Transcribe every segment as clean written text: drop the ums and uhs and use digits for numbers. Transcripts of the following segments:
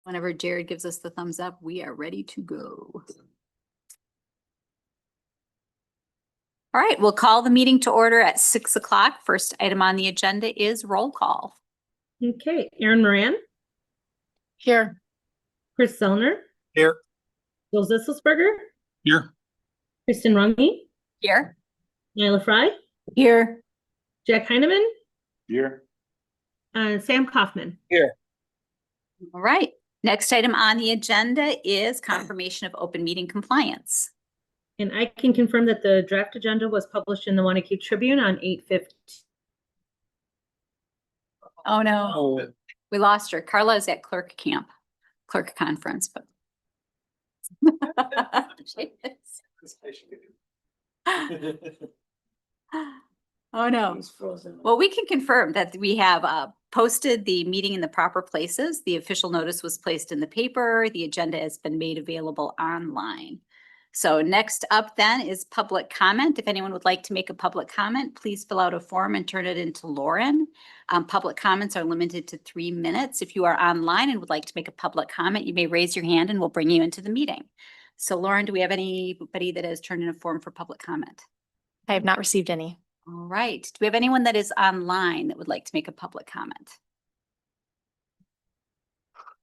Whenever Jared gives us the thumbs up, we are ready to go. All right, we'll call the meeting to order at 6 o'clock. First item on the agenda is roll call. Okay, Aaron Moran, Here. Chris Zellner, Here. Joel Zisselsberger, Here. Kristen Runge, Here. Nyla Fry, Here. Jack Heineman, Here. and Sam Kaufman. Here. All right, next item on the agenda is confirmation of open meeting compliance. And I can confirm that the draft agenda was published in the Waunakee Tribune on 8/15. Oh, no. Oh, We lost her. Carla is at clerk conference, but. She is. Oh, no. Well, we can confirm that we have posted the meeting in the proper places. The official notice was placed in the paper. The agenda has been made available online. So next up then is public comment. If anyone would like to make a public comment, please fill out a form and turn it into Lauren. Public comments are limited to 3 minutes. If you are online and would like to make a public comment, you may raise your hand and we'll bring you into the meeting. So Lauren, do we have anybody that has turned in a form for public comment? I have not received any. All right. Do we have anyone that is online that would like to make a public comment?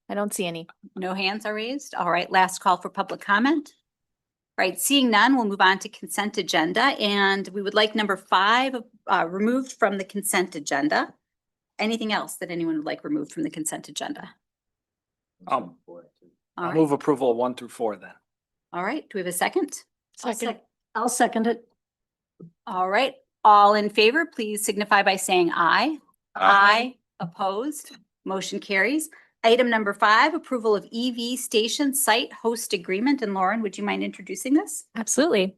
I don't see any. No hands are raised. All right. Last call for public comment. All right. Seeing none, we'll move on to consent agenda. And we would like number 5 removed from the consent agenda. Anything else that anyone would like removed from the consent agenda? I'll All right. move approval 1 through 4 then. All right. Do we have a second? I'll second it. All right. All in favor, please signify by saying aye. Aye. Opposed? Motion carries. Item number 5, approval of EV station site host agreement. And Lauren, would you mind introducing this? Absolutely.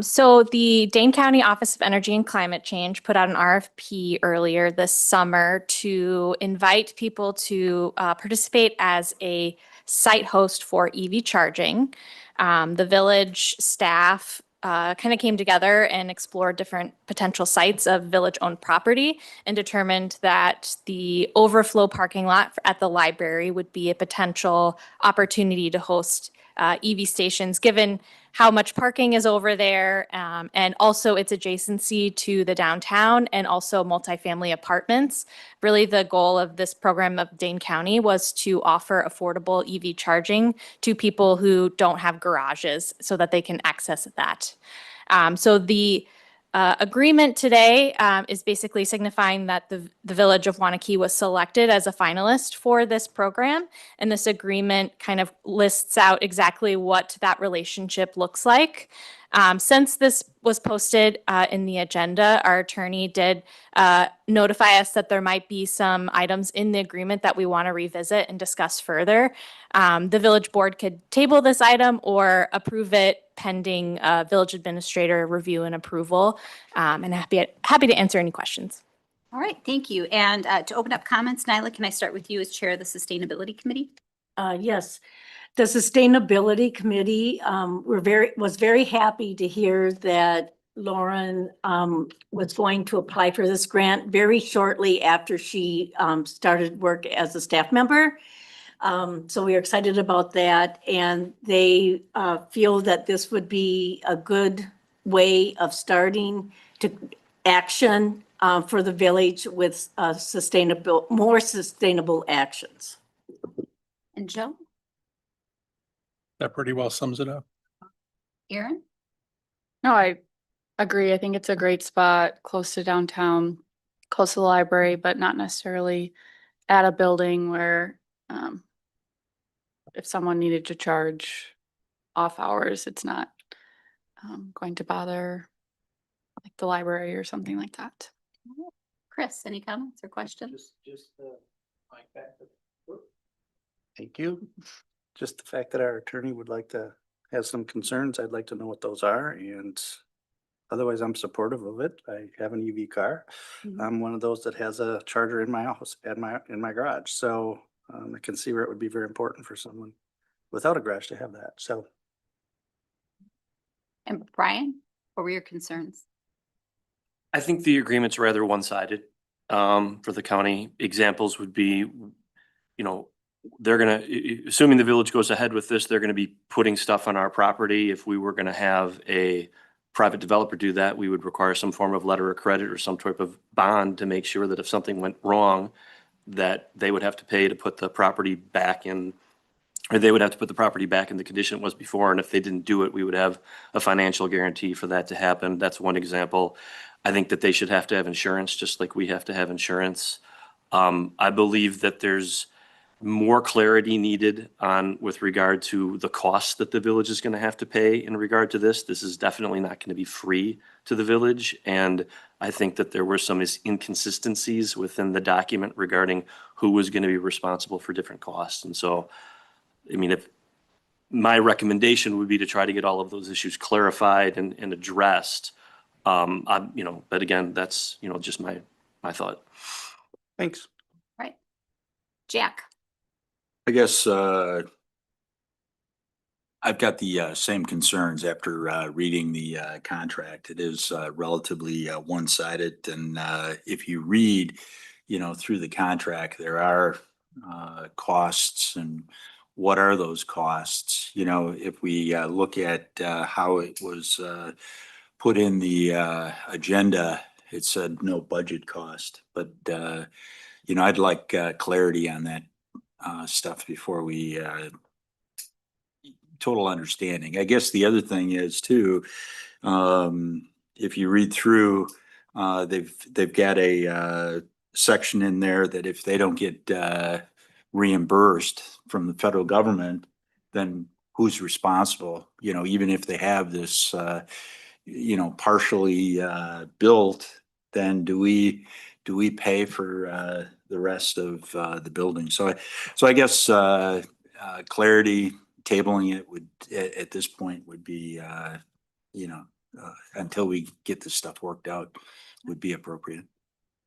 So the Dane County Office of Energy and Climate Change put out an RFP earlier this summer to invite people to participate as a site host for EV charging. The village staff kind of came together and explored different potential sites of village-owned property and determined that the overflow parking lot at the library would be a potential opportunity to host EV stations, given how much parking is over there, and also its adjacency to the downtown and also multifamily apartments. Really, the goal of this program of Dane County was to offer affordable EV charging to people who don't have garages so that they can access that. So the agreement today is basically signifying that the village of Waunakee was selected as a finalist for this program. And this agreement kind of lists out exactly what that relationship looks like. Since this was posted in the agenda, our attorney did notify us that there might be some items in the agreement that we want to revisit and discuss further. The village board could table this item or approve it pending village administrator review and approval. And happy to answer any questions. All right. Thank you. And to open up comments, Nyla, can I start with you as chair of the Sustainability Committee? Yes, the Sustainability Committee was very happy to hear that Lauren was going to apply for this grant very shortly after she started work as a staff member. So we are excited about that, and they feel that this would be a good way of starting to action for the village with more sustainable actions. And Joe? That pretty well sums it up. Erin? No, I agree. I think it's a great spot, close to downtown, close to the library, but not necessarily at a building where if someone needed to charge off hours, it's not going to bother like the library or something like that. Chris, any comments or questions? Thank you. Just the fact that our attorney would like to have some concerns, I'd like to know what those are, and otherwise I'm supportive of it. I have an EV car. I'm one of those that has a charger in my house, in my garage, so I can see where it would be very important for someone without a garage to have that, so. And Brian, what were your concerns? I think the agreement's rather one-sided for the county. Examples would be, they're gonna, assuming the village goes ahead with this, they're gonna be putting stuff on our property. If we were gonna have a private developer do that, we would require some form of letter of credit or some type of bond to make sure that if something went wrong, that they would have to pay to put the property back in, or they would have to put the property back in the condition it was before. And if they didn't do it, we would have a financial guarantee for that to happen. That's one example. I think that they should have to have insurance, just like we have to have insurance. I believe that there's more clarity needed on with regard to the costs that the village is going to have to pay in regard to this. This is definitely not going to be free to the village. And I think that there were some inconsistencies within the document regarding who was going to be responsible for different costs. And so, I mean, if my recommendation would be to try to get all of those issues clarified and addressed. But again, that's, just my thought. Thanks. Right. Jack. I guess I've got the same concerns after reading the contract. It is relatively one-sided, and if you read, through the contract, there are costs, and what are those costs? If we look at how it was put in the agenda, it said no budget cost, but I'd like clarity on that stuff before we total understanding. I guess the other thing is too, if you read through, they've got a section in there that if they don't get reimbursed from the federal government, then who's responsible? Even if they have this, partially built, then do we pay for the rest of the building? So I guess clarity, tabling it would at this point would be until we get this stuff worked out would be appropriate.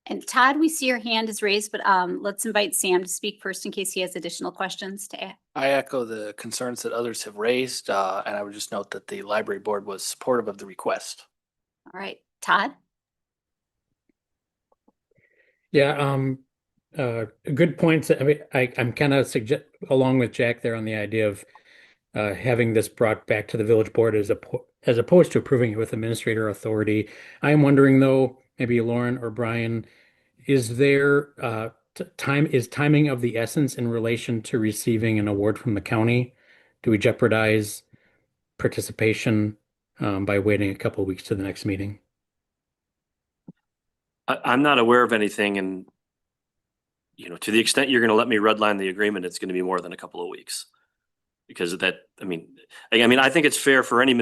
And Todd, we see your hand is raised, but let's invite Sam to speak first in case he has additional questions to add. I echo the concerns that others have raised, and I would just note that the library board was supportive of the request. All right, Todd? Yeah, good points. I mean, I'm kind of along with Jack there on the idea of having this brought back to the village board as opposed to approving it with administrator authority. I'm wondering though, maybe Lauren or Brian, is there timing of the essence in relation to receiving an award from the county? Do we jeopardize participation by waiting a couple of weeks to the next meeting? I'm not aware of anything, and to the extent you're going to let me redline the agreement, it's going to be more than a couple of weeks. Because of that, I think it's fair for any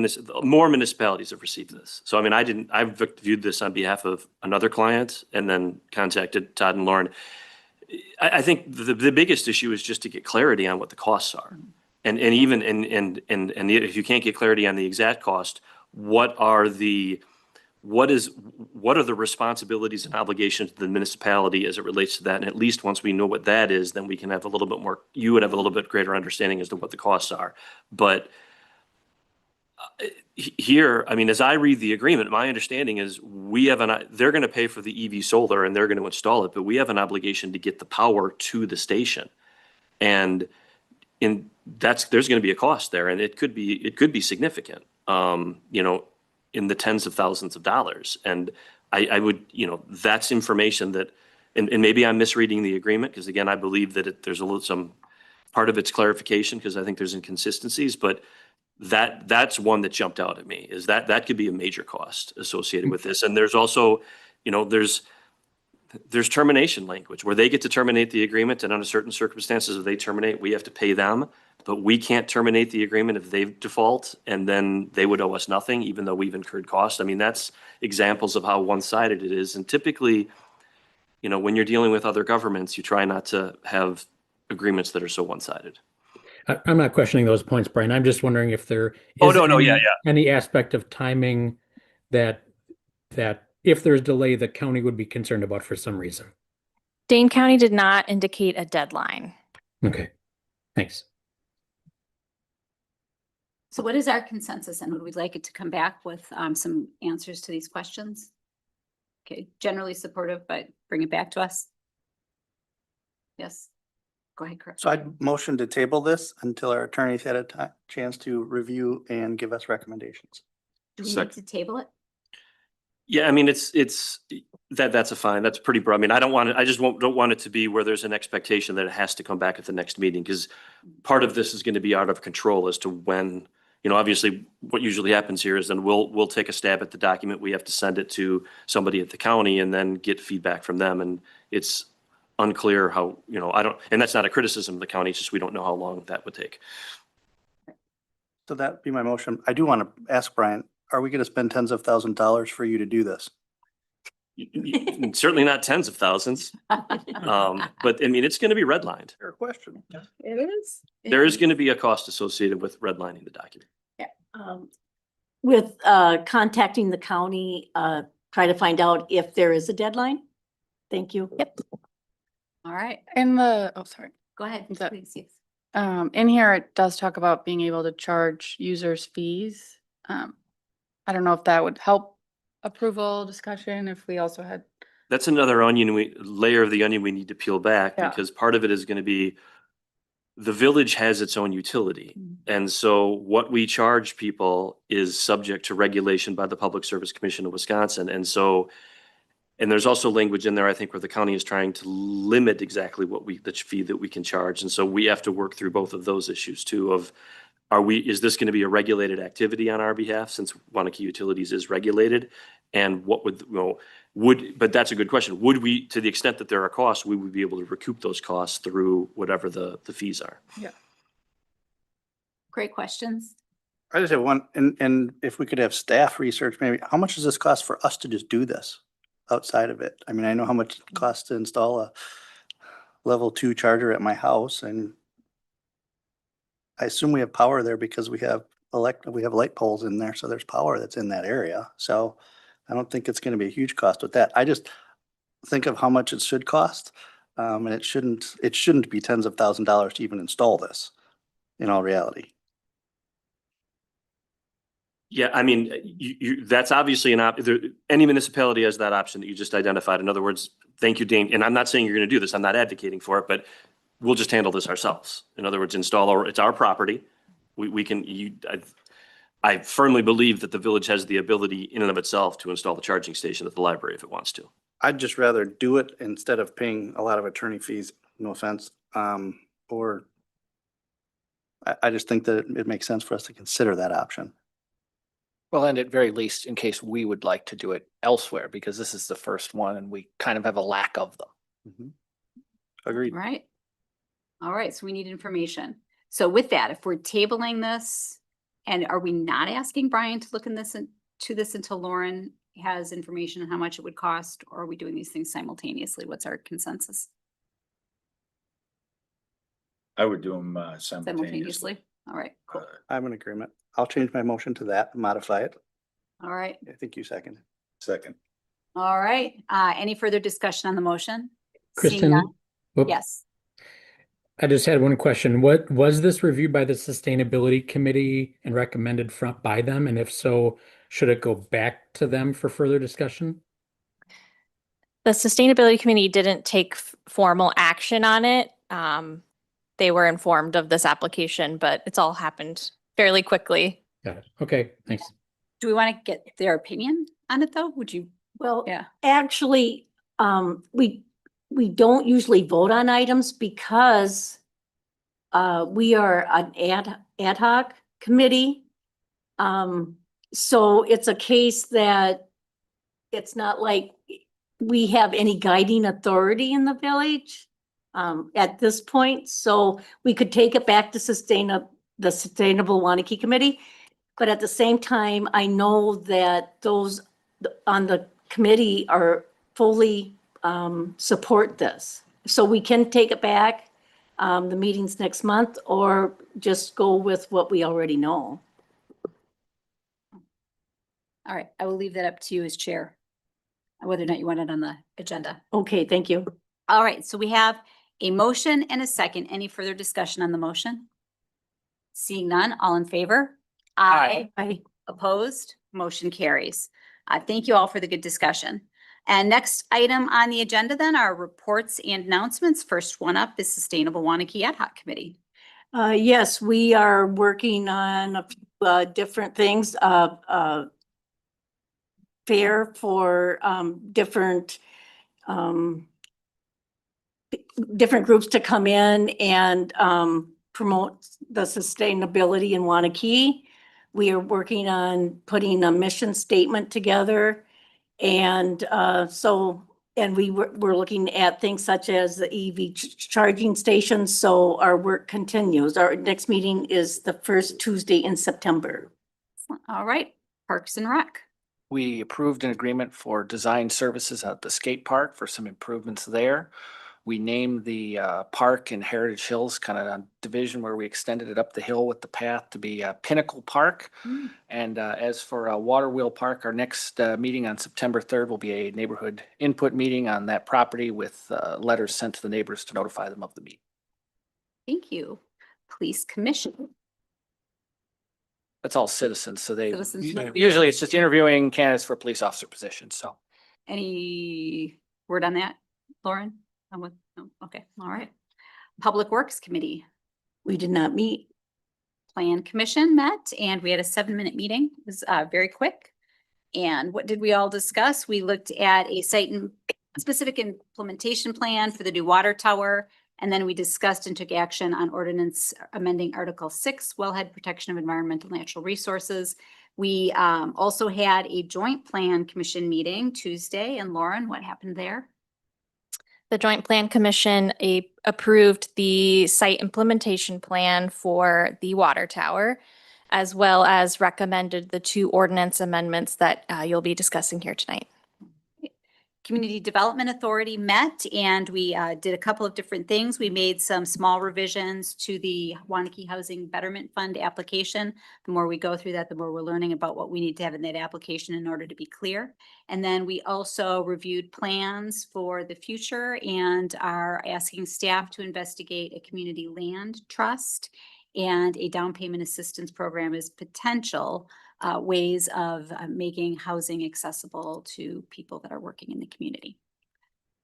more municipalities have received this. So, I've viewed this on behalf of another client and then contacted Todd and Lauren. I think the biggest issue is just to get clarity on what the costs are. And even, if you can't get clarity on the exact cost, what are the responsibilities and obligations of the municipality as it relates to that? And at least once we know what that is, then we can have a little bit more, you would have a little bit greater understanding as to what the costs are. But here, as I read the agreement, my understanding is they're going to pay for the EV solar and they're going to install it, but we have an obligation to get the power to the station. And there's going to be a cost there, and it could be significant. In the tens of thousands of dollars. And I would, that's information that, and maybe I'm misreading the agreement, because again, I believe that there's some part of its clarification, because I think there's inconsistencies, but that's one that jumped out at me, is that could be a major cost associated with this. And there's also, there's termination language where they get to terminate the agreement, and under certain circumstances, if they terminate, we have to pay them. But we can't terminate the agreement if they default, and then they would owe us nothing, even though we've incurred costs. That's examples of how one-sided it is. And typically, when you're dealing with other governments, you try not to have agreements that are so one-sided. I'm not questioning those points, Brian. I'm just wondering if there is any aspect of timing that if there's delay, the county would be concerned about for some reason. Dane County did not indicate a deadline. Okay, thanks. So what is our consensus, and would we like it to come back with some answers to these questions? Okay, generally supportive, but bring it back to us. Yes. Go ahead, Chris. So I'd motion to table this until our attorneys had a chance to review and give us recommendations. Do we need to table it? Yeah, I mean, that's a fine, that's pretty broad. I mean, I don't want it, I just don't want it to be where there's an expectation that it has to come back at the next meeting, because part of this is going to be out of control as to when, obviously what usually happens here is then we'll take a stab at the document. We have to send it to somebody at the county and then get feedback from them. And it's unclear how, and that's not a criticism of the county, it's just we don't know how long that would take. So that'd be my motion. I do want to ask Brian, are we going to spend tens of thousands of dollars for you to do this? Certainly not tens of thousands. But I mean, it's going to be redlined. Fair question. It is. There is going to be a cost associated with redlining the document. With contacting the county, try to find out if there is a deadline. Thank you. Yep. All right, Sorry. go ahead, Is that- please. Yes. In here, it does talk about being able to charge users fees. I don't know if that would help approval discussion if we also had. That's another layer of the onion we need to peel back, Yeah. because part of it is going to be the village has its own utility. And so what we charge people is subject to regulation by the Public Service Commission of Wisconsin. And so, and there's also language in there, I think, where the county is trying to limit exactly the fee that we can charge. And so we have to work through both of those issues too of, is this going to be a regulated activity on our behalf, since Waunakee Utilities is regulated? And what but that's a good question. Would we, to the extent that there are costs, we would be able to recoup those costs through whatever the fees are? Great questions. I just have one, and if we could have staff research, maybe, how much does this cost for us to just do this outside of it? I mean, I know how much it costs to install a level 2 charger at my house, and I assume we have power there because we have light poles in there, so there's power that's in that area. So I don't think it's gonna be a huge cost with that. I just think of how much it should cost. And it shouldn't be tens of thousands of dollars to even install this in all reality. Yeah, I mean, that's obviously any municipality has that option that you just identified. In other words, thank you, Dane. And I'm not saying you're going to do this. I'm not advocating for it, but we'll just handle this ourselves. In other words, it's our property. I firmly believe that the village has the ability in and of itself to install the charging station at the library if it wants to. I'd just rather do it instead of paying a lot of attorney fees, no offense. Or I just think that it makes sense for us to consider that option. Well, and at very least, in case we would like to do it elsewhere, because this is the first one and we kind of have a lack of them. Agreed. Right. All right, so we need information. So with that, if we're tabling this, and are we not asking Brian to look into this until Lauren has information on how much it would cost, or are we doing these things simultaneously? What's our consensus? I would do them simultaneously. Simultaneously? All right, cool. I'm in agreement. I'll change my motion to that, modify it. All right, I think you second. Second. all right. Any further discussion on the motion? Seeing Kristen? none? Whoop. Yes. I just had one question. What was this reviewed by the Sustainability Committee and recommended by them? And if so, should it go back to them for further discussion? The Sustainability Committee didn't take formal action on it. They were informed of this application, but it's all happened fairly quickly. Got it. Okay, thanks. Do we want to get their opinion on it though? Would you? Well, Yeah. actually, we don't usually vote on items because we are an ad hoc committee. So it's a case that it's not like we have any guiding authority in the village at this point. So we could take it back to the Sustainable Waunakee Committee. But at the same time, I know that those on the committee are fully support this. So we can take it back, the meeting's next month, or just go with what we already know. All right, I will leave that up to you as chair, whether or not you want it on the agenda. Okay, thank you. All right, so we have a motion and a second. Any further discussion on the motion? Seeing none, all in favor? Aye. Bye. Opposed? Motion carries. Thank you all for the good discussion. And next item on the agenda then are reports and announcements. First one up is Sustainable Waunakee Ad Hoc Committee. Yes, we are working on a few different things. Fair for different groups to come in and promote the sustainability in Waunakee. We are working on putting a mission statement together. And we're looking at things such as the EV charging stations. So our work continues. Our next meeting is the first Tuesday in September. All right, Parks and Rec. We approved an agreement for design services at the skate park for some improvements there. We named the park in Heritage Hills, kind of a division where we extended it up the hill with the path to be Pinnacle Park. And as for Water Wheel Park, our next meeting on September 3rd will be a neighborhood input meeting on that property with letters sent to the neighbors to notify them of the meeting. Thank you. Police Commission. That's all citizens, so they, Citizens. usually it's just interviewing candidates for police officer positions, so. Any word on that, Lauren? No, okay, all right. Public Works Committee. We did not meet. Plan Commission met and we had a 7-minute meeting. It was very quick. And what did we all discuss? We looked at a site and specific implementation plan for the new water tower. And then we discussed and took action on ordinance amending Article 6, wellhead protection of environmental natural resources. We also had a joint plan commission meeting Tuesday. And Lauren, what happened there? The Joint Plan Commission approved the site implementation plan for the water tower, as well as recommended the 2 ordinance amendments that you'll be discussing here tonight. Community Development Authority met and we did a couple of different things. We made some small revisions to the Waunakee Housing Betterment Fund application. The more we go through that, the more we're learning about what we need to have in that application in order to be clear. And then we also reviewed plans for the future and are asking staff to investigate a community land trust and a down payment assistance program as potential ways of making housing accessible to people that are working in the community.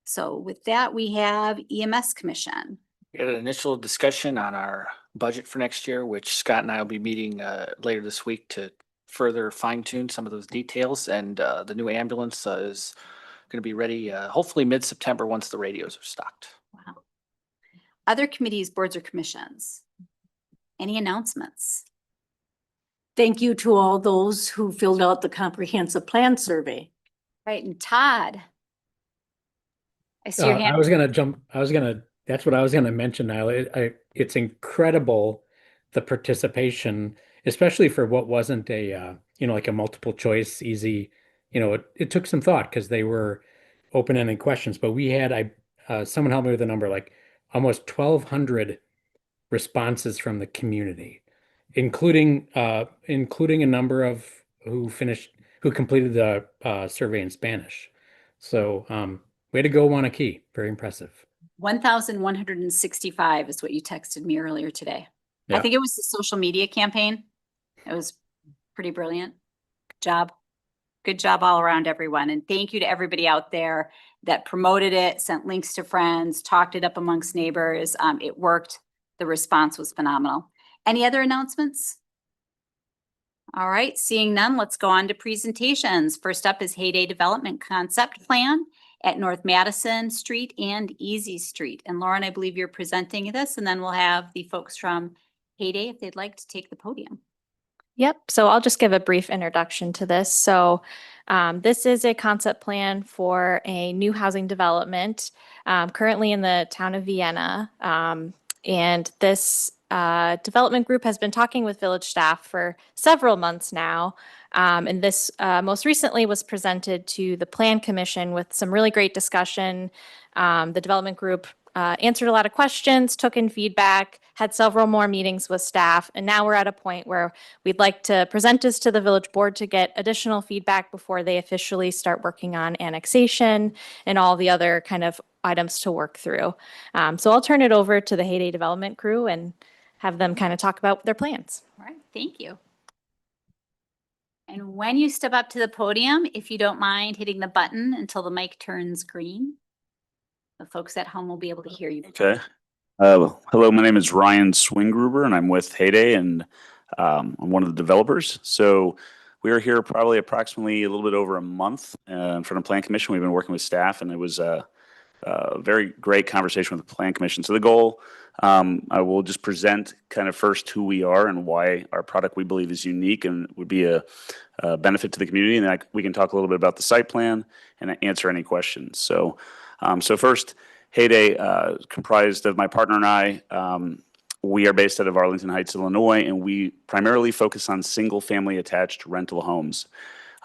So with that, we have EMS Commission. We had an initial discussion on our budget for next year, which Scott and I will be meeting later this week to further fine tune some of those details. And the new ambulance is going to be ready hopefully mid-September once the radios are stocked. Wow. Other committees, boards, or commissions? Any announcements? Thank you to all those who filled out the comprehensive plan survey. Right, and Todd. I see your hand. That's what I was gonna mention, Nyla. It's incredible, the participation, especially for what wasn't a, like a multiple choice, easy, it took some thought because they were open-ended questions, but we had, someone helped me with the number, like almost 1,200 responses from the community, including a number of who completed the survey in Spanish. So way to go, Waunakee. Very impressive. 1,165 is what you texted me earlier today. I Yeah. think it was the social media campaign. It was pretty brilliant. Good job. Good job all around, everyone. And thank you to everybody out there that promoted it, sent links to friends, talked it up amongst neighbors. It worked. The response was phenomenal. Any other announcements? All right, seeing none, let's go on to presentations. First up is Heyday Development Concept Plan at North Madison Street and Easy Street. And Lauren, I believe you're presenting this, and then we'll have the folks from Heyday if they'd like to take the podium. Yep. So I'll just give a brief introduction to this. So this is a concept plan for a new housing development currently in the town of Vienna. And this development group has been talking with village staff for several months now. And this most recently was presented to the Plan Commission with some really great discussion. The development group answered a lot of questions, took in feedback, had several more meetings with staff, and now we're at a point where we'd like to present this to the village board to get additional feedback before they officially start working on annexation and all the other kind of items to work through. So I'll turn it over to the Heyday Development crew and have them kind of talk about their plans. All right, thank you. And when you step up to the podium, if you don't mind hitting the button until the mic turns green, the folks at home will be able to hear you. Okay. Hello, my name is Ryan Swingruber, and I'm with Heyday, and I'm one of the developers. So we are here probably approximately a little bit over a month in front of Plan Commission. We've been working with staff, and it was a very great conversation with the Plan Commission. So the goal, I will just present kind of first who we are and why our product we believe is unique and would be a benefit to the community, and then we can talk a little bit about the site plan and answer any questions. So, so first, Heyday, comprised of my partner and I. We are based out of Arlington Heights, Illinois, and we primarily focus on single-family attached rental homes.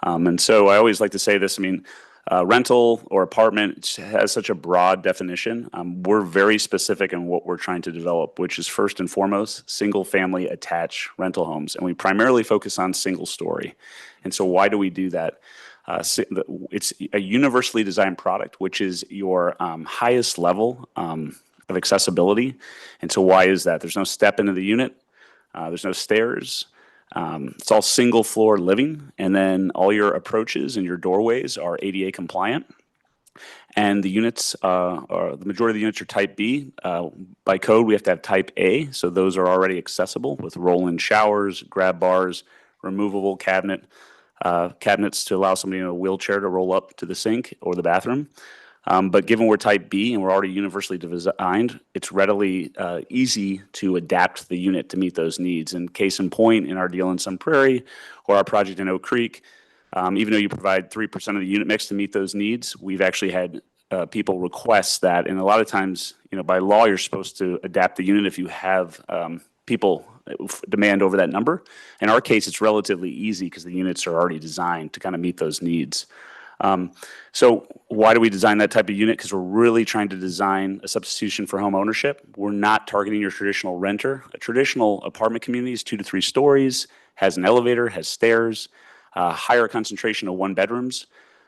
And so I always like to say this, I mean, rental or apartment has such a broad definition. We're very specific in what we're trying to develop, which is first and foremost, single-family attached rental homes. And we primarily focus on single-story. And so why do we do that? It's a universally designed product, which is your highest level of accessibility. And so why is that? There's no step into the unit. There's no stairs. It's all single floor living. And then all your approaches and your doorways are ADA compliant. And the units, the majority of the units are type B. By code, we have to have type A. So those are already accessible with roll-in showers, grab bars, removable cabinets to allow somebody in a wheelchair to roll up to the sink or the bathroom. But given we're type B and we're already universally designed, it's readily easy to adapt the unit to meet those needs. And case in point, in our deal in Sun Prairie or our project in Oak Creek, even though you provide 3% of the unit mix to meet those needs, we've actually had people request that. And a lot of times, by law, you're supposed to adapt the unit if you have people demand over that number. In our case, it's relatively easy because the units are already designed to kind of meet those needs. So why do we design that type of unit? Because we're really trying to design a substitution for home ownership. We're not targeting your traditional renter. A traditional apartment community is 2 to 3 stories, has an elevator, has stairs, higher concentration of one bedrooms,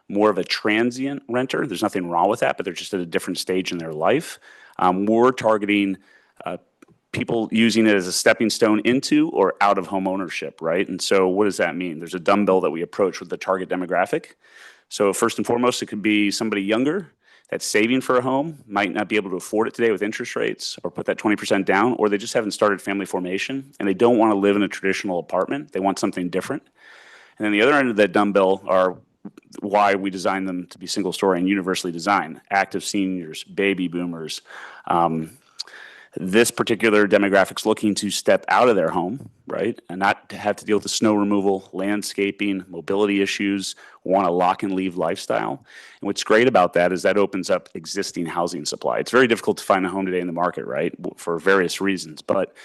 more of a transient renter. There's nothing wrong with that, but they're just at a different stage in their life. We're targeting people using it as a stepping stone into or out of home ownership, right? And so what does that mean? There's a dumbbell that we approach with the target demographic. So first and foremost, it could be somebody younger that's saving for a home, might not be able to afford it today with interest rates or put that 20% down, or they just haven't started family formation and they don't want to live in a traditional apartment. They want something different. And then the other end of that dumbbell are why we design them to be single story and universally designed. Active seniors, baby boomers. This particular demographic's looking to step out of their home, right, and not to have to deal with the snow removal, landscaping, mobility issues, want a lock and leave lifestyle. And what's great about that is that opens up existing housing supply. It's very difficult to find a home today in the market, right, for various reasons. But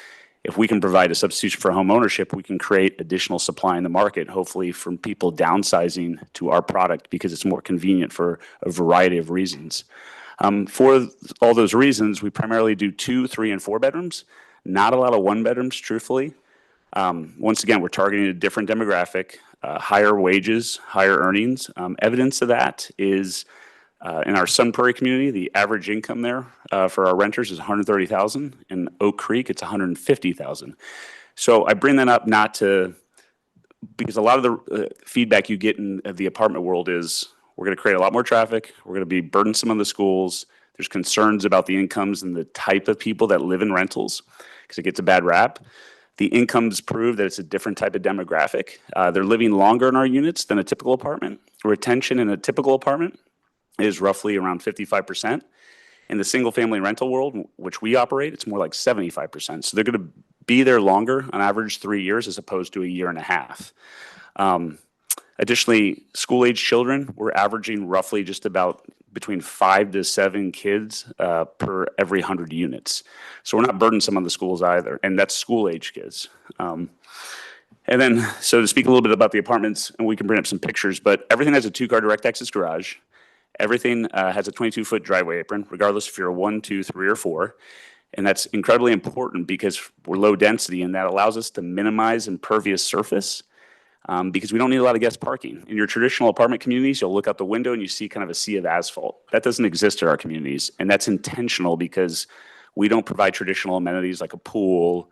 if we can provide a substitution for home ownership, we can create additional supply in the market, hopefully from people downsizing to our product because it's more convenient for a variety of reasons. For all those reasons, we primarily do 2, 3, and 4 bedrooms. Not a lot of 1 bedrooms, truthfully. Once again, we're targeting a different demographic, higher wages, higher earnings. Evidence of that is in our Sun Prairie community, the average income there for our renters is $130,000. In Oak Creek, it's $150,000. So I bring that up because a lot of the feedback you get in the apartment world is, we're going to create a lot more traffic. We're going to be burdensome on the schools. There's concerns about the incomes and the type of people that live in rentals because it gets a bad rap. The incomes prove that it's a different type of demographic. They're living longer in our units than a typical apartment. Retention in a typical apartment is roughly around 55%. In the single family rental world, which we operate, it's more like 75%. So they're going to be there longer, on average 3 years, as opposed to a year and a half. Additionally, school-age children, we're averaging roughly just about between 5 to 7 kids per every 100 units. So we're not burdensome on the schools either, and that's school-age kids. And then, so to speak a little bit about the apartments, and we can bring up some pictures, but everything has a 2-car direct access garage. Everything has a 22-foot driveway apron, regardless if you're a 1, 2, 3, or 4. And that's incredibly important because we're low density, and that allows us to minimize impervious surface. Because we don't need a lot of guest parking. In your traditional apartment communities, you'll look out the window and you see kind of a sea of asphalt. That doesn't exist in our communities, and that's intentional because we don't provide traditional amenities like a pool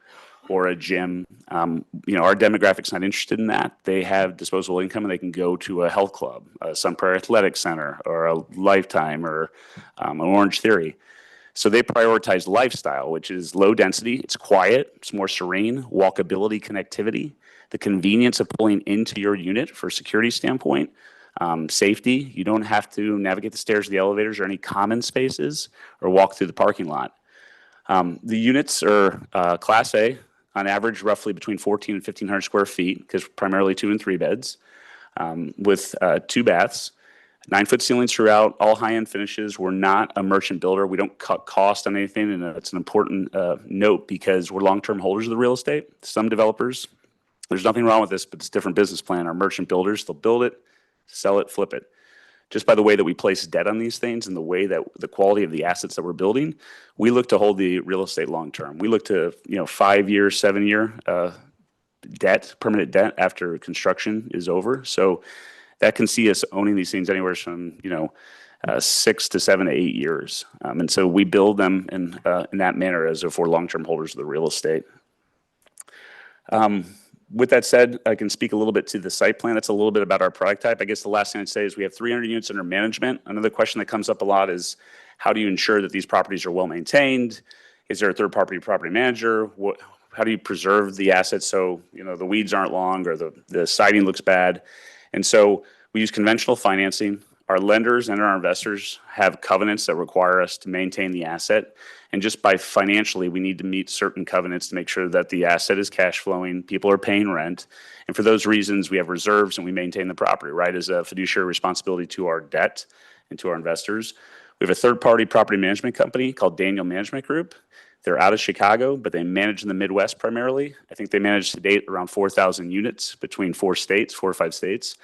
or a gym. Our demographic's not interested in that. They have disposable income and they can go to a health club, a Sun Prairie Athletic Center, or a Lifetime, or an Orange Theory. So they prioritize lifestyle, which is low density, it's quiet, it's more serene, walkability, connectivity, the convenience of pulling into your unit for a security standpoint, safety. You don't have to navigate the stairs or the elevators or any common spaces or walk through the parking lot. The units are Class A, on average, roughly between 14 and 1,500 square feet, because primarily 2 and 3 beds, with 2 baths. 9-foot ceilings throughout, all high-end finishes. We're not a merchant builder. We don't cut cost on anything, and it's an important note because we're long-term holders of the real estate. Some developers, there's nothing wrong with this, but it's a different business plan. Our merchant builders, they'll build it, sell it, flip it. Just by the way that we place debt on these things and the way that the quality of the assets that we're building, we look to hold the real estate long-term. We look to 5-year, 7-year debt, permanent debt after construction is over. So that can see us owning these things anywhere from 6 to 7 to 8 years, and so we build them in that manner as if we're long-term holders of the real estate. With that said, I can speak a little bit to the site plan. That's a little bit about our product type. I guess the last thing I'd say is we have 300 units under management. Another question that comes up a lot is, how do you ensure that these properties are well maintained? Is there a third-party property manager? How do you preserve the assets so the weeds aren't long or the siding looks bad? And so we use conventional financing. Our lenders and our investors have covenants that require us to maintain the asset. And just by financially, we need to meet certain covenants to make sure that the asset is cash flowing, people are paying rent. And for those reasons, we have reserves and we maintain the property, right, as a fiduciary responsibility to our debt and to our investors. We have a third-party property management company called Daniel Management Group. They're out of Chicago, but they manage in the Midwest primarily. I think they manage to date around 4,000 units between 4 or 5 states.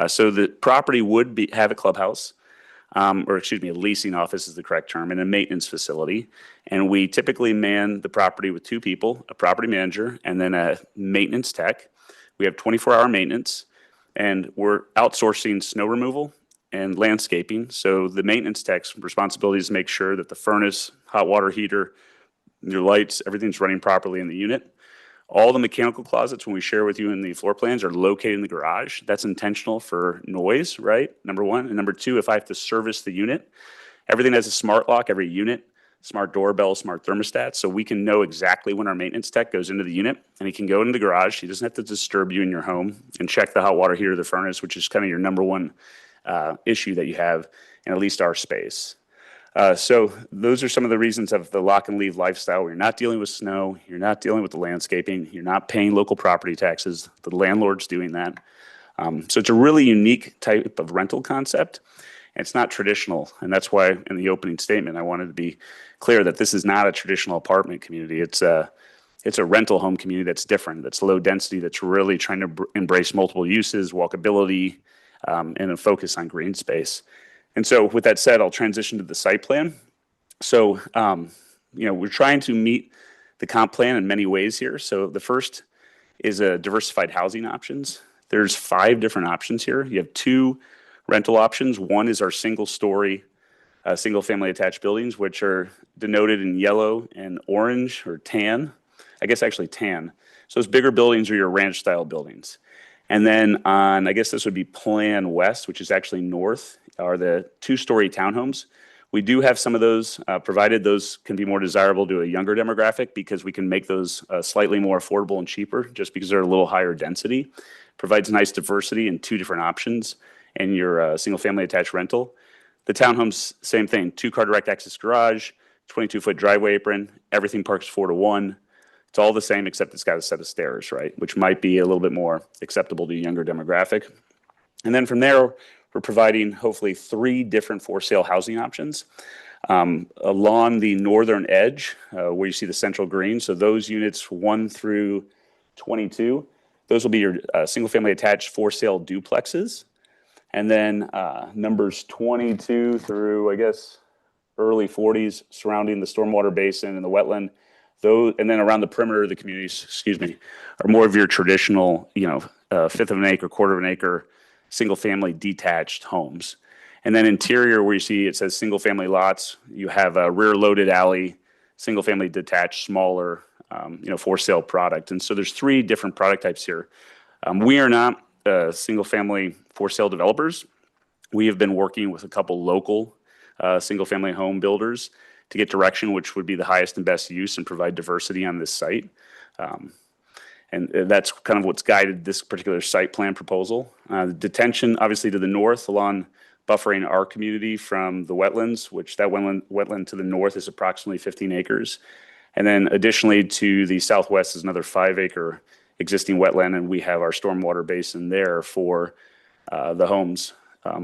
So the property would have a clubhouse, a leasing office is the correct term, and a maintenance facility. And we typically man the property with 2 people, a property manager, and then a maintenance tech. We have 24-hour maintenance, and we're outsourcing snow removal and landscaping. So the maintenance tech's responsibility is to make sure that the furnace, hot water heater, your lights, everything's running properly in the unit. All the mechanical closets, when we share with you in the floor plans, are located in the garage. That's intentional for noise, right? Number 1. And number 2, if I have to service the unit, everything has a smart lock, every unit, smart doorbell, smart thermostat. So we can know exactly when our maintenance tech goes into the unit, and he can go into the garage. He doesn't have to disturb you in your home and check the hot water heater, the furnace, which is kind of your number 1 issue that you have in at least our space. So those are some of the reasons of the lock and leave lifestyle, where you're not dealing with snow, you're not dealing with the landscaping, you're not paying local property taxes, the landlord's doing that. So it's a really unique type of rental concept, and it's not traditional. And that's why in the opening statement, I wanted to be clear that this is not a traditional apartment community. It's a rental home community that's different, that's low density, that's really trying to embrace multiple uses, walkability, and a focus on green space. And so with that said, I'll transition to the site plan. So, we're trying to meet the comp plan in many ways here. So the first is diversified housing options. There's 5 different options here. You have 2 rental options. One is our single-story, single-family attached buildings, which are denoted in yellow and orange or tan. I guess actually tan. So those bigger buildings are your ranch-style buildings. And then on, I guess this would be Plan West, which is actually north, are the 2-story townhomes. We do have some of those, provided those can be more desirable to a younger demographic, because we can make those slightly more affordable and cheaper just because they're a little higher density. Provides nice diversity in 2 different options in your single-family attached rental. The townhomes, same thing, 2-car direct access garage, 22-foot driveway apron, everything parks 4 to 1. It's all the same except it's got a set of stairs, right? Which might be a little bit more acceptable to a younger demographic. And then from there, we're providing hopefully 3 different for-sale housing options along the northern edge where you see the central green. So those units 1 through 22, those will be your single-family attached for-sale duplexes. And then numbers 22 through, I guess, early 40s surrounding the stormwater basin and the wetland. Those, and then around the perimeter of the communities, are more of your traditional, 1/5 of an acre, 1/4 of an acre, single-family detached homes. And then interior, where you see it says single-family lots, you have a rear-loaded alley, single-family detached, smaller for sale product. And so there's 3 different product types here. We are not single family for sale developers. We have been working with a couple local single family home builders to get direction, which would be the highest and best use and provide diversity on this site. And that's kind of what's guided this particular site plan proposal. The detention, obviously, to the north along buffering our community from the wetlands, which that wetland to the north is approximately 15 acres. And then additionally to the southwest is another 5-acre existing wetland, and we have our stormwater basin there for the homes.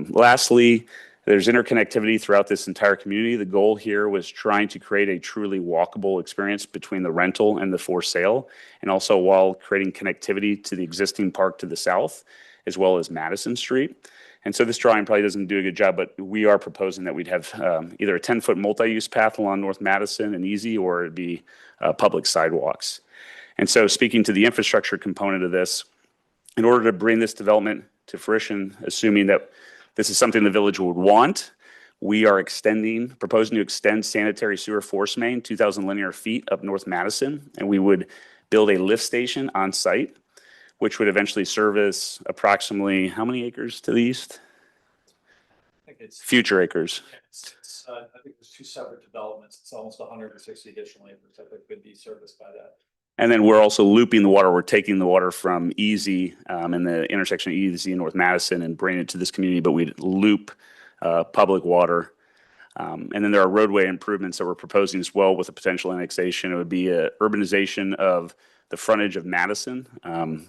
Lastly, there's interconnectivity throughout this entire community. The goal here was trying to create a truly walkable experience between the rental and the for sale, and also while creating connectivity to the existing park to the south, as well as Madison Street. And so this drawing probably doesn't do a good job, but we are proposing that we'd have either a 10-foot multi-use path along North Madison and Easy, or it'd be public sidewalks. And so speaking to the infrastructure component of this, in order to bring this development to fruition, assuming that this is something the village would want, we are proposing to extend sanitary sewer force main 2,000 linear feet up North Madison, and we would build a lift station on site, which would eventually service approximately how many acres to the east? I think it's Future acres. I think there's 2 separate developments. It's almost 160 additional acres that could be serviced by that. And then we're also looping the water. We're taking the water from Easy in the intersection of Easy and North Madison and bringing it to this community, but we'd loop public water. And then there are roadway improvements that we're proposing as well with a potential annexation. It would be a urbanization of the frontage of Madison.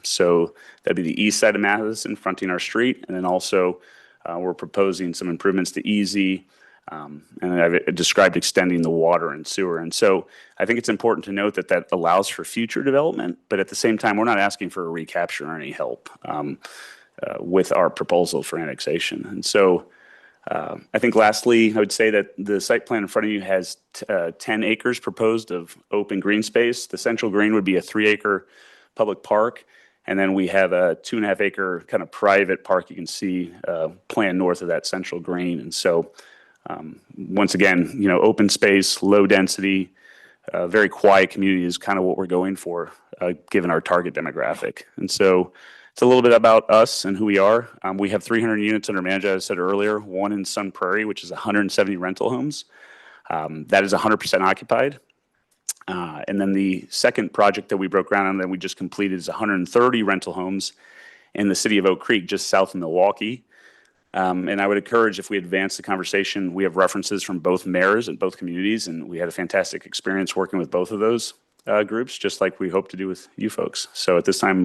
So that'd be the east side of Madison fronting our street. And then also we're proposing some improvements to Easy. And I've described extending the water and sewer. And so I think it's important to note that that allows for future development, but at the same time, we're not asking for a recapture or any help with our proposal for annexation. And so I think lastly, I would say that the site plan in front of you has 10 acres proposed of open green space. The central green would be a 3-acre public park. And then we have a 2.5-acre kind of private park you can see planned north of that central green. And so once again, open space, low density, very quiet community is kind of what we're going for, given our target demographic. And so it's a little bit about us and who we are. We have 300 units under management, as I said earlier, 1 in Sun Prairie, which is 170 rental homes. That is 100% occupied. And then the second project that we broke ground on that we just completed is 130 rental homes in the city of Oak Creek, just south of Milwaukee. And I would encourage, if we advance the conversation, we have references from both mayors and both communities, and we had a fantastic experience working with both of those groups, just like we hope to do with you folks. So at this time,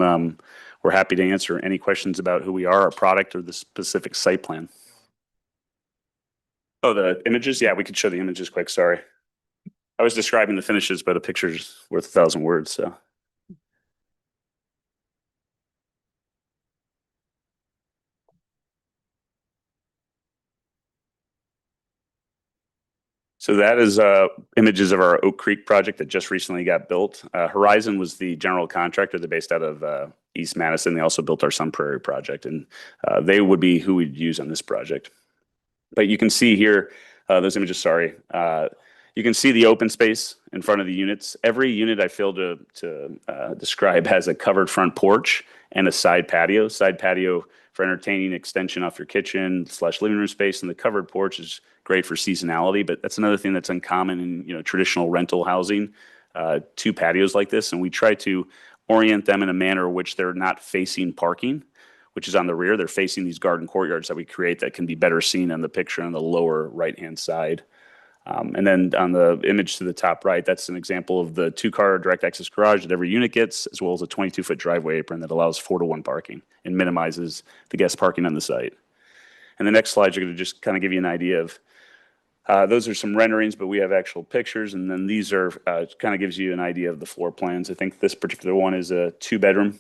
we're happy to answer any questions about who we are, our product, or the specific site plan. Oh, the images? Yeah, we could show the images quick, sorry. I was describing the finishes, but a picture's worth 1,000 words, so. So that is images of our Oak Creek project that just recently got built. Horizon was the general contractor. They're based out of East Madison. They also built our Sun Prairie project, and they would be who we'd use on this project. But you can see here, those images, sorry. You can see the open space in front of the units. Every unit I failed to describe has a covered front porch and a side patio. Side patio for entertaining, extension off your kitchen / living room space, and the covered porch is great for seasonality. But that's another thing that's uncommon in traditional rental housing. 2 patios like this, and we try to orient them in a manner in which they're not facing parking, which is on the rear. They're facing these garden courtyards that we create that can be better seen on the picture on the lower right-hand side. And then on the image to the top right, that's an example of the 2-car direct access garage that every unit gets, as well as a 22-foot driveway apron that allows 4-to-1 parking and minimizes the guest parking on the site. And the next slide, you're going to just kind of give you an idea of, those are some renderings, but we have actual pictures. And then these are, kind of gives you an idea of the floor plans. I think this particular one is a 2-bedroom,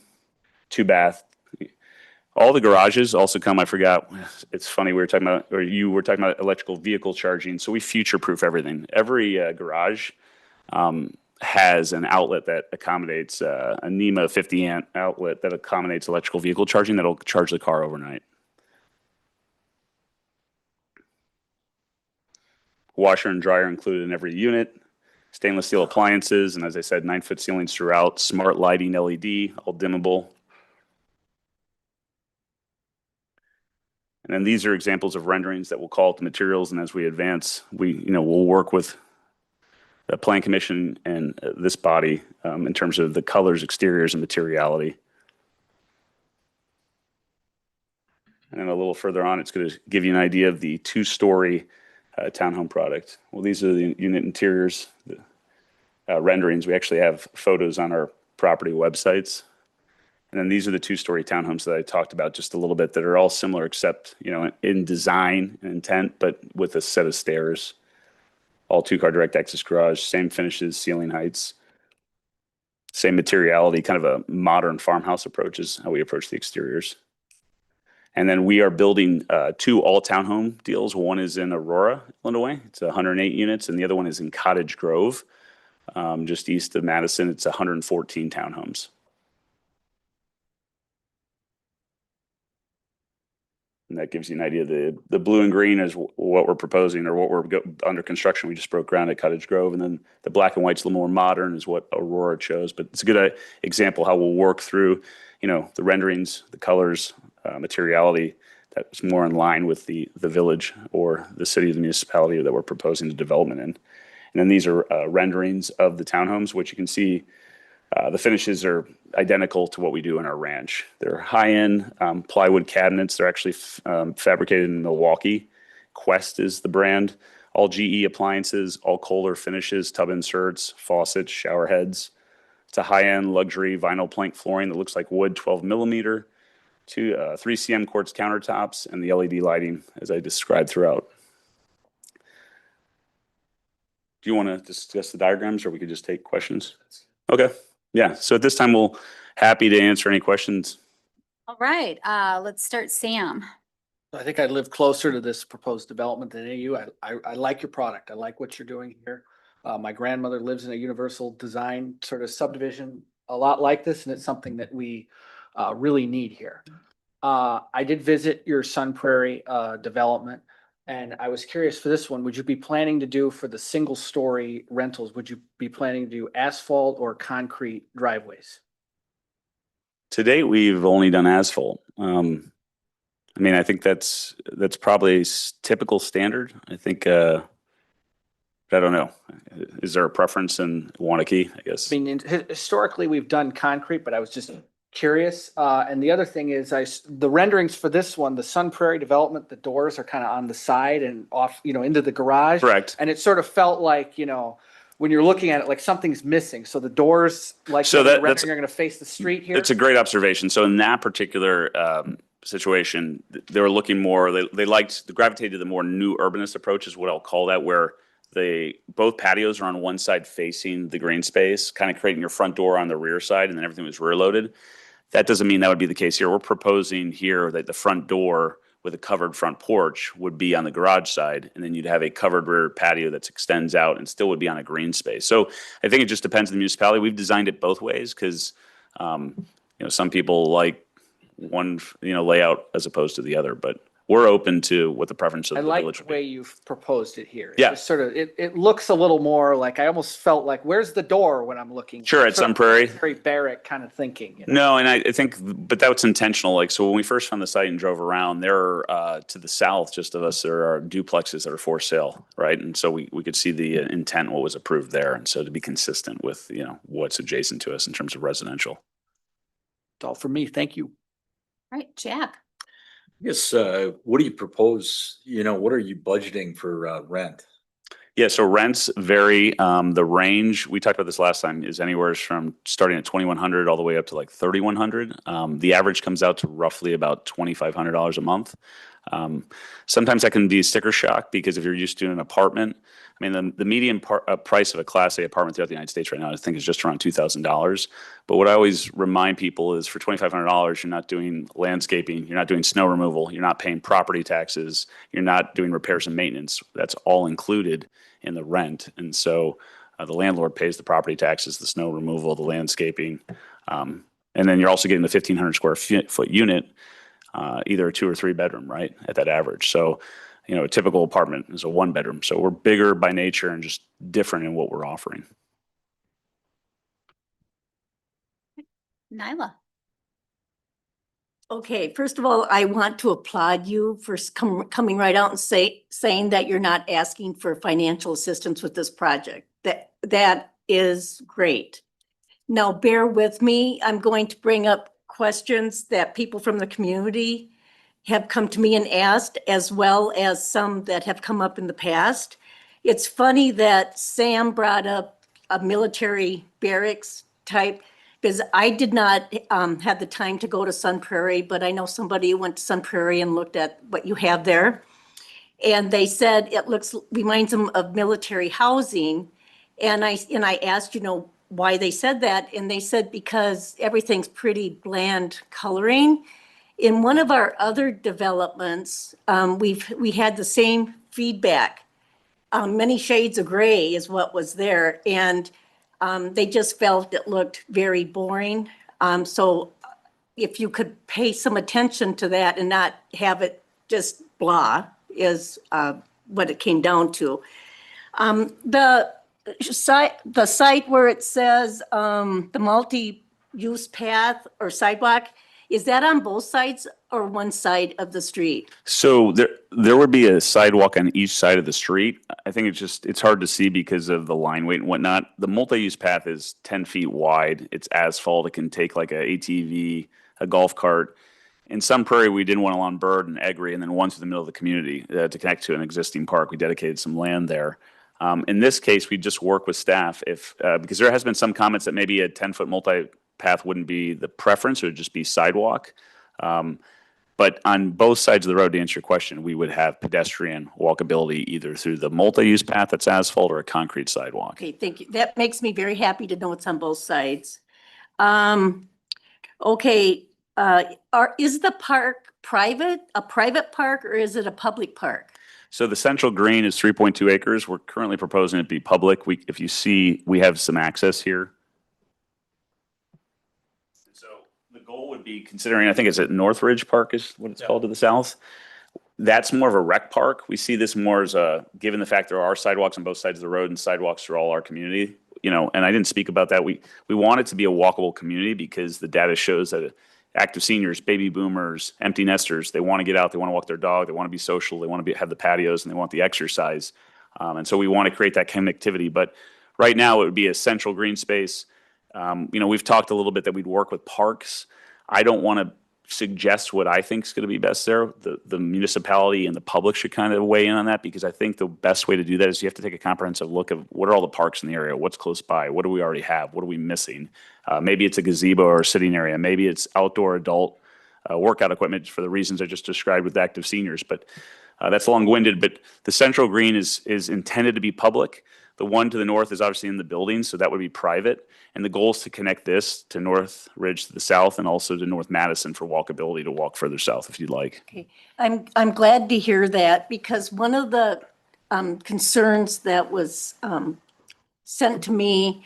2-bath. All the garages also come, I forgot, it's funny, we were talking about, or you were talking about electrical vehicle charging. So we future-proof everything. Every garage has an outlet that accommodates, a NEMA 50 amp outlet that accommodates electrical vehicle charging that'll charge the car overnight. Washer and dryer included in every unit. stainless steel appliances, and as I said, 9-foot ceilings throughout, smart lighting, LED, all dimmable. And then these are examples of renderings that we'll call out the materials, and as we advance, we'll work with the Plan Commission and this body in terms of the colors, exteriors, and materiality. And then a little further on, it's going to give you an idea of the 2-story townhome product. Well, these are the unit interiors, the renderings. We actually have photos on our property websites. And then these are the 2-story townhomes that I talked about just a little bit that are all similar except, in design and intent, but with a set of stairs. All 2-car direct access garage, same finishes, ceiling heights, same materiality, kind of a modern farmhouse approach is how we approach the exteriors. And then we are building 2 all townhome deals. One is in Aurora, Illinois. It's 108 units, and the other one is in Cottage Grove, just east of Madison. It's 114 townhomes. And that gives you an idea. The blue and green is what we're proposing or what we're under construction. We just broke ground at Cottage Grove. And then the black and white's a little more modern is what Aurora chose. But it's a good example how we'll work through, the renderings, the colors, materiality that's more in line with the village or the city, the municipality that we're proposing the development in. And then these are renderings of the townhomes, which you can see the finishes are identical to what we do in our ranch. They're high-end plywood cabinets. They're actually fabricated in Milwaukee. Quest is the brand. All GE appliances, all Kohler finishes, tub inserts, faucets, shower heads. It's a high-end luxury vinyl plank flooring that looks like wood, 12 millimeter, 3 cm quartz countertops, and the LED lighting as I described throughout. Do you want to discuss the diagrams or we could just take questions? Okay. Yeah. So at this time, we'll happy to answer any questions. All right, let's start, Sam. I think I live closer to this proposed development than any of you. I like your product. I like what you're doing here. My grandmother lives in a universal design sort of subdivision, a lot like this, and it's something that we really need here. I did visit your Sun Prairie development, and I was curious for this one, would you be planning to do for the single story rentals, would you be planning to do asphalt or concrete driveways? To date, we've only done asphalt. I think that's probably typical standard. I think, I don't know. Is there a preference in Waunakee, I guess? Historically, we've done concrete, but I was just curious. And the other thing is the renderings for this one, the Sun Prairie development, the doors are kind of on the side and off, into the garage. Correct. And it sort of felt like, when you're looking at it, like something's missing. So the doors, like So the that's rendering, are going to face the street here. It's a great observation. So in that particular situation, they were looking more. They gravitated to the more new urbanist approach, is what I'll call that, where both patios are on one side facing the green space, kind of creating your front door on the rear side, and then everything was rear loaded. That doesn't mean that would be the case here. We're proposing here that the front door with a covered front porch would be on the garage side, and then you'd have a covered rear patio that extends out and still would be on a green space. So I think it just depends on the municipality. We've designed it both ways because, some people like one, layout as opposed to the other, but we're open to what the preference of I the like village the would be. way you've proposed it here. Yeah. It's sort of, it looks a little more like, I almost felt like, where's the door when I'm looking? Sure, at Sort Sun of Prairie. Very barrack kind of thinking. No, and I think, but that's intentional. So when we first found the site and drove around, there are to the south, just of us, there are duplexes that are for sale, right? And so we could see the intent, what was approved there, and so to be consistent with what's adjacent to us in terms of residential. That's all for me. Thank you. All right, Jack. Yes, what do you propose? What are you budgeting for rent? Yeah, so rents vary. The range, we talked about this last time, is anywhere from starting at $2,100 all the way up to like $3,100. The average comes out to roughly about $2,500 a month. Sometimes that can be sticker shock because if you're used to an apartment, the median price of a Class A apartment throughout the United States right now, I think, is just around $2,000. But what I always remind people is for $2,500, you're not doing landscaping, you're not doing snow removal, you're not paying property taxes, you're not doing repairs and maintenance. That's all included in the rent. And so the landlord pays the property taxes, the snow removal, the landscaping. And then you're also getting the 1,500 square foot unit, either a 2 or 3 bedroom, right, at that average. So a typical apartment is a 1-bedroom. So we're bigger by nature and just different in what we're offering. Nyla. Okay, first of all, I want to applaud you for coming right out and saying that you're not asking for financial assistance with this project. That is great. Now, bear with me. I'm going to bring up questions that people from the community have come to me and asked, as well as some that have come up in the past. It's funny that Sam brought up a military barracks type, because I did not have the time to go to Sun Prairie, but I know somebody who went to Sun Prairie and looked at what you have there. And they said it reminds them of military housing. And I asked, why they said that. And they said, because everything's pretty bland coloring. In one of our other developments, we had the same feedback. Many shades of gray is what was there. And they just felt it looked very boring. So if you could pay some attention to that and not have it just blah is what it came down to. The site where it says the multi-use path or sidewalk, is that on both sides or one side of the street? So there would be a sidewalk on each side of the street. I think it's hard to see because of the line weight and whatnot. The multi-use path is 10 feet wide. It's asphalt. It can take like a ATV, a golf cart. In Sun Prairie, we did one along Bird and Eggery, and then one to the middle of the community to connect to an existing park. We dedicated some land there. In this case, we just work with staff because there has been some comments that maybe a 10-foot multi-path wouldn't be the preference, it would just be sidewalk. But on both sides of the road, to answer your question, we would have pedestrian walkability either through the multi-use path that's asphalt or a concrete sidewalk. Okay, thank you. That makes me very happy to know it's on both sides. Okay, is the park a private park, or is it a public park? So the central green is 3.2 acres. We're currently proposing it to be public. If you see, we have some access here. So the goal would be considering, I think it's at Northridge Park is what it's called to the south. That's more of a rec park. We see this more as given the fact there are sidewalks on both sides of the road and sidewalks through all our community, and I didn't speak about that. We want it to be a walkable community because the data shows that active seniors, baby boomers, empty nesters, they want to get out, they want to walk their dog, they want to be social, they want to have the patios, and they want the exercise. And so we want to create that connectivity. But right now it would be a central green space. We've talked a little bit that we'd work with parks. I don't want to suggest what I think is going to be best there. The municipality and the public should kind of weigh in on that, because I think the best way to do that is you have to take a comprehensive look of what are all the parks in the area, what's close by, what do we already have, what are we missing? Maybe it's a gazebo or a sitting area, maybe it's outdoor adult workout equipment for the reasons I just described with active seniors, but that's long-winded. But the central green is intended to be public. The one to the north is obviously in the building, so that would be private. And the goal is to connect this to North Ridge to the south and also to North Madison for walkability to walk further south if you'd like. Okay, I'm glad to hear that, because one of the concerns that was sent to me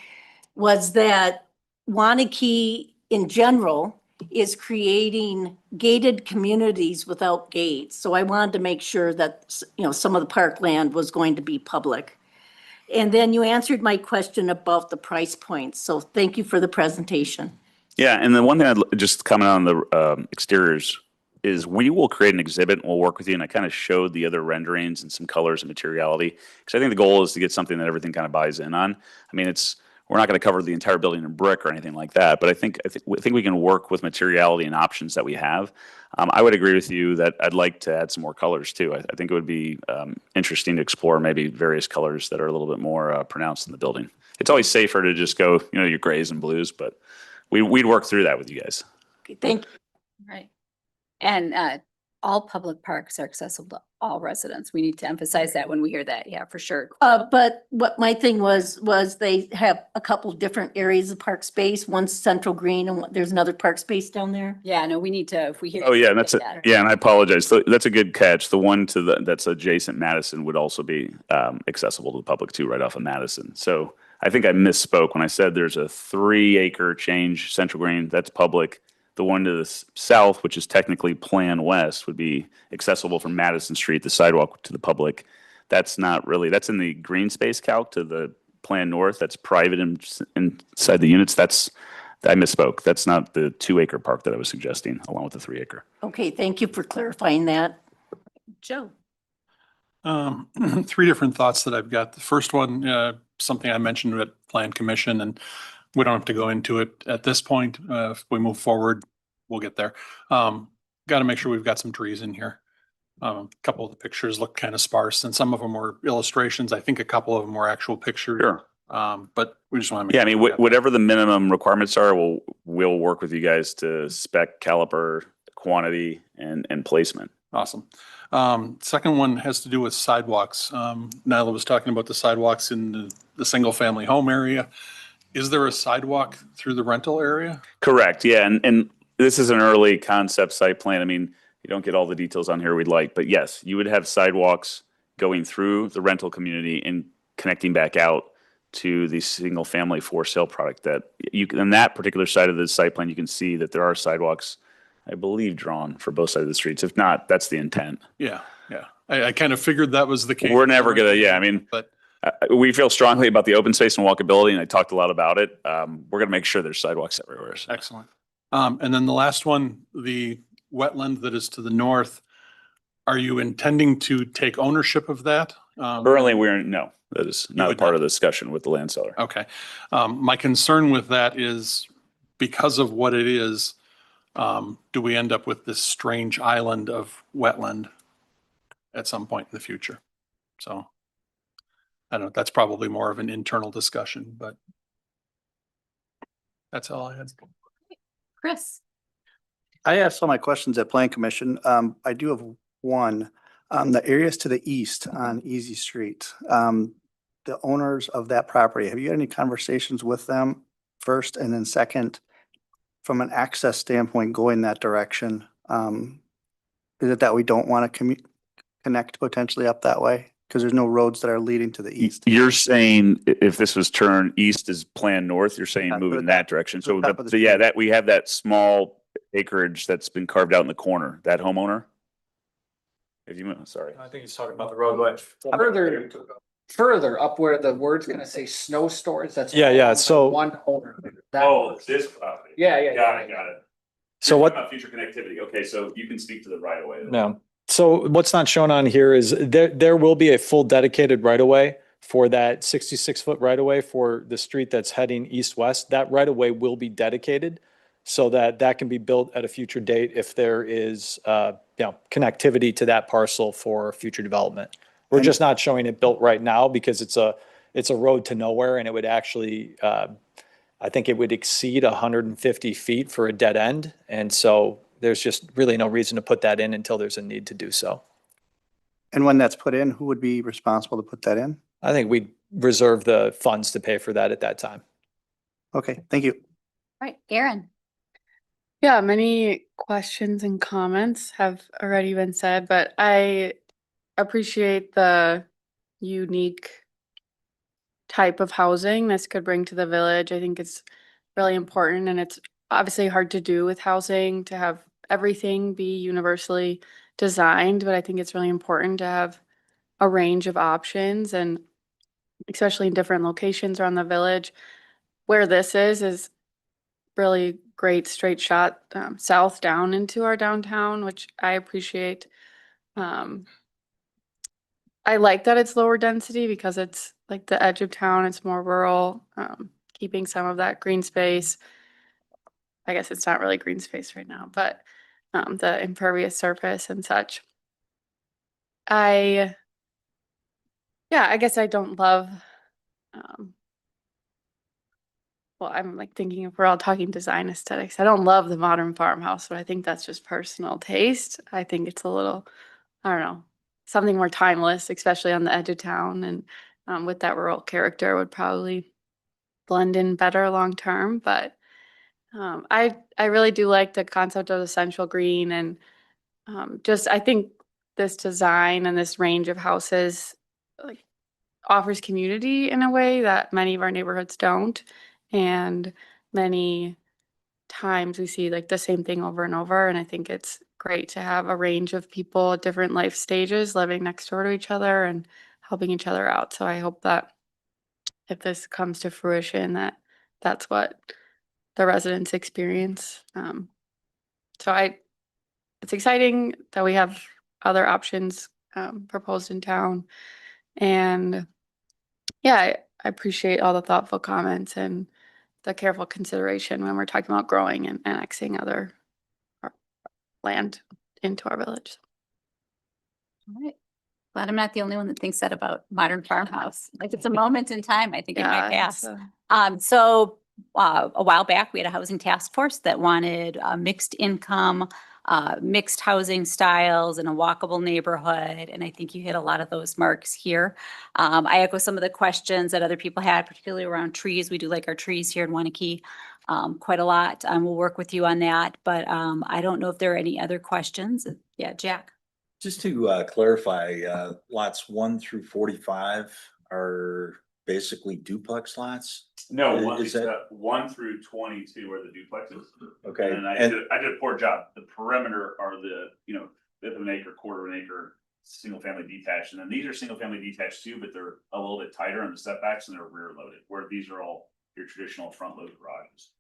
was that Waunakee in general is creating gated communities without gates. So I wanted to make sure that, some of the parkland was going to be public. And then you answered my question about the price points. So thank you for the presentation. Yeah, and the one thing I'd just comment on the exteriors is we will create an exhibit and we'll work with you. And I kind of showed the other renderings and some colors and materiality, because I think the goal is to get something that everything kind of buys in on. I mean, we're not going to cover the entire building in brick or anything like that, but I think we can work with materiality and options that we have. I would agree with you that I'd like to add some more colors too. I think it would be interesting to explore maybe various colors that are a little bit more pronounced in the building. It's always safer to just go, your grays and blues, but we'd work through that with you guys. Okay, thank you. Right. And all public parks are accessible to all residents. We need to emphasize that when we hear that. Yeah, for sure. But what my thing was they have a couple different areas of park space. One's central green and there's another park space down there. Yeah, no, we need to, if we hear. Oh yeah, and and I apologize. That's a good catch. The one that's adjacent Madison would also be accessible to the public too, right off of Madison. So I think I misspoke when I said there's a 3-acre change central green. That's public. The one to the south, which is technically Plan West, would be accessible from Madison Street, the sidewalk to the public. That's not really, that's in the green space calc to the Plan North. That's private inside the units. I misspoke. That's not the 2-acre park that I was suggesting, along with the 3-acre. Okay, thank you for clarifying that. Joe? Three different thoughts that I've got. The first one, something I mentioned at Plan Commission, and we don't have to go into it at this point. If we move forward, we'll get there. Got to make sure we've got some trees in here. A couple of the pictures look kind of sparse, and some of them were illustrations. I think a couple of them were actual pictures. Sure. But we just want to make. Yeah, I sure mean, we got that. whatever the minimum requirements are, we'll work with you guys to spec caliper, quantity, and placement. Awesome. Second one has to do with sidewalks. Nyla was talking about the sidewalks in the single family home area. Is there a sidewalk through the rental area? Correct. Yeah, and this is an early concept site plan. I mean, you don't get all the details on here we'd like, but yes, you would have sidewalks going through the rental community and connecting back out to the single family for sale product that you can, on that particular side of the site plan, you can see that there are sidewalks, I believe, drawn for both sides of the streets. If not, that's the intent. Yeah, yeah. I kind of figured that was the case. We're never gonna, yeah, I mean, But we feel strongly about the open space and walkability, and I talked a lot about it. We're gonna make sure there's sidewalks everywhere. So. excellent. And then the last one, the wetland that is to the north, are you intending to take ownership of that? Currently, no, that is not a would part not. of the discussion with the land seller. Okay. My concern with that is because of what it is, do we end up with this strange island of wetland at some point in the future? So I don't know, that's probably more of an internal discussion, but that's all I had. Chris? I asked all my questions at Plan Commission. I do have one. The areas to the east on Easy Street, the owners of that property, have you had any conversations with them first? And then second, from an access standpoint, going that direction, is it that we don't want to connect potentially up that way? Because there's no roads that are leading to the east. You're saying if this was turned east as Plan North, you're saying Yeah, move to in the that direction. to So the top of the yeah, street. that we have that small acreage that's been carved out in the corner, that homeowner. If you, sorry. I think he's talking about the roadway. Further up where the word's gonna say snow storage, that's. Yeah, yeah, owned by so- One owner. That Oh, works. this property. Yeah, yeah. Got it. So You're what- talking about future connectivity. Okay, so you can speak to the right of way. No. So what's not shown on here is there will be a full dedicated right of way for that 66-foot right of way for the street that's heading east-west. That right of way will be dedicated so that can be built at a future date if there is connectivity to that parcel for future development. We're And- just not showing it built right now because it's a road to nowhere, and it would actually I think it would exceed 150 feet for a dead end. And so there's just really no reason to put that in until there's a need to do so. And when that's put in, who would be responsible to put that in? I think we reserve the funds to pay for that at that time. Okay, thank you. All right, Aaron? Yeah, many questions and comments have already been said, but I appreciate the unique type of housing this could bring to the village. I think it's really important, and it's obviously hard to do with housing to have everything be universally designed, but I think it's really important to have a range of options, and especially in different locations around the village. Where this is really great straight shot south down into our downtown, which I appreciate. I like that it's lower density because it's like the edge of town, it's more rural, keeping some of that green space. I guess it's not really green space right now, but the impervious surface and such. I guess I don't love, well, I'm like thinking if we're all talking design aesthetics, I don't love the modern farmhouse, but I think that's just personal taste. I think it's a little, I don't know, something more timeless, especially on the edge of town, and with that rural character would probably blend in better long term. But I really do like the concept of the central green, and just I think this design and this range of houses like offers community in a way that many of our neighborhoods don't, and many times we see like the same thing over and over. And I think it's great to have a range of people at different life stages living next door to each other and helping each other out. So I hope that if this comes to fruition, that's what the residents experience. It's exciting that we have other options proposed in town. And yeah, I appreciate all the thoughtful comments and the careful consideration when we're talking about growing and annexing other land into our village. All right. Glad I'm not the only one that thinks that about modern farmhouse. Like it's a moment in time, I think it might Yeah, pass. So a while back, we had a housing task force that wanted mixed income, mixed housing styles in a walkable neighborhood. And I think you hit a lot of those marks here. I echo some of the questions that other people had, particularly around trees. We do like our trees here in Waunakee quite a lot. We'll work with you on that, but I don't know if there are any other questions. Yeah, Jack. Just to clarify, lots 1 through 45 are basically duplex lots? No, Is that 1 through 22 are the duplexes. okay? And I did a poor job. The perimeter are the, fifth of an acre, quarter of an acre, single family detached. And then these are single family detached too, but they're a little bit tighter on the setbacks and they're rear loaded, where these are all your traditional front loaded garages.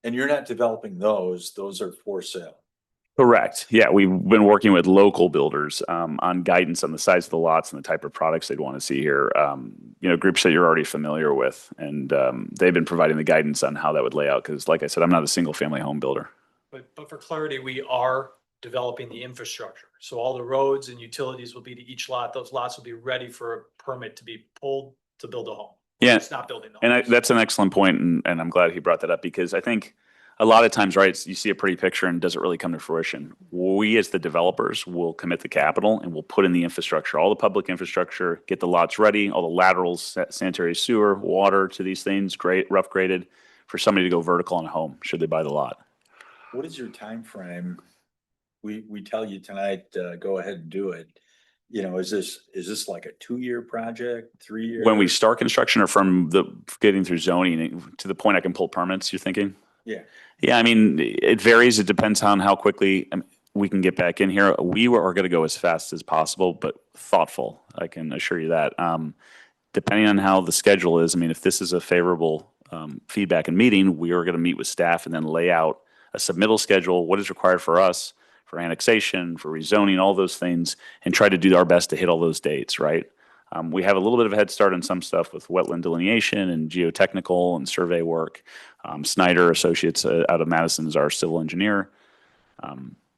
And you're not developing those are for sale. Correct. Yeah, we've been working with local builders on guidance on the size of the lots and the type of products they'd want to see here. Groups that you're already familiar with, and they've been providing the guidance on how that would lay out. Because, like I said, I'm not a single family home builder. But for clarity, we are developing the infrastructure. So all the roads and utilities will be to each lot. Those lots will be ready for a permit to be pulled to build a home. Yeah, It's not building the and homes. that's an excellent point, and I'm glad he brought that up because I think a lot of times, right, you see a pretty picture and it doesn't really come to fruition. We as the developers will commit the capital and we'll put in the infrastructure, all the public infrastructure, get the lots ready, all the laterals, sanitary sewer, water to these things, rough graded for somebody to go vertical on a home should they buy the lot. What is your time frame? We tell you tonight, go ahead and do it. Is this like a 2-year project, 3 year? When we start construction or from the getting through zoning to the point I can pull permits, you're thinking? Yeah. Yeah, I mean, it varies. It depends on how quickly we can get back in here. We are going to go as fast as possible, but thoughtful. I can assure you that. Depending on how the schedule is, I mean, if this is a favorable feedback and meeting, we are going to meet with staff and then lay out a submittal schedule, what is required for us, for annexation, for rezoning, all those things, and try to do our best to hit all those dates, right? We have a little bit of a head start on some stuff with wetland delineation and geotechnical and survey work. Snyder Associates out of Madison is our civil engineer.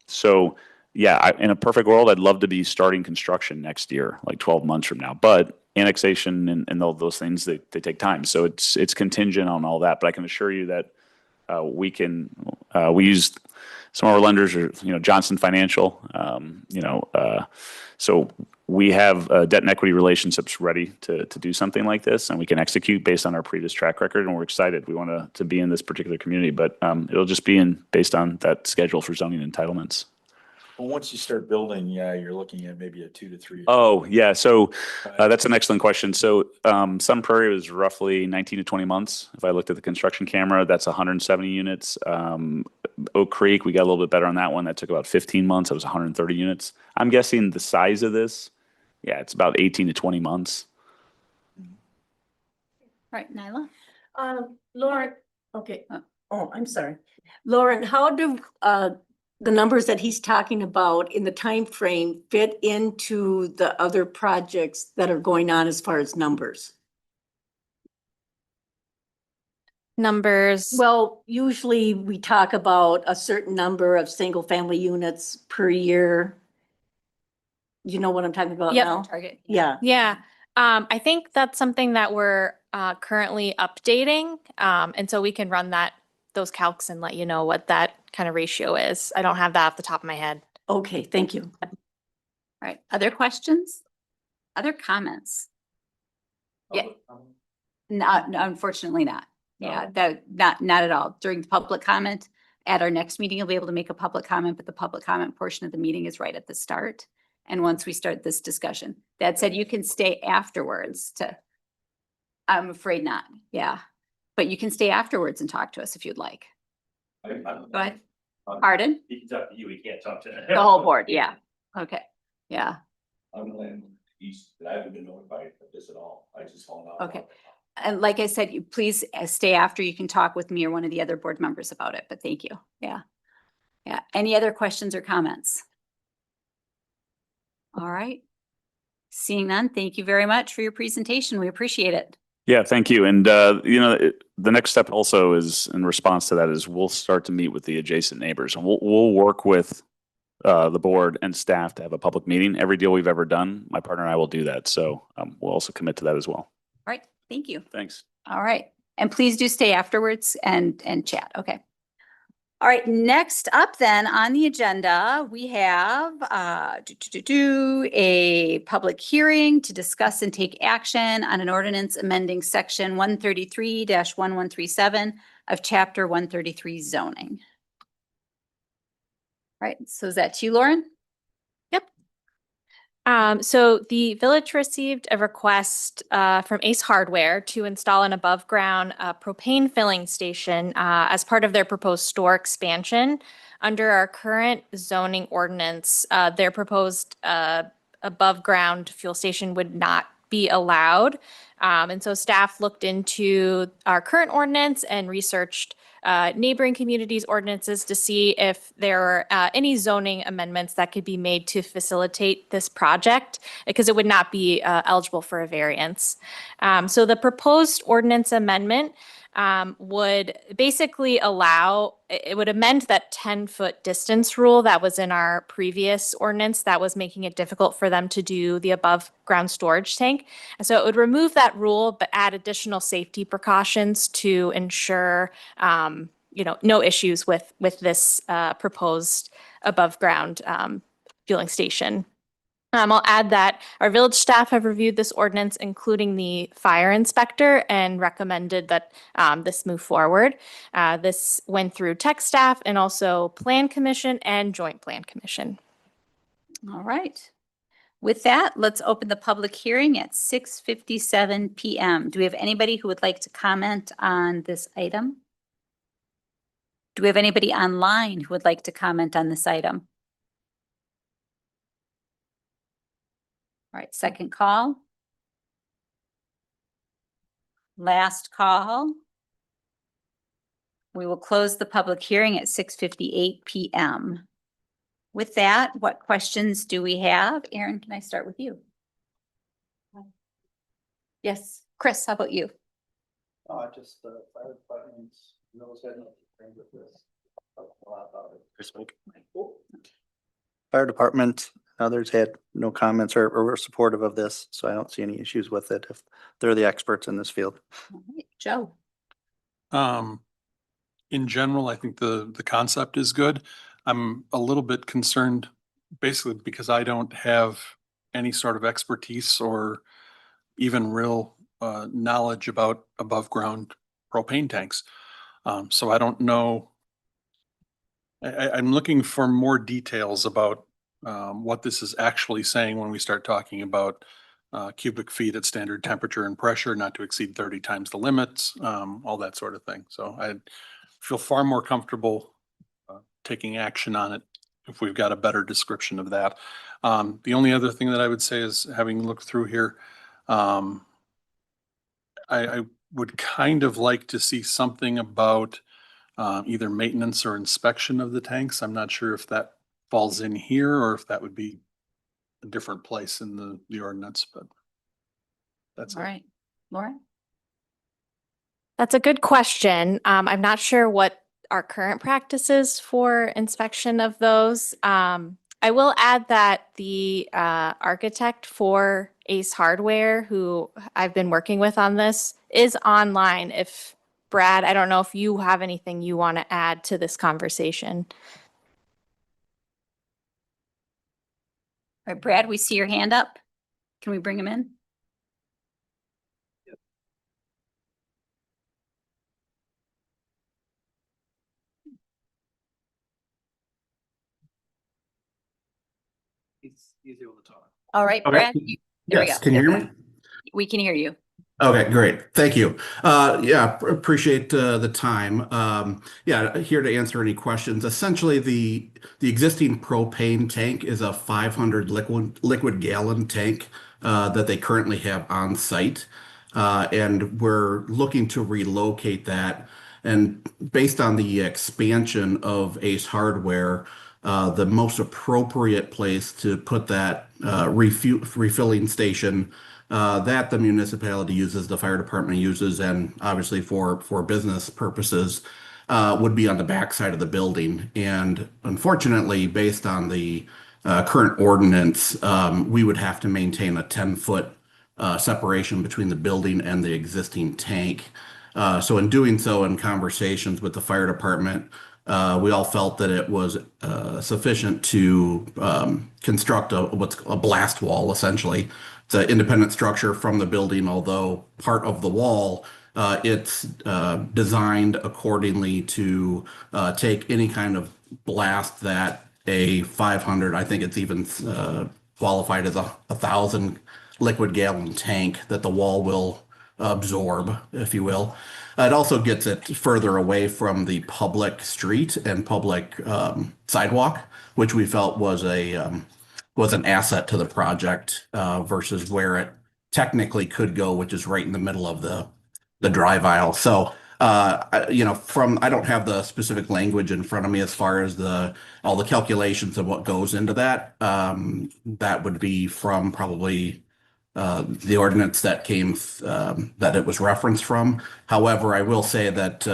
So yeah, in a perfect world, I'd love to be starting construction next year, like 12 months from now. But annexation and all those things, they take time. So it's contingent on all that. But I can assure you that we use some of our lenders are, Johnson Financial, so we have debt and equity relationships ready to do something like this, and we can execute based on our previous track record, and we're excited. We want to be in this particular community, but it'll just be based on that schedule for zoning entitlements. Well, once you start building, you're looking at maybe a 2 to 3. Oh, yeah. So that's an excellent question. So Sun Prairie was roughly 19 to 20 months. If I looked at the construction camera, that's 170 units. Oak Creek, we got a little bit better on that one. That took about 15 months. That was 130 units. I'm guessing the size of this, it's about 18 to 20 months. Right, Nyla? Lauren, okay. Oh, I'm sorry. Lauren, how do the numbers that he's talking about in the time frame fit into the other projects that are going on as far as numbers? Numbers. Well, usually we talk about a certain number of single family units per year. You know what I'm talking about Yep. now? Target. Yeah. Yeah. I think that's something that we're currently updating. And so we can run those calcs and let you know what that kind of ratio is. I don't have that off the top of my head. Okay, thank you. All right, other questions? Other comments? Yeah. No, unfortunately not. Yeah, not at all. During the public comment, at our next meeting, you'll be able to make a public comment, but the public comment portion of the meeting is right at the start. And once we start this discussion, that said, you can stay afterwards I'm afraid not. Yeah. but you can stay afterwards and talk to us if you'd like. Go Go ahead. Pardon? It's up to you. We can't talk to. The whole board, yeah. Okay, yeah, I'm the landlord east, but I haven't been notified of this at all. I just found out. okay. And like I said, you please stay after. You can talk with me or one of the other board members about it, but thank you. Yeah. Yeah. Any other questions or comments? All right. Seeing none, thank you very much for your presentation. We appreciate it. Yeah, thank you. And, the next step also is, in response to that, is we'll start to meet with the adjacent neighbors, and we'll work with the board and staff to have a public meeting. Every deal we've ever done, my partner and I will do that. So we'll also commit to that as well. All right. Thank you. Thanks. All right. And please do stay afterwards and chat. Okay. All right. Next up then on the agenda, we have a public hearing to discuss and take action on an ordinance amending section 133-1137 of chapter 133 zoning. All right. So is that to you, Lauren? So the village received a request from Ace Hardware to install an above-ground propane filling station as part of their proposed store expansion. Under our current zoning ordinance, their proposed above-ground fuel station would not be allowed. And so staff looked into our current ordinance and researched neighboring communities' ordinances to see if there are any zoning amendments that could be made to facilitate this project, because it would not be eligible for a variance. So the proposed ordinance amendment would basically it would amend that 10-foot distance rule that was in our previous ordinance that was making it difficult for them to do the above ground storage tank. And so it would remove that rule, but add additional safety precautions to ensure, no issues with this proposed above ground fueling station. I'll add that our village staff have reviewed this ordinance, including the fire inspector, and recommended that this move forward. This went through tech staff and also Plan Commission and Joint Plan Commission. All right. With that, let's open the public hearing at 6:57 p.m. Do we have anybody who would like to comment on this item? Do we have anybody online who would like to comment on this item? All right, second call. Last call. We will close the public hearing at 6:58 p.m. With that, what questions do we have? Aaron, can I start with you? Yes, Chris, how about you? Just the fire department's knows that nothing with this. A lot about it. Chris, Mike. Fire department, others had no comments or were supportive of this, so I don't see any issues with it if they're the experts in this field. All right, Joe. In general, I think the concept is good. I'm a little bit concerned, basically because I don't have any sort of expertise or even real knowledge about above ground propane tanks. So I don't know. I'm looking for more details about what this is actually saying when we start talking about cubic feet at standard temperature and pressure, not to exceed 30 times the limits, all that sort of thing. So I feel far more comfortable taking action on it if we've got a better description of that. The only other thing that I would say is, having looked through here, I would kind of like to see something about either maintenance or inspection of the tanks. I'm not sure if that falls in here or if that would be a different place in the ordinance, but that's All it. right, Lauren? That's a good question. I'm not sure what our current practice is for inspection of those. I will add that the architect for Ace Hardware, who I've been working with on this, is online. If Brad, I don't know if you have anything you want to add to this conversation. All right, Brad, we see your hand up. Can we bring him in? He's able to talk. All right, Okay. Brad. There we Yes, go. can you hear me? We can hear you. Okay, great. Thank you. Yeah, appreciate the time. Yeah, here to answer any questions. Essentially, the existing propane tank is a 500 liquid gallon tank that they currently have on site. And we're looking to relocate that. And based on the expansion of Ace Hardware, the most appropriate place to put that refilling station that the municipality uses, the fire department uses, and obviously for business purposes, would be on the back side of the building. And unfortunately, based on the current ordinance, we would have to maintain a 10-foot separation between the building and the existing tank. So in doing so, in conversations with the fire department, we all felt that it was sufficient to construct what's a blast wall, essentially. It's an independent structure from the building, although part of the wall, it's designed accordingly to take any kind of blast that a 500, I think it's even qualified as a 1,000 liquid gallon tank that the wall will absorb, if you will. It also gets it further away from the public street and public sidewalk, which we felt was an asset to the project versus where it technically could go, which is right in the middle of the drive aisle. So, I don't have the specific language in front of me as far as all the calculations of what goes into that. That would be from probably the ordinance that came that it was referenced from. However, I will say that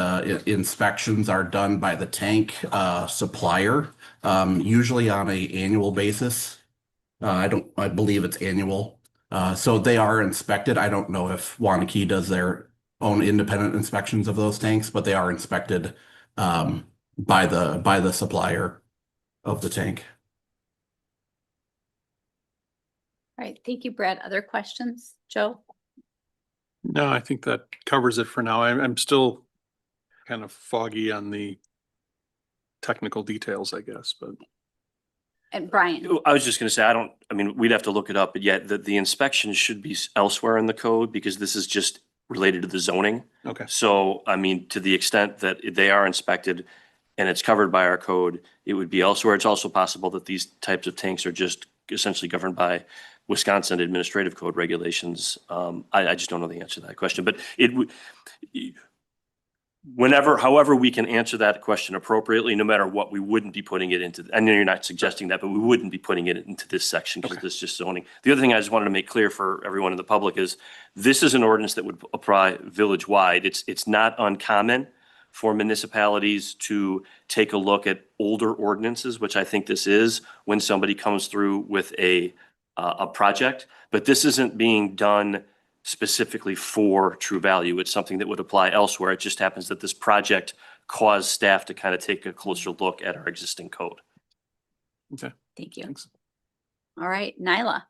inspections are done by the tank supplier, usually on an annual basis. I believe it's annual. So they are inspected. I don't know if Waunakee does their own independent inspections of those tanks, but they are inspected by the supplier of the tank. All right, thank you, Brad. Other questions? Joe? No, I think that covers it for now. I'm still kind of foggy on the technical details, I guess, but. And Brian? I was just gonna say, we'd have to look it up, but yet the inspection should be elsewhere in the code because this is just related to the zoning. Okay. So, to the extent that they are inspected and it's covered by our code, it would be elsewhere. It's also possible that these types of tanks are just essentially governed by Wisconsin administrative code regulations. I just don't know the answer to that question, but however we can answer that question appropriately, no matter what, we wouldn't be putting it into, I know you're not suggesting that, but we wouldn't be putting it into this section because this is just zoning. The other thing I just wanted to make clear for everyone in the public is this is an ordinance that would apply village-wide. It's not uncommon for municipalities to take a look at older ordinances, which I think this is, when somebody comes through with a project, but this isn't being done specifically for True Value. It's something that would apply elsewhere. It just happens that this project caused staff to kind of take a closer look at our existing code. Okay. Thank you. Thanks. All right, Nyla.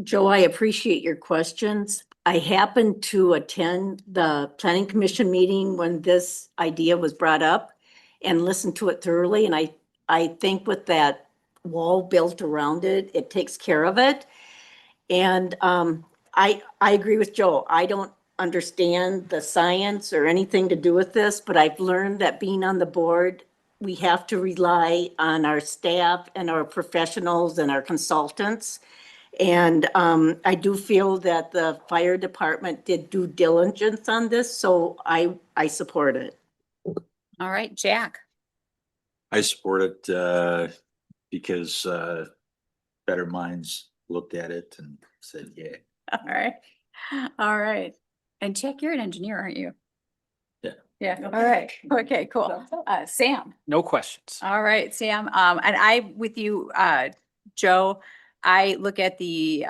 Joe, I appreciate your questions. I happened to attend the Planning Commission meeting when this idea was brought up and listened to it thoroughly. And I think with that wall built around it, it takes care of it. And I agree with Joe. I don't understand the science or anything to do with this, but I've learned that being on the board, we have to rely on our staff and our professionals and our consultants. And I do feel that the fire department did due diligence on this, so I support it. All right, Jack. I support it because better minds looked at it and said, yeah. All right. All right. And Jack, you're an engineer, aren't you? Yeah. Yeah. All right. Okay, cool. Sam. No questions. All right, Sam. And I, with you, Joe, I look at the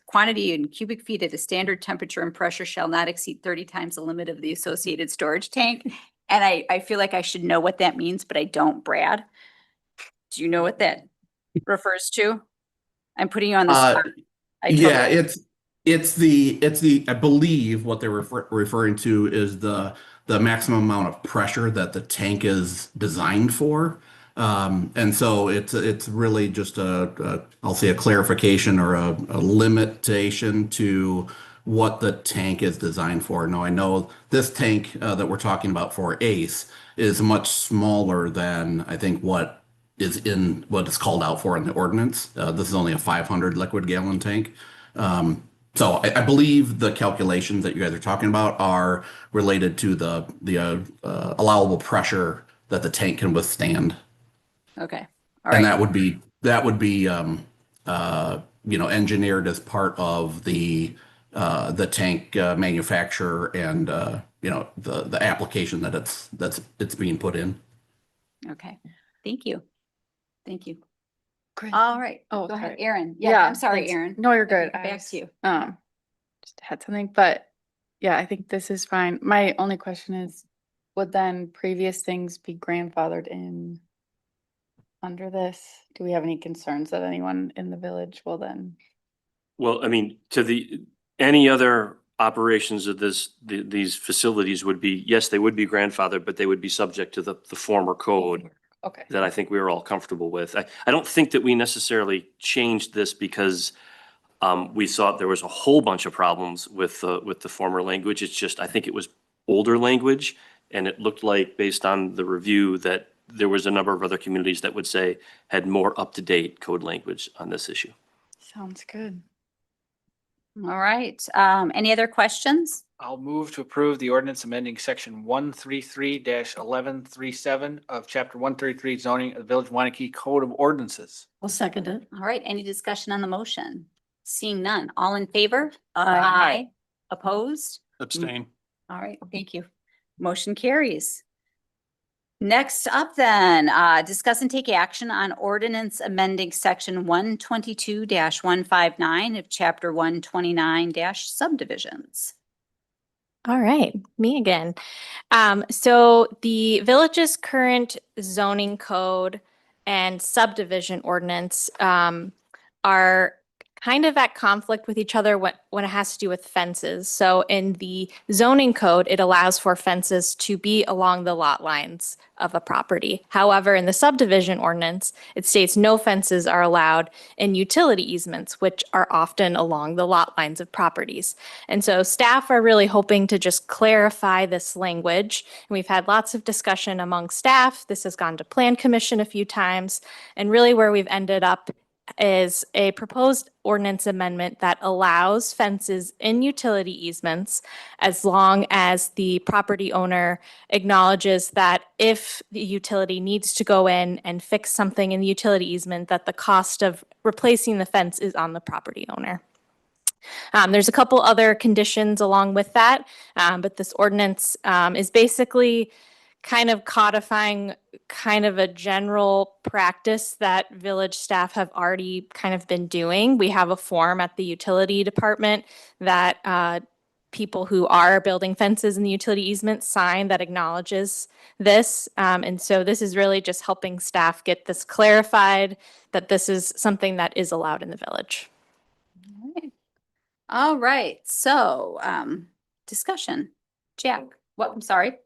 quantity in cubic feet at a standard temperature and pressure shall not exceed 30 times the limit of the associated storage tank. And I feel like I should know what that means, but I don't. Brad, do you know what that refers to? I'm putting you on the spot. Yeah, it's the I believe what they're referring to is the maximum amount of pressure that the tank is designed for. And so it's really just I'll say a clarification or a limitation to what the tank is designed for. Now, I know this tank that we're talking about for ACE is much smaller than I think what is called out for in the ordinance. This is only a 500 liquid gallon tank. So I believe the calculations that you guys are talking about are related to the allowable pressure that the tank can withstand. Okay, all And right. that would be engineered as part of the tank manufacturer and the application that it's being put in. Okay, thank you. Thank you. Great. All right. Oh, Go ahead, sorry. Aaron. Yeah, I'm sorry, thanks. Aaron. No, you're good. Back to you. Just had something, but yeah, I think this is fine. My only question is, would then previous things be grandfathered in under this? Do we have any concerns that anyone in the village will then? Well, I mean, any other operations of these facilities would be, yes, they would be grandfathered, but they would be subject to the former code Okay. that I think we were all comfortable with. I don't think that we necessarily changed this because we thought there was a whole bunch of problems with the former language. It's just, I think it was older language, and it looked like, based on the review, that there was a number of other communities that would say had more up-to-date code language on this issue. Sounds good. All right. Any other questions? I'll move to approve the ordinance amending section 133-1137 of chapter 133 zoning of the Village of Waunakee Code of Ordinances. I'll second it. All right. Any discussion on the motion? Seeing none. All in favor? Aye. Opposed? Abstain. All right. Thank you. Motion carries. Next up then, discuss and take action on ordinance amending section 122-159 of chapter 129 subdivisions. All right, me again. So the village's current zoning code and subdivision ordinance are kind of at conflict with each other when it has to do with fences. So in the zoning code, it allows for fences to be along the lot lines of a property. However, in the subdivision ordinance, it states no fences are allowed in utility easements, which are often along the lot lines of properties. And so staff are really hoping to just clarify this language. And we've had lots of discussion among staff. This has gone to Plan Commission a few times. And really where we've ended up is a proposed ordinance amendment that allows fences in utility easements as long as the property owner acknowledges that if the utility needs to go in and fix something in the utility easement, that the cost of replacing the fence is on the property owner. There's a couple other conditions along with that, but this ordinance is basically kind of codifying kind of a general practice that village staff have already kind of been doing. We have a form at the utility department that people who are building fences in the utility easement sign that acknowledges this. And so this is really just helping staff get this clarified, that this is something that is allowed in the village. All right. So discussion. Jack, what? I'm sorry.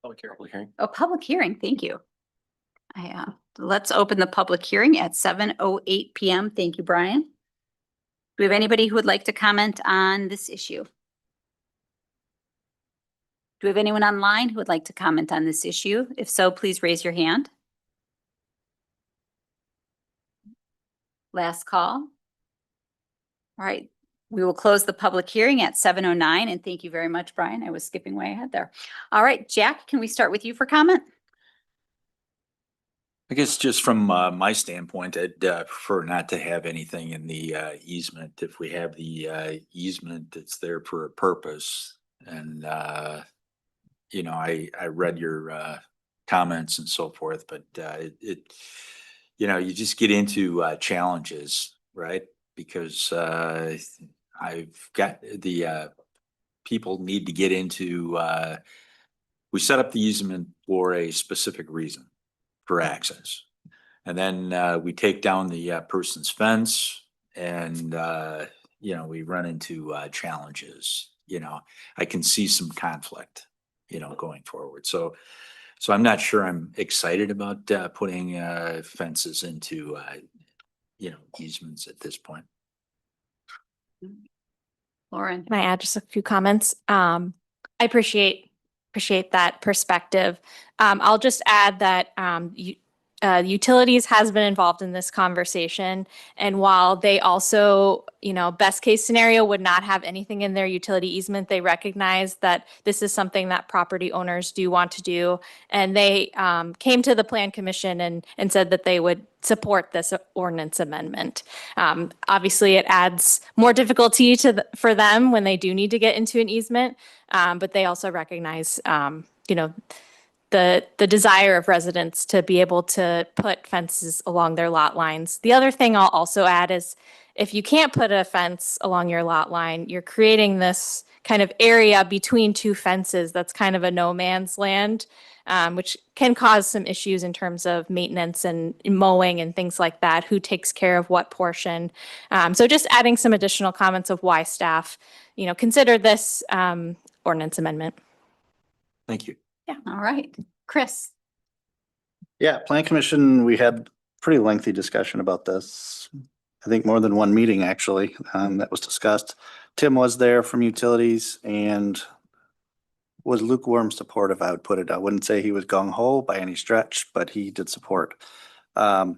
Public hearing. Oh, public hearing. Thank you. Let's open the public hearing at 7:08 p.m. Thank you, Brian. Do we have anybody who would like to comment on this issue? Do we have anyone online who would like to comment on this issue? If so, please raise your hand. Last call. All right. We will close the public hearing at 7:09, and thank you very much, Brian. I was skipping way ahead there. All right, Jack, can we start with you for comment? I guess just from my standpoint, I'd prefer not to have anything in the easement. If we have the easement, it's there for a purpose. And, I read your comments and so forth, but you just get into challenges, right? Because I've got the people need to get into, we set up the easement for a specific reason, for access. And then we take down the person's fence and, we run into challenges. I can see some conflict, going forward. So So I'm not sure I'm excited about putting fences into, easements at this point. Lauren? Can I add just a few comments? I appreciate that perspective. I'll just add that utilities has been involved in this conversation, and while they also, best case scenario would not have anything in their utility easement, they recognize that this is something that property owners do want to do, and they came to the Plan Commission and said that they would support this ordinance amendment. Obviously, it adds more difficulty for them when they do need to get into an easement, but they also recognize, the desire of residents to be able to put fences along their lot lines. The other thing I'll also add is if you can't put a fence along your lot line, you're creating this kind of area between two fences that's kind of a no man's land, which can cause some issues in terms of maintenance and mowing and things like that. Who takes care of what portion? So just adding some additional comments of why staff, consider this ordinance amendment. Thank you. Yeah, all right. Chris? Yeah, Plan Commission, we had pretty lengthy discussion about this. I think more than one meeting actually, that was discussed. Tim was there from utilities and was lukewarm supportive, I would put it. I wouldn't say he was gung ho by any stretch, but he did support. I'm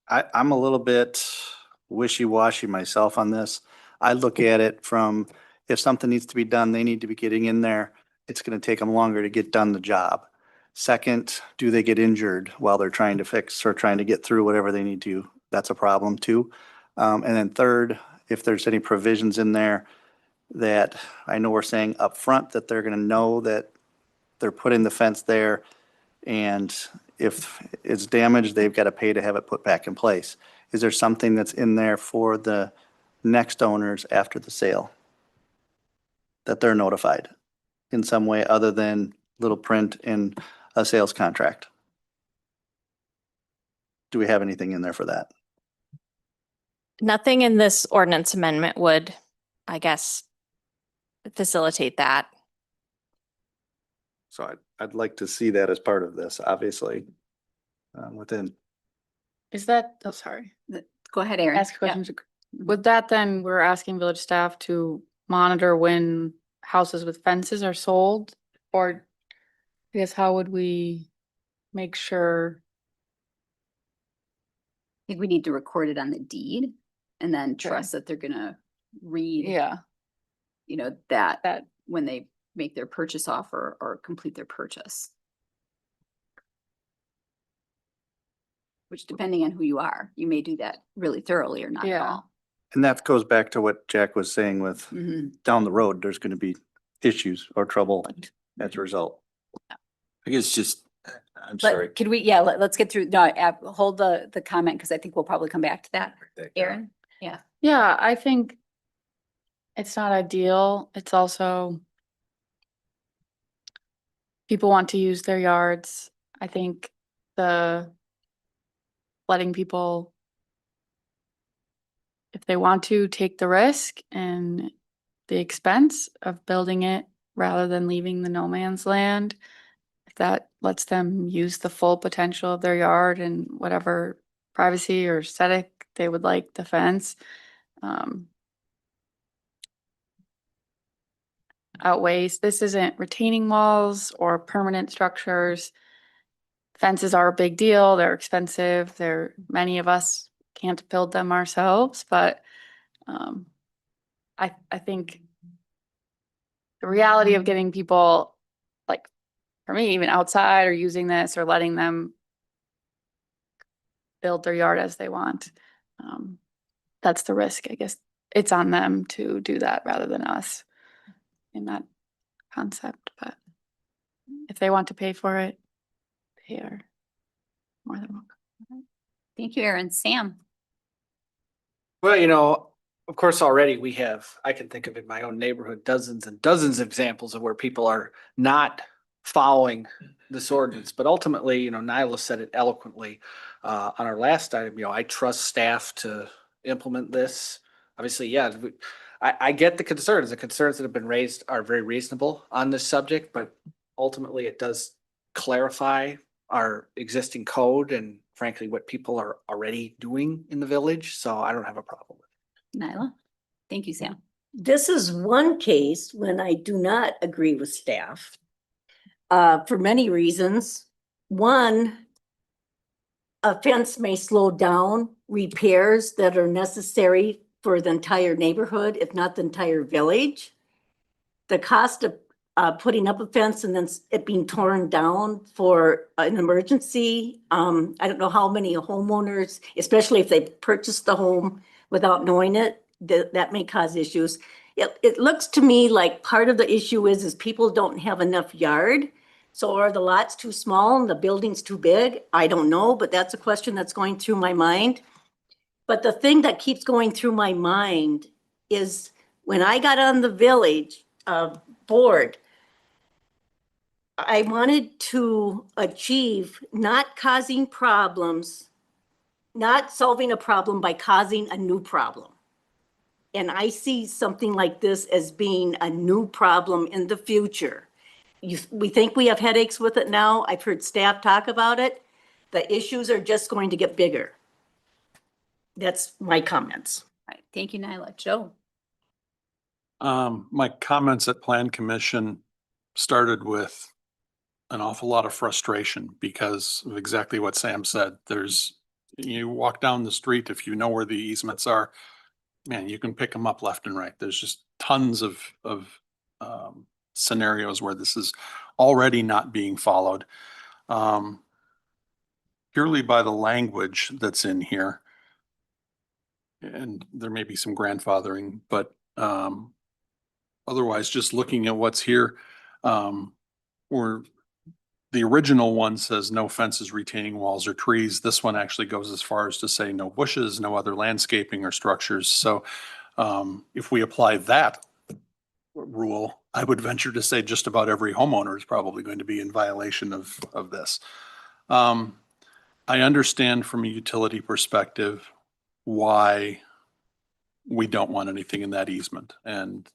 a little bit wishy-washy myself on this. I look at it from if something needs to be done, they need to be getting in there. It's going to take them longer to get done the job. Second, do they get injured while they're trying to fix or trying to get through whatever they need to? That's a problem too. And then third, if there's any provisions in there that I know we're saying up front that they're going to know that they're putting the fence there, and if it's damaged, they've got to pay to have it put back in place. Is there something that's in there for the next owners after the sale that they're notified in some way other than little print in a sales contract? Do we have anything in there for that? Nothing in this ordinance amendment would, I guess, facilitate that. So I'd like to see that as part of this, obviously, within. Is that, oh, sorry. Go ahead, Erin. Ask a Yeah. question. With that, then we're asking village staff to monitor when houses with fences are sold, or I guess how would we make sure? I think we need to record it on the deed and then trust that they're gonna read, Yeah, that when they make their purchase offer or complete their purchase. Which, depending on who you are, you may do that really thoroughly or not at Yeah. all. And that goes back to what Jack was saying with Mhm. down the road, there's going to be issues or trouble as a result. I guess just, I'm But sorry. could we, let's get through, hold the comment, because I think we'll probably come back to that. Erin? Yeah. yeah, I think it's not ideal. It's also people want to use their yards. I think the letting people, if they want to, take the risk and the expense of building it rather than leaving the no man's land, if that lets them use the full potential of their yard and whatever privacy or aesthetic they would like the fence, outweighs. This isn't retaining walls or permanent structures. Fences are a big deal. They're expensive. Many of us can't build them ourselves, but I think the reality of getting people, like for me, even outside or using this or letting them build their yard as they want, that's the risk. I guess it's on them to do that rather than us in that concept. But if they want to pay for it, they are more than welcome. Thank you, Erin. Sam? Well, of course, already I can think of in my own neighborhood, dozens and dozens of examples of where people are not following this ordinance. But ultimately, Nyla said it eloquently on our last item, I trust staff to implement this. Obviously, yeah, I get the concerns. The concerns that have been raised are very reasonable on this subject, but ultimately it does clarify our existing code and frankly, what people are already doing in the village. So I don't have a problem with it. Nyla? Thank you, Sam. This is one case when I do not agree with staff. For many reasons. One, a fence may slow down repairs that are necessary for the entire neighborhood, if not the entire village. The cost of putting up a fence and then it being torn down for an emergency. I don't know how many homeowners, especially if they purchased the home without knowing it, that may cause issues. It looks to me like part of the issue is people don't have enough yard. So are the lots too small and the building's too big? I don't know, but that's a question that's going through my mind. But the thing that keeps going through my mind is when I got on the village board, I wanted to achieve not causing problems, not solving a problem by causing a new problem. And I see something like this as being a new problem in the future. We think we have headaches with it now. I've heard staff talk about it. The issues are just going to get bigger. That's my comments. All right, thank you, Nyla. Joe? My comments at Plan Commission started with an awful lot of frustration because of exactly what Sam said. You walk down the street, if you know where the easements are, man, you can pick them up left and right. There's just tons of scenarios where this is already not being followed. Purely by the language that's in here. And there may be some grandfathering, but otherwise, just looking at what's here, where the original one says no fences, retaining walls, or trees. This one actually goes as far as to say no bushes, no other landscaping or structures. So if we apply that rule, I would venture to say just about every homeowner is probably going to be in violation of this. I understand from a utility perspective why we don't want anything in that easement. And,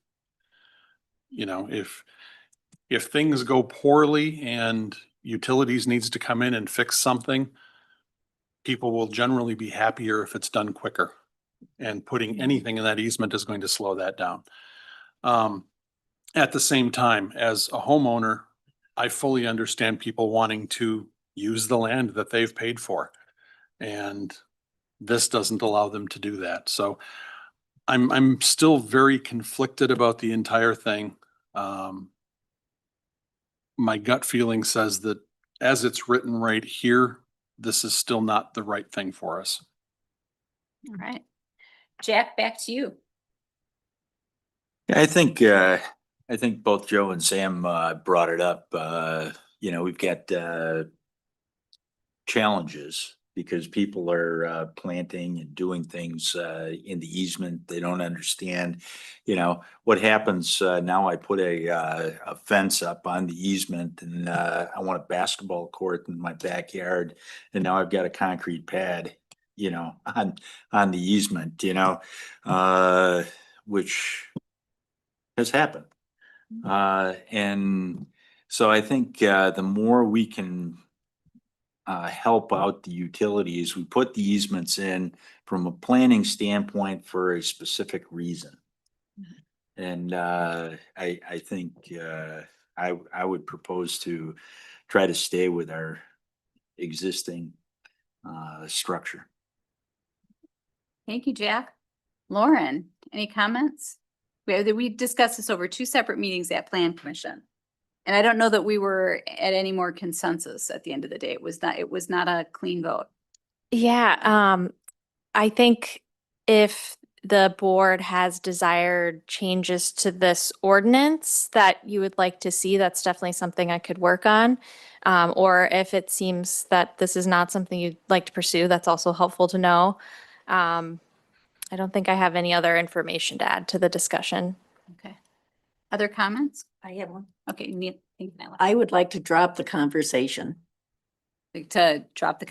you know, if things go poorly and utilities needs to come in and fix something, people will generally be happier if it's done quicker. And putting anything in that easement is going to slow that down. At the same time, as a homeowner, I fully understand people wanting to use the land that they've paid for. And this doesn't allow them to do that. So I'm still very conflicted about the entire thing. My gut feeling says that as it's written right here, this is still not the right thing for us. All right. Jack, back to you. I think both Joe and Sam brought it up. You know, we've got challenges because people are planting and doing things in the easement. They don't understand, you know, what happens now. I put a fence up on the easement and I want a basketball court in my backyard. And now I've got a concrete pad, you know, on the easement, you know, which has happened. And so I think the more we can help out the utilities, we put the easements in from a planning standpoint for a specific reason. And I think I would propose to try to stay with our existing structure. Thank you, Jack. Lauren, any comments? We discussed this over 2 separate meetings at Plan Commission. And I don't know that we were at any more consensus at the end of the day. It was not a clean vote. Yeah, I think if the board has desired changes to this ordinance that you would like to see, that's definitely something I could work on. Or if it seems that this is not something you'd like to pursue, that's also helpful to know. I don't think I have any other information to add to the discussion. Okay. Other comments? I have one. Okay, thank you, Nyla. I would like to drop the conversation. Like to drop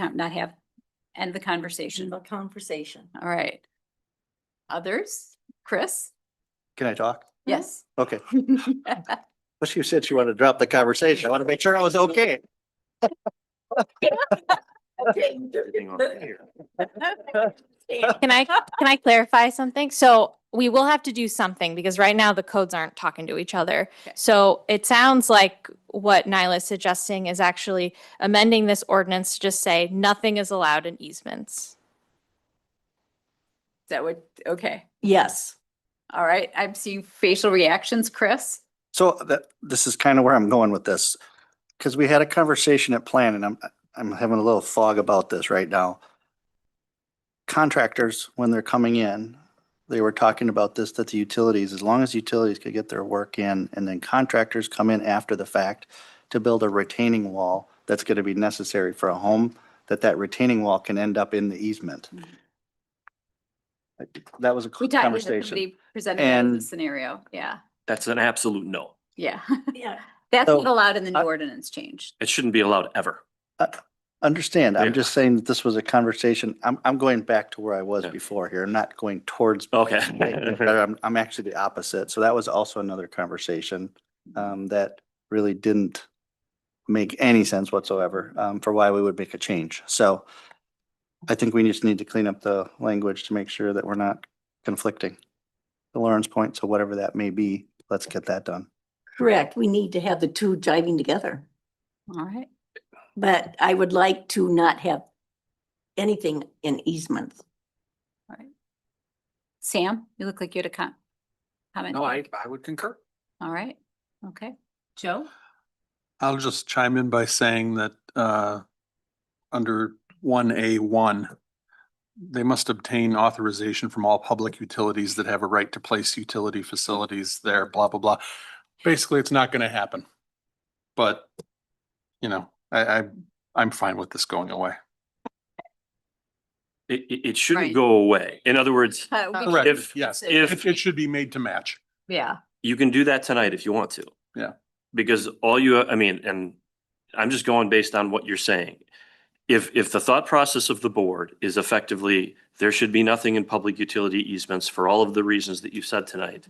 end the conversation. The conversation. All right. Others? Chris? Can I talk? Yes. Okay. Well, she said she wanted to drop the conversation. I want to make sure I was okay. Can I clarify something? So we will have to do something because right now the codes aren't talking to each other. Okay. So it sounds like what Nyla is suggesting is actually amending this ordinance to just say nothing is allowed in easements. Is that what, okay, Yes. all right, I'm seeing facial reactions, Chris. So this is kind of where I'm going with this. Because we had a conversation at plan and I'm having a little fog about this right now. Contractors, when they're coming in, they were talking about this, that the utilities, as long as utilities could get their work in, and then contractors come in after the fact to build a retaining wall that's going to be necessary for a home, that retaining wall can end up in the easement. That was a We talked, conversation. somebody presented that as a And- scenario, yeah, That's an absolute no. yeah. Yeah. That's So, not allowed in the new I- ordinance changed. It shouldn't be allowed ever. Understand, I'm Yeah. just saying that this was a conversation, I'm going back to where I was Yeah. before here, I'm not going towards. Okay. I'm actually the opposite, so that was also another conversation, that really didn't make any sense whatsoever, for why we would make a change, so I think we just need to clean up the language to make sure that we're not conflicting. To Lauren's point, so whatever that may be, let's get that done. Correct. We need to have the two jiving together. All right, But I would like to not have anything in easements. all right. Sam, you look like you had a comment. No, I would concur. All right, okay. Joe? I'll just chime in by saying that under 1A1, they must obtain authorization from all public utilities that have a right to place utility facilities there, blah, blah, blah. Basically, it's not going to happen. But, you know, I'm fine with this going away. It shouldn't Right. go away. In other words, We Correct. can- Yes, if- it should be made to match. Yeah, you can do that tonight if you want to. Yeah. Because I mean, and I'm just going based on what you're saying. If the thought process of the board is effectively, there should be nothing in public utility easements for all of the reasons that you said tonight,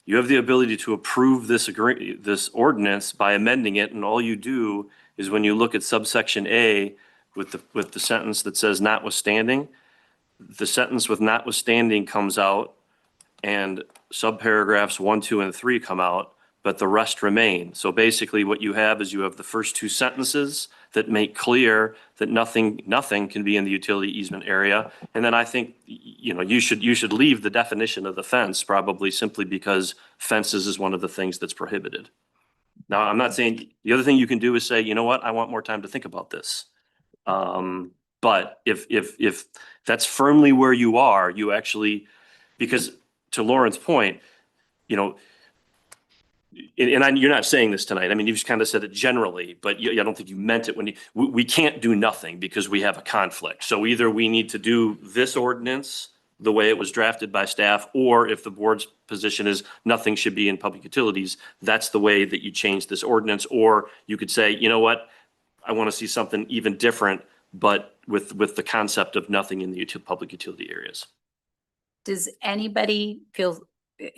you have the ability to approve this ordinance by amending it, and all you do is when you look at subsection A with the sentence that says notwithstanding, the sentence with notwithstanding comes out and subparagraphs 1, 2, and 3 come out, but the rest remain. So basically what you have is you have the first two sentences that make clear that nothing can be in the utility easement area. And then I think, you know, you should leave the definition of the fence probably simply because fences is one of the things that's prohibited. Now, I'm not saying, the other thing you can do is say, you know what, I want more time to think about this. But if that's firmly where you are, you actually, because to Lauren's point, you know, you're not saying this tonight. I mean, you just kind of said it generally, but I don't think you meant it when we can't do nothing because we have a conflict. So either we need to do this ordinance the way it was drafted by staff, or if the board's position is nothing should be in public utilities, that's the way that you change this ordinance. Or you could say, you know what, I want to see something even different, but with the concept of nothing in the public utility areas. does anybody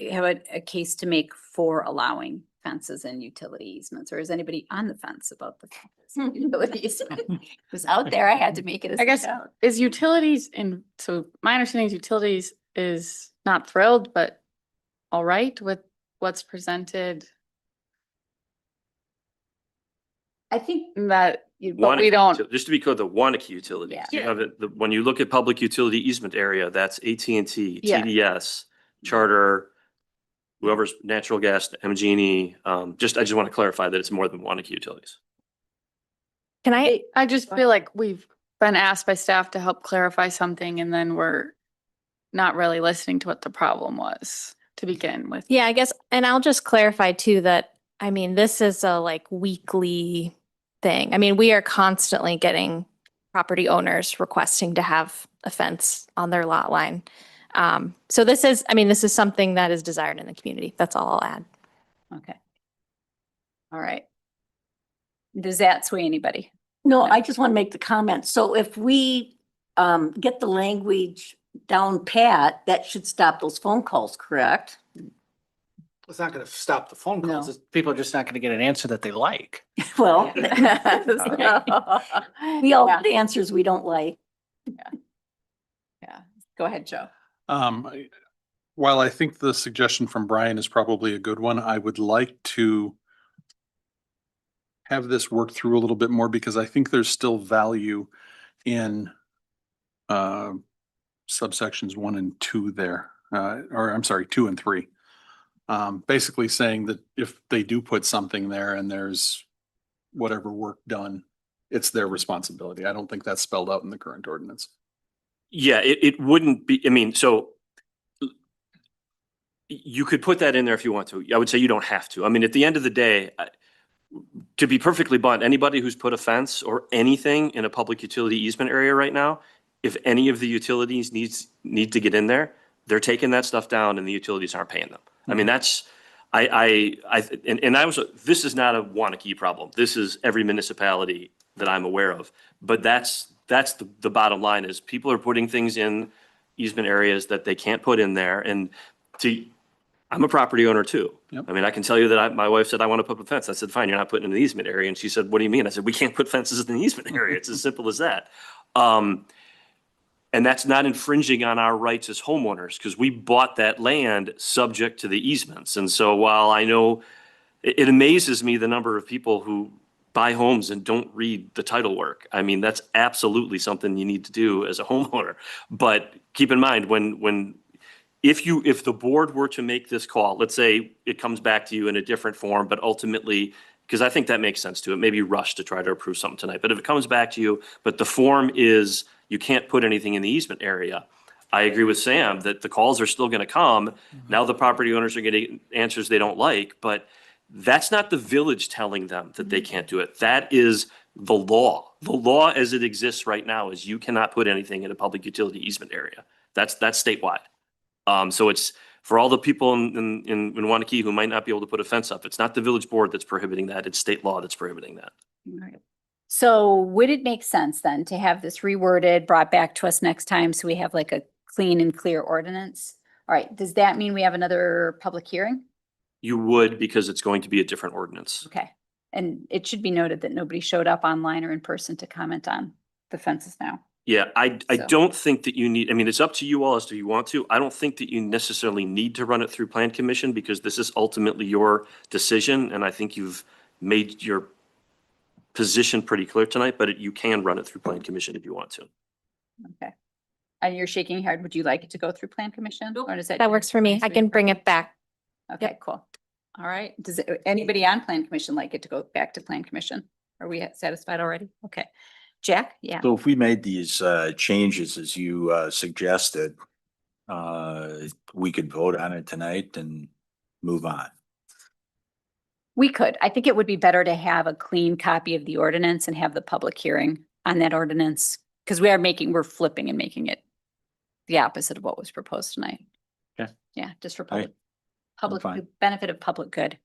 have a case to make for allowing fences and utility easements, or is anybody on the fence about the fences and utilities? It was out there, I had to make it as I guess is utilities so my understanding is utilities is not thrilled, but all right with what's presented. I think That, but we don't. Just to be clear, the Waunakee utilities. Yeah. You have it, when you look at public utility easement area, that's AT&T, Yeah. TDS, Charter, whoever's natural gas, MG&E. I just want to clarify that it's more than Waunakee utilities. Can I just feel like we've been asked by staff to help clarify something and then we're not really listening to what the problem was to begin with. Yeah, I guess, and I'll just clarify too that, I mean, this is a like weekly thing. I mean, we are constantly getting property owners requesting to have a fence on their lot line. So this is something that is desired in the community. That's all I'll add. okay. All right. Does that sway anybody? No, I just want to make the comment. So if we get the language down pat, that should stop those phone calls, correct? It's not going to stop the phone calls. No. People are just not going to get an answer that they like. Well, we all Yeah. the answers we don't like. Yeah, go ahead, Joe. While I think the suggestion from Brian is probably a good one, I would like to have this worked through a little bit more because I think there's still value in subsections 1 and 2 there, or I'm sorry, 2 and 3. Basically saying that if they do put something there and there's whatever work done, it's their responsibility. I don't think that's spelled out in the current ordinance. Yeah, it wouldn't be, I mean, so you could put that in there if you want to. I would say you don't have to. I mean, at the end of the day, to be perfectly blunt, anybody who's put a fence or anything in a public utility easement area right now, if any of the utilities need to get in there, they're taking that stuff down and the utilities aren't paying them. I mean, that's, this is not a Waunakee problem. This is every municipality that I'm aware of. But that's the bottom line is people are putting things in easement areas that they can't put in there. And I'm a property owner too. Yep. I mean, I can tell you that my wife said, I want to put a fence. I said, fine, you're not putting it in the easement area. And she said, what do you mean? I said, we can't put fences in the easement area. It's as simple as that. And that's not infringing on our rights as homeowners because we bought that land subject to the easements. And so while I know it amazes me the number of people who buy homes and don't read the title work. I mean, that's absolutely something you need to do as a homeowner. But keep in mind if the board were to make this call, let's say it comes back to you in a different form, but ultimately, because I think that makes sense to it, maybe rush to try to approve something tonight. But if it comes back to you, but the form is you can't put anything in the easement area, I agree with Sam that the calls are still going to come. Now the property owners are getting answers they don't like, but that's not the village telling them that they can't do it. That is the law. The law as it exists right now is you cannot put anything in a public utility easement area. That's statewide. So it's for all the people in Waunakee who might not be able to put a fence up. It's not the village board that's prohibiting that. It's state law that's prohibiting that. Right. So would it make sense then to have this reworded, brought back to us next time so we have like a clean and clear ordinance? All right, does that mean we have another public hearing? You would because it's going to be a different ordinance. Okay. And it should be noted that nobody showed up online or in person to comment on the fences now. Yeah, I So- don't think that you need, I mean, it's up to you all as to you want to. I don't think that you necessarily need to run it through Plan Commission because this is ultimately your decision. And I think you've made your position pretty clear tonight, but you can run it through Plan Commission if you want to. Okay. And you're shaking your head. Would you like it to go through Plan Commission? Or does That works for me. I can bring it back. Okay, cool. All right. Does anybody on Plan Commission like it to go back to Plan Commission? Are we satisfied already? Okay. Jack? Yeah. So if we made these changes as you suggested, we could vote on it tonight and move on. We could. I think it would be better to have a clean copy of the ordinance and have the public hearing on that ordinance. Because we're flipping and making it the opposite of what was proposed tonight. Okay. Yeah, just for All right. fine. benefit of public good.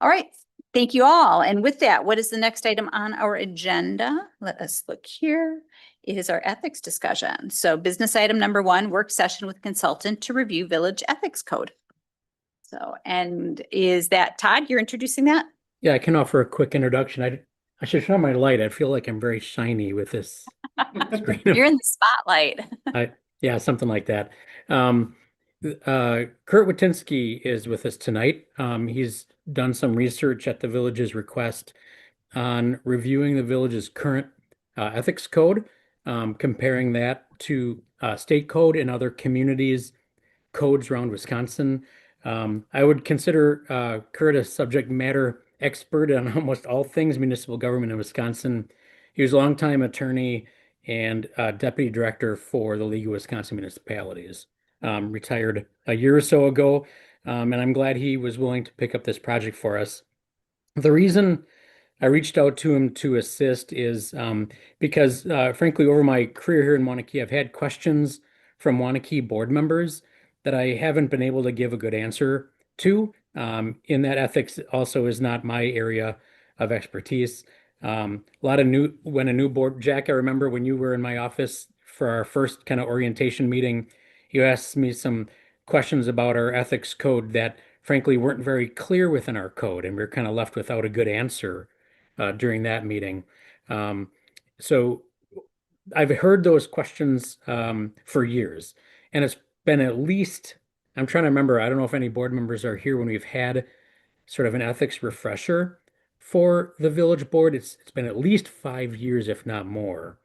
All right. Thank you all. And with that, what is the next item on our agenda? Let us look here. It is our ethics discussion. So business item number 1, work session with consultant to review village ethics code. So, and is that Todd, you're introducing that? Yeah, I can offer a quick introduction. I should show my light. I feel like I'm very shiny with this screen. You're in the spotlight. Yeah, something like that. Kurt Watinsky is with us tonight. He's done some research at the village's request on reviewing the village's current ethics code, comparing that to state code and other communities' codes around Wisconsin. I would consider Kurt a subject matter expert on almost all things municipal government in Wisconsin. He was a longtime attorney and deputy director for the League of Wisconsin Municipalities. Retired a year or so ago, and I'm glad he was willing to pick up this project for us. The reason I reached out to him to assist is because, frankly, over my career here in Waunakee, I've had questions from Waunakee board members that I haven't been able to give a good answer to. In that ethics also is not my area of expertise. When a new board, Jack, I remember when you were in my office for our first kind of orientation meeting, you asked me some questions about our ethics code that frankly weren't very clear within our code, and we we're kind of left without a good answer. during that meeting. So I've heard those questions for years, and it's been at least, I'm trying to remember, I don't know if any board members are here when we've had sort of an ethics refresher for the village board. It's been at least 5 years, if not more.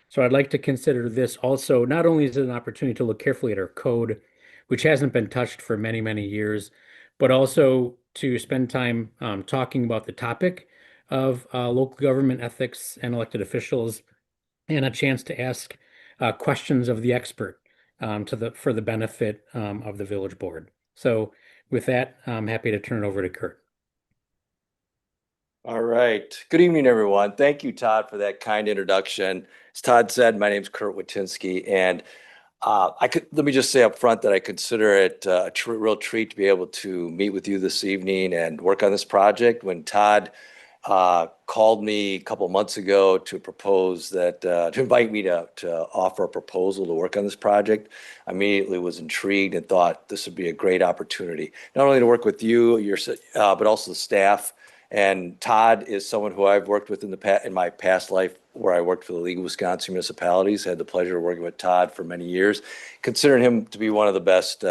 So I'd like to consider this also, not only is it an opportunity to look carefully at our code, which hasn't been touched for many, many years, but also to spend time talking about the topic of local government ethics and elected officials, and a chance to ask questions of the expert for the benefit of the village board. So with that, I'm happy to turn it over to Kurt. All right. Good evening, everyone. Thank you, Todd, for that kind introduction. As Todd said, my name is Kurt Watinsky, and let me just say up front that I consider it a real treat to be able to meet with you this evening and work on this project. When Todd called me a couple of months ago to propose that, to invite me to offer a proposal to work on this project, I immediately was intrigued and thought this would be a great opportunity, not only to work with you, but also the staff. And Todd is someone who I've worked with in my past life, where I worked for the League of Wisconsin Municipalities. I had the pleasure of working with Todd for many years, considering him to be one of the best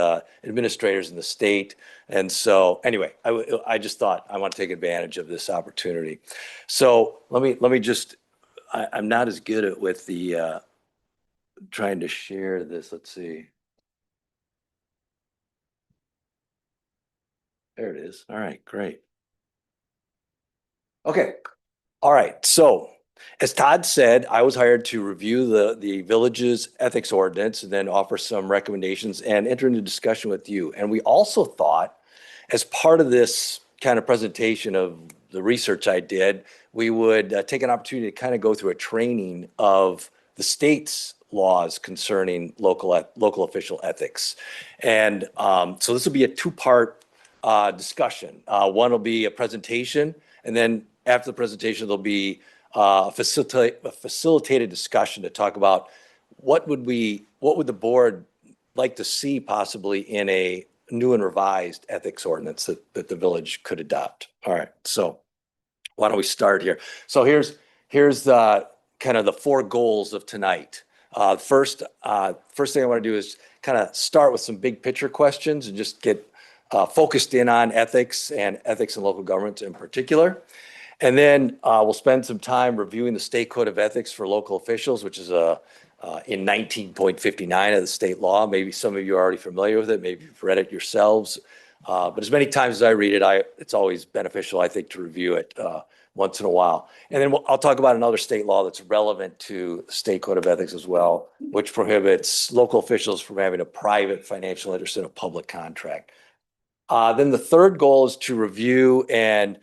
administrators in the state. And so anyway, I just thought I want to take advantage of this opportunity. So let me just, I'm not as good at with the trying to share this. Let's see. There it is. All right, great. Okay. All right. So as Todd said, I was hired to review the village's ethics ordinance and then offer some recommendations and enter into discussion with you. And we also thought, as part of this kind of presentation of the research I did, we would take an opportunity to kind of go through a training of the state's laws concerning local official ethics. And so this will be a two-part discussion. One will be a presentation, and then after the presentation, there'll be a facilitated discussion to talk about what would the board like to see possibly in a new and revised ethics ordinance that the village could adopt. All right, so why don't we start here? So here's the kind of the four goals of tonight. First thing I want to do is kind of start with some big picture questions and just get focused in on ethics and local government in particular. And then we'll spend some time reviewing the state code of ethics for local officials, which is in 19.59 of the state law. Maybe some of you are already familiar with it. Maybe you've read it yourselves. But as many times as I read it, it's always beneficial, I think, to review it once in a while. And then I'll talk about another state law that's relevant to the state code of ethics as well, which prohibits local officials from having a private financial interest in a public contract. Then the third goal is to review and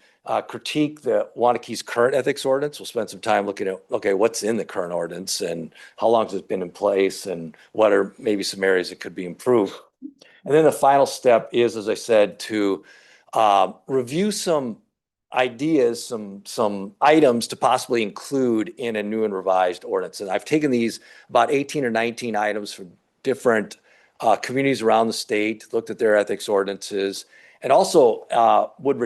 critique the Waunakee's current ethics ordinance. We'll spend some time looking at, okay, what's in the current ordinance and how long has it been in place and what are maybe some areas that could be improved. And then the final step is, as I said, to review some ideas, some items to possibly include in a new and revised ordinance. And I've taken these about 18 or 19 items from different communities around the state, looked at their ethics ordinances, and also would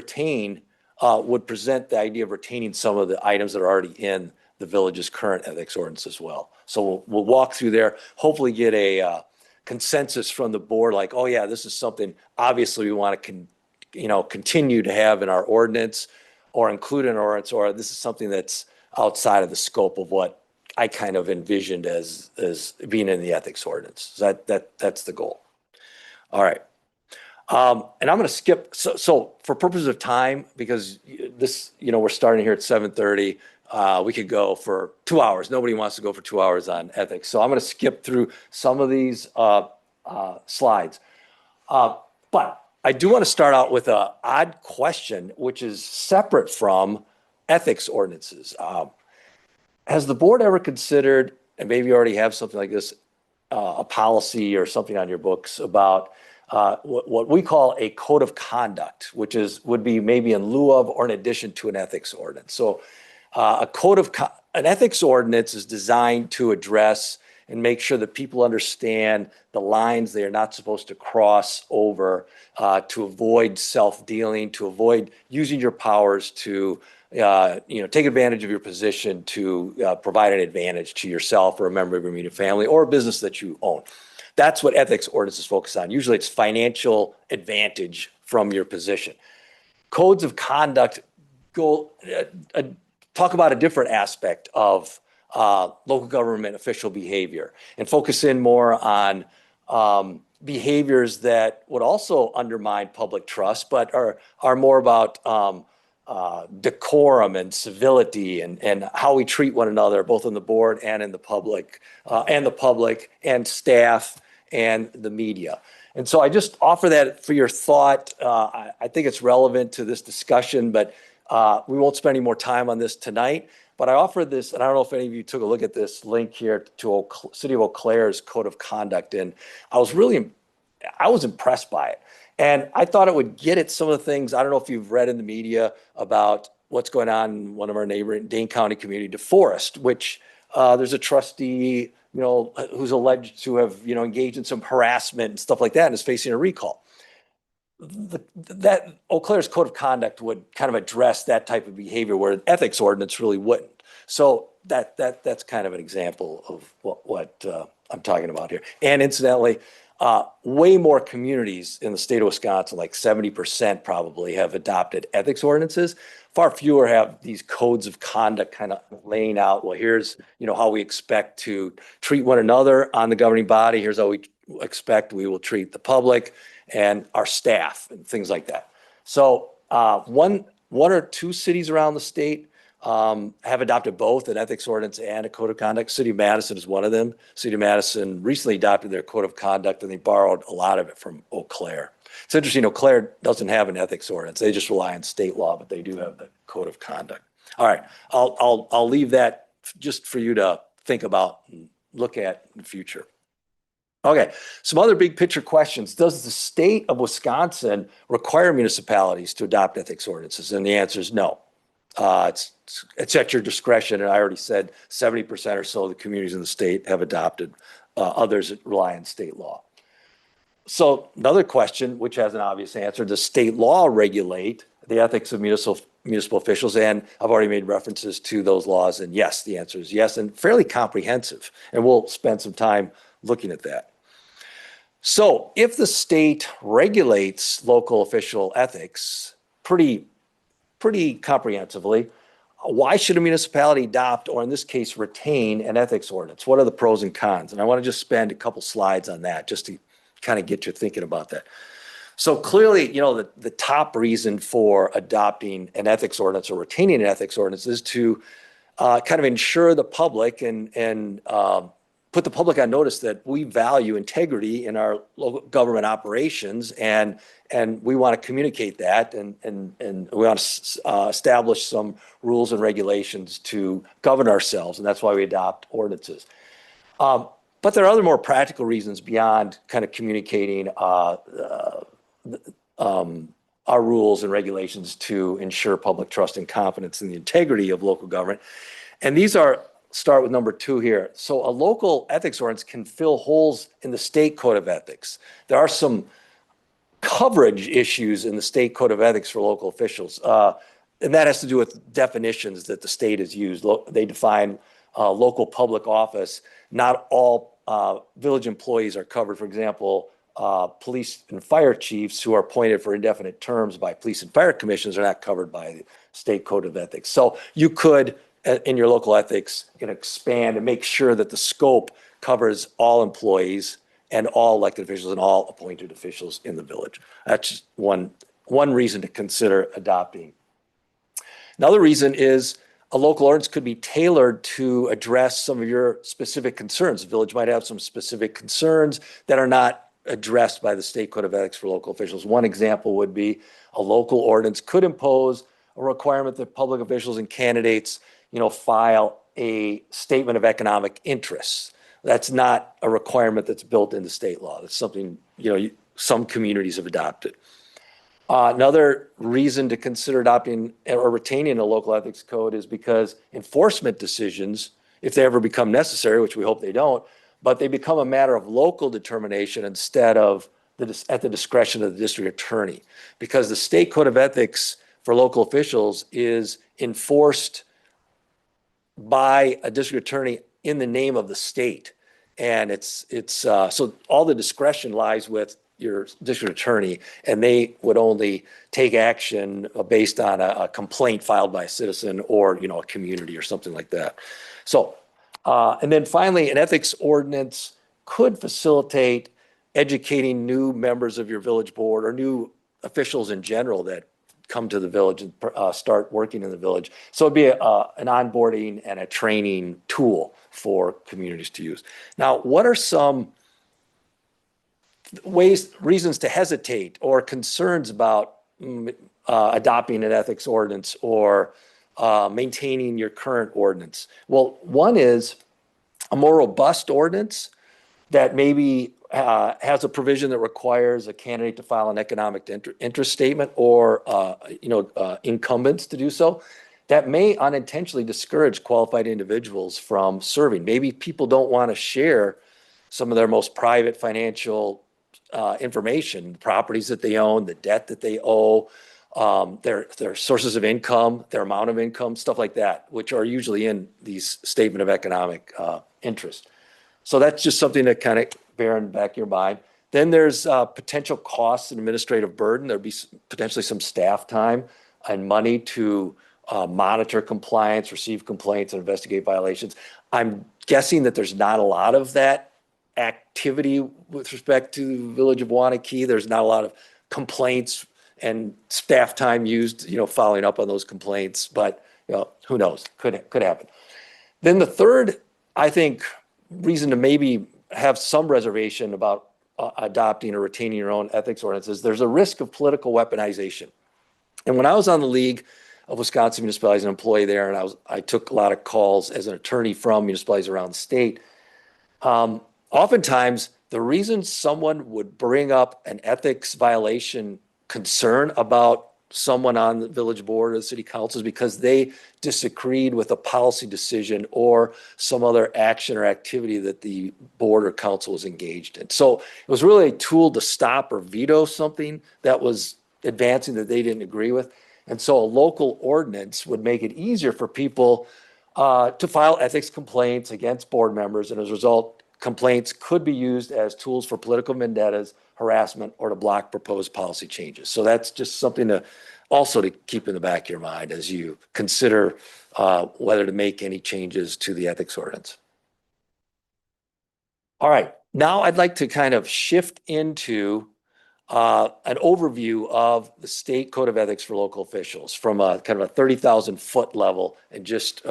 present the idea of retaining some of the items that are already in the village's current ethics ordinance as well. So we'll walk through there, hopefully get a consensus from the board, like, oh yeah, this is something obviously we want to continue to have in our ordinance or include in our ordinance, or this is something that's outside of the scope of what I kind of envisioned as being in the ethics ordinance. So that's the goal. All right. And I'm going to skip. So for purposes of time, because this, we're starting here at 7:30, we could go for 2 hours. Nobody wants to go for 2 hours on ethics. So I'm going to skip through some of these slides. But I do want to start out with an odd question, which is separate from ethics ordinances. Has the board ever considered, and maybe you already have something like this, a policy or something on your books about what we call a code of conduct, which would be maybe in lieu of or in addition to an ethics ordinance. So an ethics ordinance is designed to address and make sure that people understand the lines they are not supposed to cross over to avoid self-dealing, to avoid using your powers to take advantage of your position to provide an advantage to yourself or a member of your immediate family or a business that you own. That's what ethics ordinances focus on. Usually it's financial advantage from your position. Codes of conduct talk about a different aspect of local government official behavior and focus in more on behaviors that would also undermine public trust, but are more about decorum and civility and how we treat one another, both on the board and in the public and staff and the media. And so I just offer that for your thought. I think it's relevant to this discussion, but we won't spend any more time on this tonight. But I offer this, and I don't know if any of you took a look at this link here to City of Eau Claire's Code of Conduct, and I was impressed by it. And I thought it would get at some of the things, I don't know if you've read in the media about what's going on in one of our neighboring Dane County community, DeForest, which there's a trustee, who's alleged to have, engaged in some harassment and stuff like that and is facing a recall. That Eau Claire's Code of Conduct would kind of address that type of behavior where an ethics ordinance really wouldn't. So that's kind of an example of what I'm talking about here. And incidentally, way more communities in the state of Wisconsin, like 70% probably, have adopted ethics ordinances. Far fewer have these codes of conduct kind of laying out, well, here's how we expect to treat one another on the governing body. Here's how we expect we will treat the public and our staff and things like that. So one or two cities around the state have adopted both an ethics ordinance and a code of conduct. City of Madison is one of them. City of Madison recently adopted their code of conduct, and they borrowed a lot of it from Eau Claire. It's interesting, Eau Claire doesn't have an ethics ordinance. They just rely on state law, but they do have the code of conduct. All right, I'll leave that just for you to think about and look at in the future. Okay, some other big picture questions. Does the state of Wisconsin require municipalities to adopt ethics ordinances? And the answer is no. It's at your discretion, and I already said 70% or so of the communities in the state have adopted. Others rely on state law. So another question, which has an obvious answer: does state law regulate the ethics of municipal officials? And I've already made references to those laws, and yes, the answer is yes, and fairly comprehensive. And we'll spend some time looking at that. So if the state regulates local official ethics pretty comprehensively, why should a municipality adopt, or in this case, retain an ethics ordinance? What are the pros and cons? And I want to just spend a couple slides on that just to kind of get you thinking about that. So clearly, the top reason for adopting an ethics ordinance or retaining an ethics ordinance is to kind of ensure the public and put the public on notice that we value integrity in our local government operations, and we want to communicate that, and we want to establish some rules and regulations to govern ourselves, and that's why we adopt ordinances. But there are other more practical reasons beyond kind of communicating our rules and regulations to ensure public trust and confidence in the integrity of local government. And these start with number 2 here. So a local ethics ordinance can fill holes in the state code of ethics. There are some coverage issues in the state code of ethics for local officials. And that has to do with definitions that the state has used. They define local public office. Not all village employees are covered. For example, police and fire chiefs who are appointed for indefinite terms by police and fire commissions are not covered by the state code of ethics. So you could, in your local ethics, expand and make sure that the scope covers all employees and all elected officials and all appointed officials in the village. That's one reason to consider adopting. Another reason is a local ordinance could be tailored to address some of your specific concerns. The village might have some specific concerns that are not addressed by the state code of ethics for local officials. One example would be a local ordinance could impose a requirement that public officials and candidates file a statement of economic interests. That's not a requirement that's built into state law. That's something, some communities have adopted. Another reason to consider adopting or retaining a local ethics code is because enforcement decisions, if they ever become necessary, which we hope they don't, but they become a matter of local determination instead of at the discretion of the district attorney. Because the state code of ethics for local officials is enforced by a district attorney in the name of the state. And so all the discretion lies with your district attorney, and they would only take action based on a complaint filed by a citizen or, a community or something like that. So, and then finally, an ethics ordinance could facilitate educating new members of your village board or new officials in general that come to the village and start working in the village. So it'd be an onboarding and a training tool for communities to use. Now, what are some reasons to hesitate or concerns about adopting an ethics ordinance or maintaining your current ordinance? Well, one is a more robust ordinance that maybe has a provision that requires a candidate to file an economic interest statement or incumbents to do so. That may unintentionally discourage qualified individuals from serving. Maybe people don't want to share some of their most private financial information, properties that they own, the debt that they owe, their sources of income, their amount of income, stuff like that, which are usually in these statement of economic interest. So that's just something to kind of bear in the back of your mind. Then there's potential costs and administrative burden. There'd be potentially some staff time and money to monitor compliance, receive complaints, and investigate violations. I'm guessing that there's not a lot of that activity with respect to the village of Waunakee. There's not a lot of complaints and staff time used, following up on those complaints, but who knows? Could happen. Then the third, I think, reason to maybe have some reservation about adopting or retaining your own ethics ordinances, there's a risk of political weaponization. And when I was on the League of Wisconsin Municipalities, an employee there, and I took a lot of calls as an attorney from municipalities around the state. Oftentimes, the reason someone would bring up an ethics violation concern about someone on the village board or the city council is because they disagreed with a policy decision or some other action or activity that the board or council was engaged in. So it was really a tool to stop or veto something that was advancing that they didn't agree with. And so a local ordinance would make it easier for people to file ethics complaints against board members. And as a result, complaints could be used as tools for political vendettas, harassment, or to block proposed policy changes. So that's just something to also to keep in the back of your mind as you consider whether to make any changes to the ethics ordinance. All right, now I'd like to kind of shift into an overview of the state code of ethics for local officials from a kind of a 30,000 foot level and just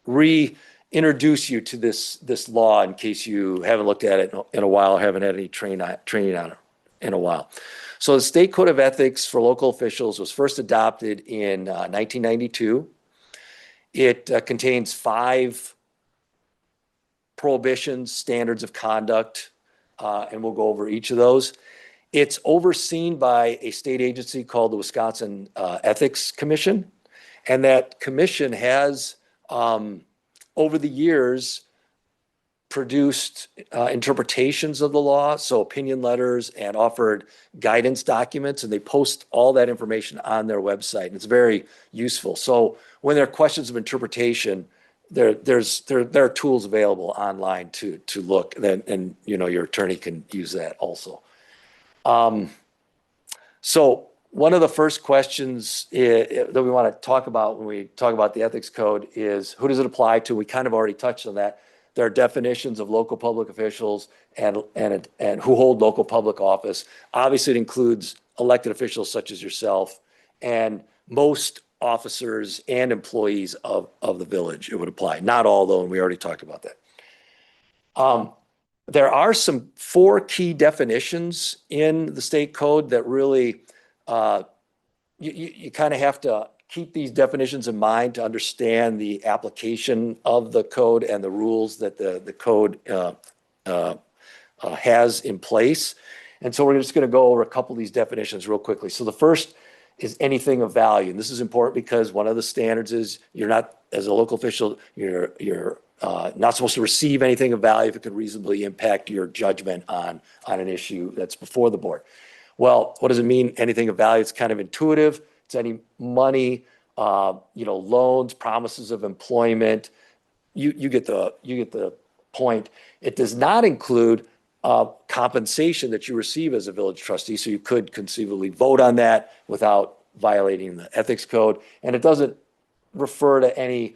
reintroduce you to this law in case you haven't looked at it in a while or haven't had any training on it in a while. So the state code of ethics for local officials was first adopted in 1992. It contains 5 prohibitions, standards of conduct, and we'll go over each of those. It's overseen by a state agency called the Wisconsin Ethics Commission, and that commission has over the years produced interpretations of the law, so opinion letters, and offered guidance documents, and they post all that information on their website, and it's very useful. So when there are questions of interpretation, there are tools available online to look, and your attorney can use that also. So one of the first questions that we want to talk about when we talk about the ethics code is, who does it apply to? We kind of already touched on that. There are definitions of local public officials and who hold local public office. Obviously, it includes elected officials such as yourself and most officers and employees of the village. It would apply. Not all, though, and we already talked about that. There are some 4 key definitions in the state code that really you kind of have to keep these definitions in mind to understand the application of the code and the rules that the code has in place. And so we're just going to go over a couple of these definitions real quickly. So the first is anything of value. And this is important because one of the standards is you're not, as a local official, you're not supposed to receive anything of value if it could reasonably impact your judgment on an issue that's before the board. Well, what does it mean, anything of value? It's kind of intuitive. It's any money, loans, promises of employment. You get the point. It does not include compensation that you receive as a village trustee, so you could conceivably vote on that without violating the ethics code. And it doesn't refer to any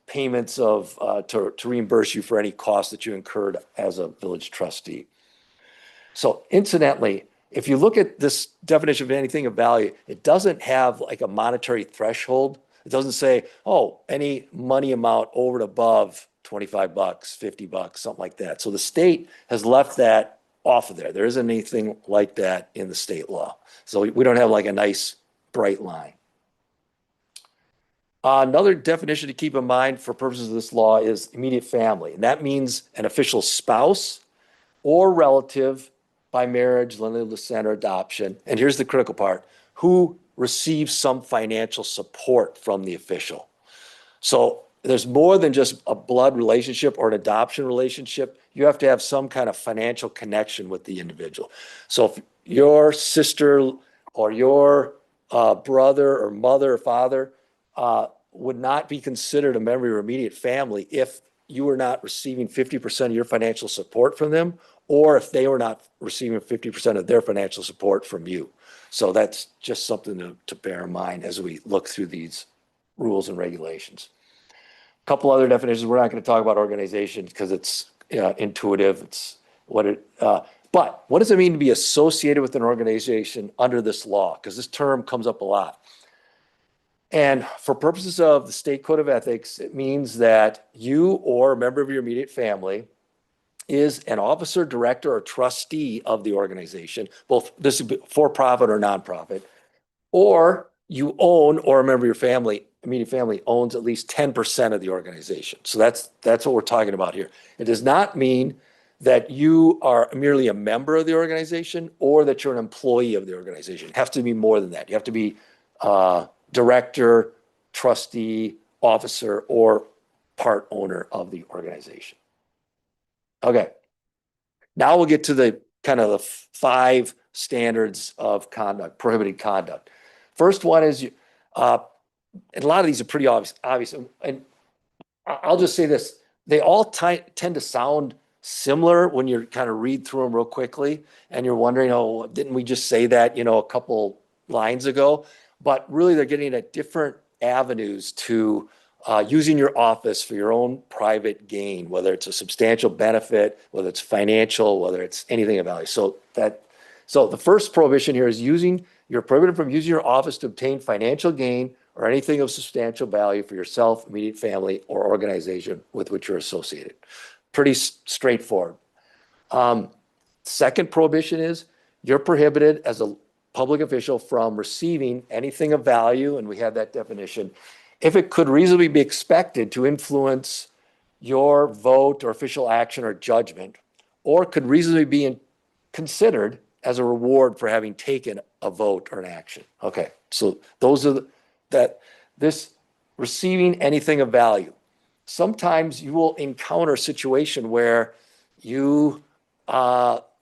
payments to reimburse you for any costs that you incurred as a village trustee. So incidentally, if you look at this definition of anything of value, it doesn't have like a monetary threshold. It doesn't say, oh, any money amount over and above $25, $50, something like that. So the state has left that off of there. There isn't anything like that in the state law. So we don't have like a nice bright line. Another definition to keep in mind for purposes of this law is immediate family. And that means an official spouse or relative by marriage, lineal descent, or adoption. And here's the critical part: who receives some financial support from the official. So there's more than just a blood relationship or an adoption relationship. You have to have some kind of financial connection with the individual. So if your sister or your brother or mother or father would not be considered a member of your immediate family if you were not receiving 50% of your financial support from them, or if they were not receiving 50% of their financial support from you. So that's just something to bear in mind as we look through these rules and regulations. A couple other definitions. We're not going to talk about organization because it's intuitive. It's what it. But what does it mean to be associated with an organization under this law? Because this term comes up a lot. And for purposes of the state code of ethics, it means that you or a member of your immediate family is an officer, director, or trustee of the organization, both this is for-profit or nonprofit, or you own, or a member of your family, immediate family owns at least 10% of the organization. So that's what we're talking about here. It does not mean that you are merely a member of the organization or that you're an employee of the organization. It has to be more than that. You have to be director, trustee, officer, or part owner of the organization. Okay. Now we'll get to the kind of the 5 standards of conduct, prohibited conduct. First one is, and a lot of these are pretty obvious. And I'll just say this, they all tend to sound similar when you kind of read through them real quickly and you're wondering, oh, didn't we just say that, a couple lines ago? But really they're getting at different avenues to using your office for your own private gain, whether it's a substantial benefit, whether it's financial, whether it's anything of value. So the first prohibition here is you're prohibited from using your office to obtain financial gain or anything of substantial value for yourself, immediate family, or organization with which you're associated. Pretty straightforward. Second prohibition is you're prohibited as a public official from receiving anything of value, and we have that definition, if it could reasonably be expected to influence your vote or official action or judgment, or could reasonably be considered as a reward for having taken a vote or an action. Okay, so those are this receiving anything of value. Sometimes you will encounter a situation where you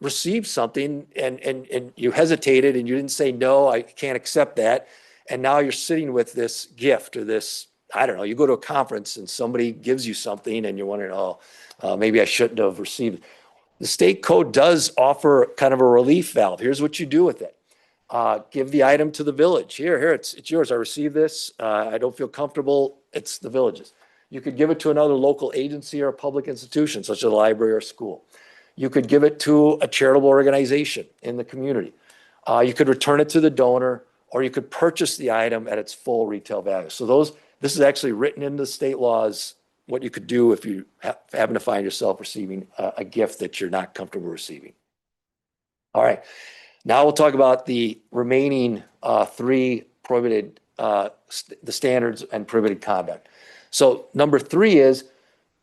received something and you hesitated and you didn't say, no, I can't accept that. And now you're sitting with this gift or this, I don't know, you go to a conference and somebody gives you something and you're wondering, maybe I shouldn't have received it. The state code does offer kind of a relief valve. Here's what you do with it. Give the item to the village. Here, it's yours. I received this. I don't feel comfortable. It's the village's. You could give it to another local agency or a public institution, such as a library or school. You could give it to a charitable organization in the community. You could return it to the donor, or you could purchase the item at its full retail value. So this is actually written into the state laws, what you could do if you happen to find yourself receiving a gift that you're not comfortable receiving. All right, now we'll talk about the remaining 3 prohibited, the standards and prohibited conduct. So number 3 is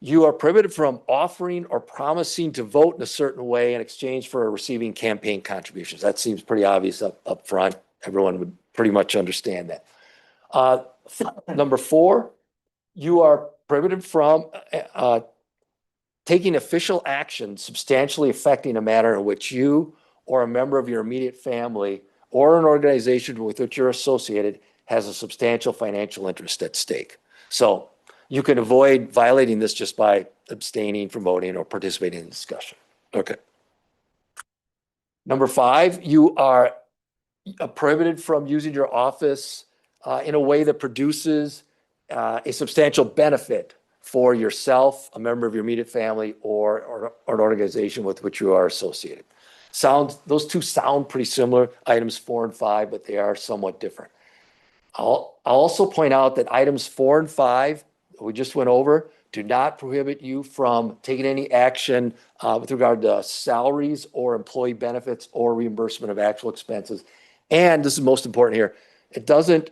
you are prohibited from offering or promising to vote in a certain way in exchange for receiving campaign contributions. That seems pretty obvious up front. Everyone would pretty much understand that. Number 4, you are prohibited from taking official action substantially affecting a matter in which you or a member of your immediate family or an organization with which you're associated has a substantial financial interest at stake. So you can avoid violating this just by abstaining from voting or participating in the discussion. Okay. Number 5, you are prohibited from using your office in a way that produces a substantial benefit for yourself, a member of your immediate family, or an organization with which you are associated. Those two sound pretty similar, items 4 and 5, but they are somewhat different. I'll also point out that items 4 and 5, we just went over, do not prohibit you from taking any action with regard to salaries or employee benefits or reimbursement of actual expenses. And this is most important here, it doesn't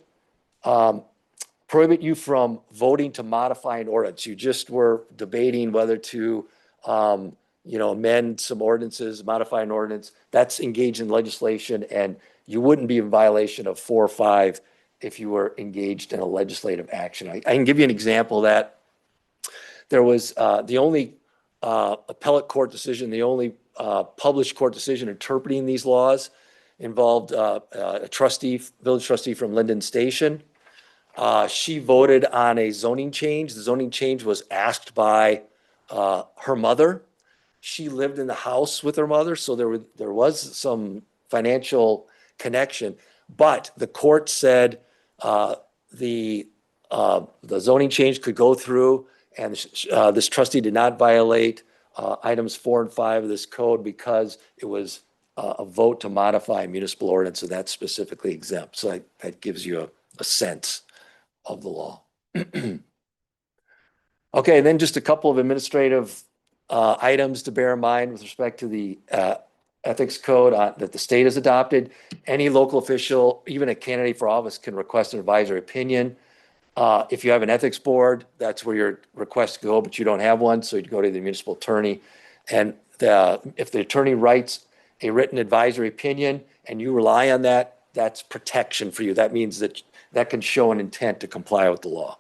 prohibit you from voting to modify an ordinance. You just were debating whether to amend some ordinances, modify an ordinance. That's engaged in legislation, and you wouldn't be in violation of 4 or 5 if you were engaged in a legislative action. I can give you an example that there was the only appellate court decision, the only published court decision interpreting these laws involved a village trustee from Linden Station. She voted on a zoning change. The zoning change was asked by her mother. She lived in the house with her mother, so there was some financial connection. But the court said the zoning change could go through, and this trustee did not violate items 4 and 5 of this code because it was a vote to modify a municipal ordinance, and that's specifically exempt. So that gives you a sense of the law. Okay, then just a couple of administrative items to bear in mind with respect to the ethics code that the state has adopted. Any local official, even a candidate for office, can request an advisory opinion. If you have an ethics board, that's where your request go, but you don't have one, so you'd go to the municipal attorney. And if the attorney writes a written advisory opinion and you rely on that, that's protection for you. That means that can show an intent to comply with the law.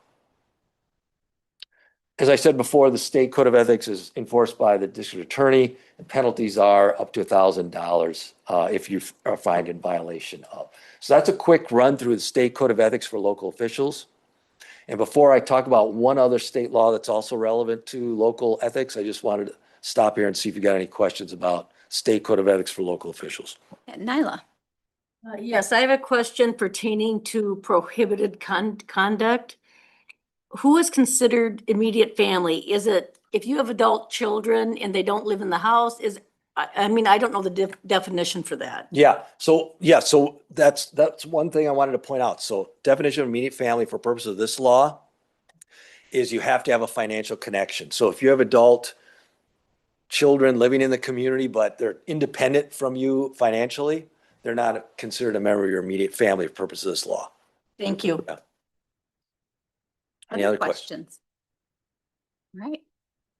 As I said before, the state code of ethics is enforced by the district attorney, and penalties are up to $1,000 if you are found in violation of. So that's a quick run through the state code of ethics for local officials. And before I talk about one other state law that's also relevant to local ethics, I just wanted to stop here and see if you got any questions about state code of ethics for local officials. Nyla. Yes, I have a question pertaining to prohibited conduct. Who is considered immediate family? Is it if you have adult children and they don't live in the house? I don't know the definition for that. Yeah. So that's one thing I wanted to point out. So definition of immediate family for purposes of this law is you have to have a financial connection. So if you have adult children living in the community, but they're independent from you financially, they're not considered a member of your immediate family for purposes of this law. Thank you. Yeah. Any other questions? Right.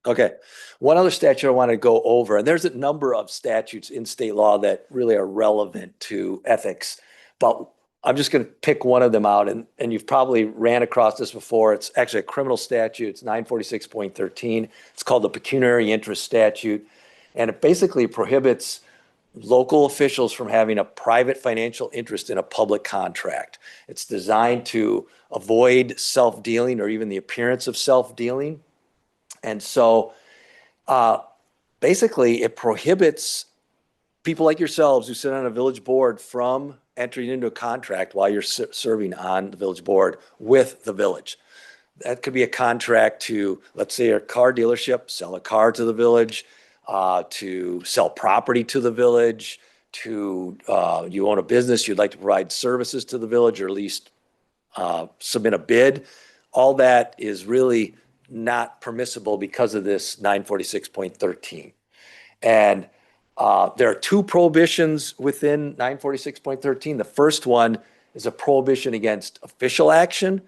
Okay. One other statute I want to go over, and there's a number of statutes in state law that really are relevant to ethics, but I'm just going to pick one of them out, and you've probably ran across this before. It's actually a criminal statute. It's 946.13. It's called the pecuniary interest statute, and it basically prohibits local officials from having a private financial interest in a public contract. It's designed to avoid self-dealing or even the appearance of self-dealing. And so basically it prohibits people like yourselves who sit on a village board from entering into a contract while you're serving on the village board with the village. That could be a contract to, let's say, a car dealership, sell a car to the village, to sell property to the village, to you own a business, you'd like to provide services to the village or at least submit a bid. All that is really not permissible because of this 946.13. And there are two prohibitions within 946.13. The first one is a prohibition against official action,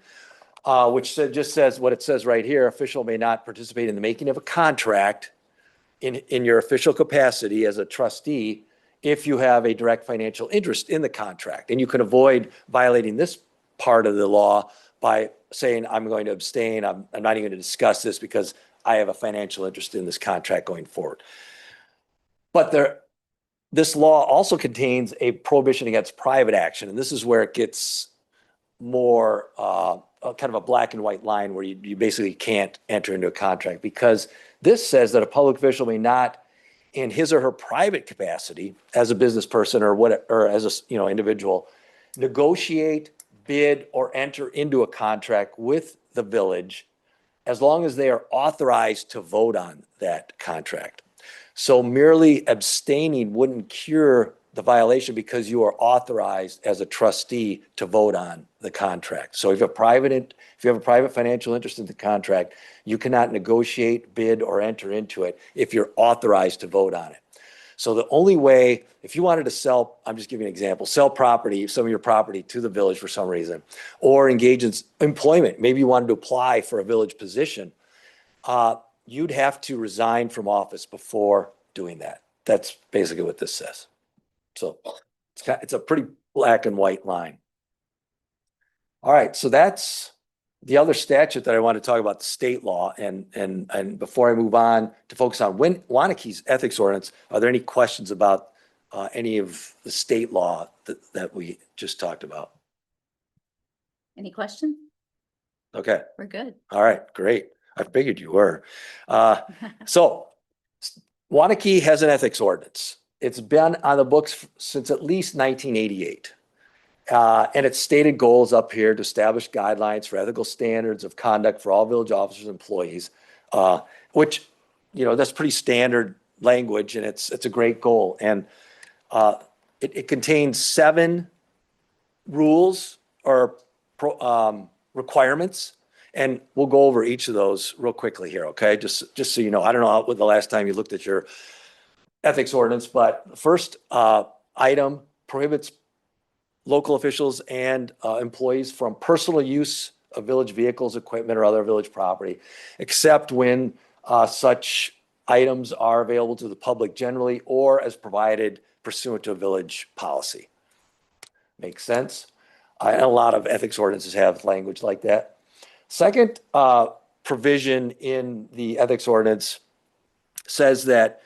which just says what it says right here: official may not participate in the making of a contract in your official capacity as a trustee if you have a direct financial interest in the contract. And you can avoid violating this part of the law by saying, I'm going to abstain, I'm not even going to discuss this because I have a financial interest in this contract going forward. But this law also contains a prohibition against private action, and this is where it gets more kind of a black and white line where you basically can't enter into a contract, because this says that a public official may not, in his or her private capacity as a business person or as a individual, negotiate, bid, or enter into a contract with the village as long as they are authorized to vote on that contract. So merely abstaining wouldn't cure the violation because you are authorized as a trustee to vote on the contract. So if you have a private financial interest in the contract, you cannot negotiate, bid, or enter into it if you're authorized to vote on it. So the only way, if you wanted to sell, I'm just giving an example, sell property, some of your property to the village for some reason, or engage in employment, maybe you wanted to apply for a village position, you'd have to resign from office before doing that. That's basically what this says. So it's a pretty black and white line. All right, so that's the other statute that I want to talk about, the state law. And before I move on to focus on Waunakee's ethics ordinance, are there any questions about any of the state law that we just talked about? Any questions? Okay. We're good. All right, great. I figured you were. So Waunakee has an ethics ordinance. It's been on the books since at least 1988. And its stated goals up here to establish guidelines for ethical standards of conduct for all village officers and employees, which, that's pretty standard language, and it's a great goal. And it contains 7 rules or requirements, and we'll go over each of those real quickly here, okay? Just so you know, I don't know when the last time you looked at your ethics ordinance, but the first item prohibits local officials and employees from personal use of village vehicles, equipment, or other village property, except when such items are available to the public generally or as provided pursuant to a village policy. Makes sense? And a lot of ethics ordinances have language like that. Second provision in the ethics ordinance says that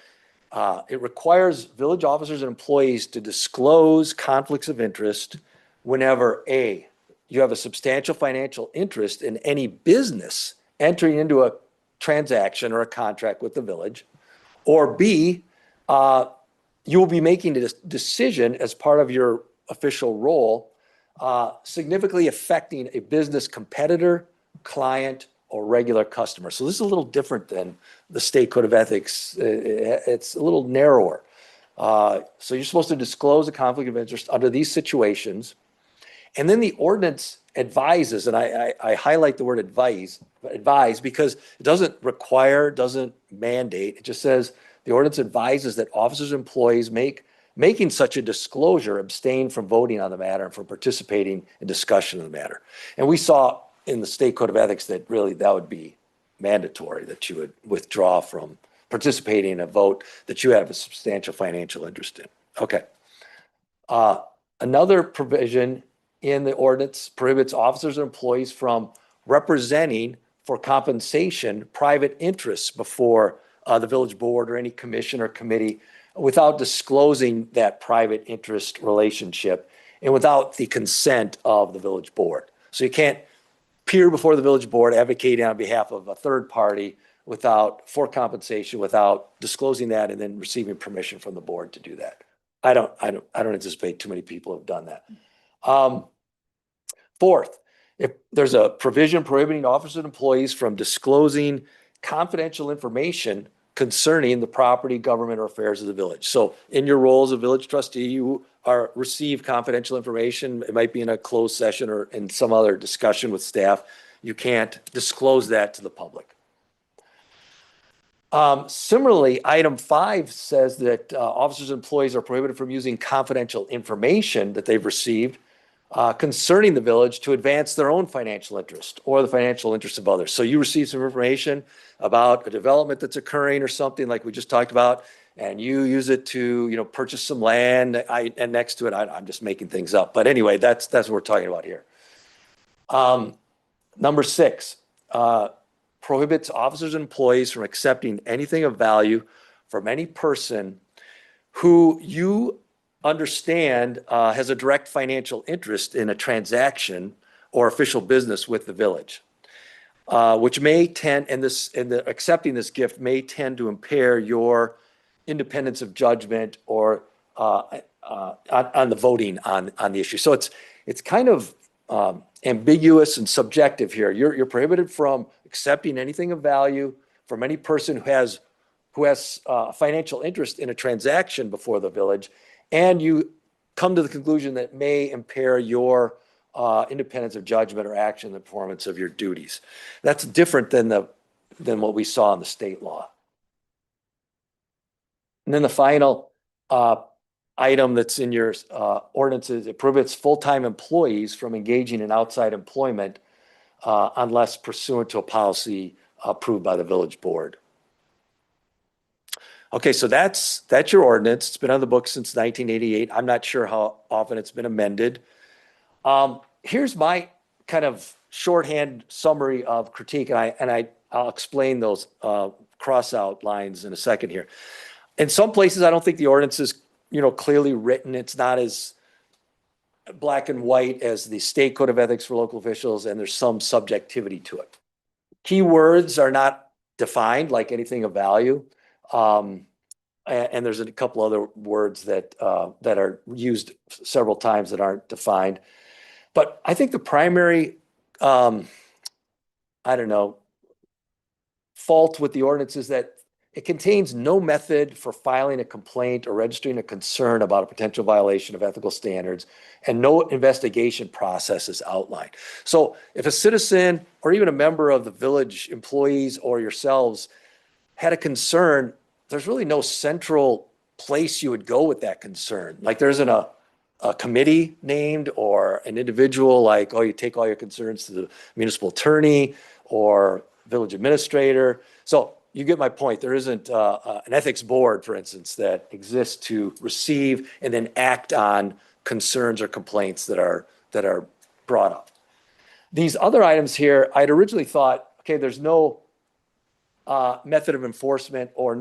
it requires village officers and employees to disclose conflicts of interest whenever A, you have a substantial financial interest in any business entering into a transaction or a contract with the village, or B, you will be making a decision as part of your official role significantly affecting a business competitor, client, or regular customer. So this is a little different than the state code of ethics. It's a little narrower. So you're supposed to disclose a conflict of interest under these situations. And then the ordinance advises, and I highlight the word advise because it doesn't require, doesn't mandate. It just says the ordinance advises that officers and employees making such a disclosure abstain from voting on the matter and from participating in discussion of the matter. And we saw in the state code of ethics that really that would be mandatory, that you would withdraw from participating in a vote that you have a substantial financial interest in. Okay. Another provision in the ordinance prohibits officers or employees from representing for compensation private interests before the village board or any commission or committee without disclosing that private interest relationship and without the consent of the village board. So you can't appear before the village board advocating on behalf of a third party for compensation, without disclosing that and then receiving permission from the board to do that. I don't anticipate too many people have done that. Fourth, if there's a provision prohibiting officers and employees from disclosing confidential information concerning the property, government, or affairs of the village. So in your role as a village trustee, you receive confidential information. It might be in a closed session or in some other discussion with staff. You can't disclose that to the public. Similarly, item 5 says that officers and employees are prohibited from using confidential information that they've received concerning the village to advance their own financial interest or the financial interest of others. So you receive some information about a development that's occurring or something like we just talked about, and you use it to, purchase some land, and next to it, I'm just making things up. But anyway, that's what we're talking about here. Number 6, prohibits officers and employees from accepting anything of value from any person who you understand has a direct financial interest in a transaction or official business with the village, which may tend, accepting this gift may tend to impair your independence of judgment or on the voting on the issue. So it's kind of ambiguous and subjective here. You're prohibited from accepting anything of value from any person who has financial interest in a transaction before the village, and you come to the conclusion that it may impair your independence of judgment or action in the performance of your duties. That's different than what we saw in the state law. And then the final item that's in your ordinances, it prohibits full-time employees from engaging in outside employment unless pursuant to a policy approved by the village board. Okay, so that's your ordinance. It's been on the books since 1988. I'm not sure how often it's been amended. Here's my kind of shorthand summary of critique, and I'll explain those cross-out lines in a second here. In some places, I don't think the ordinance is, clearly written. It's not as black and white as the state code of ethics for local officials, and there's some subjectivity to it. Key words are not defined like anything of value. And there's a couple other words that are used several times that aren't defined. But I think the primary, fault with the ordinance is that it contains no method for filing a complaint or registering a concern about a potential violation of ethical standards, and no investigation process is outlined. So if a citizen or even a member of the village employees or yourselves had a concern, there's really no central place you would go with that concern. Like there isn't a committee named or an individual like, you take all your concerns to the municipal attorney or village administrator. So you get my point. There isn't an ethics board, for instance, that exists to receive and then act on concerns or complaints that are brought up. These other items here, I'd originally thought, okay, there's no method of enforcement or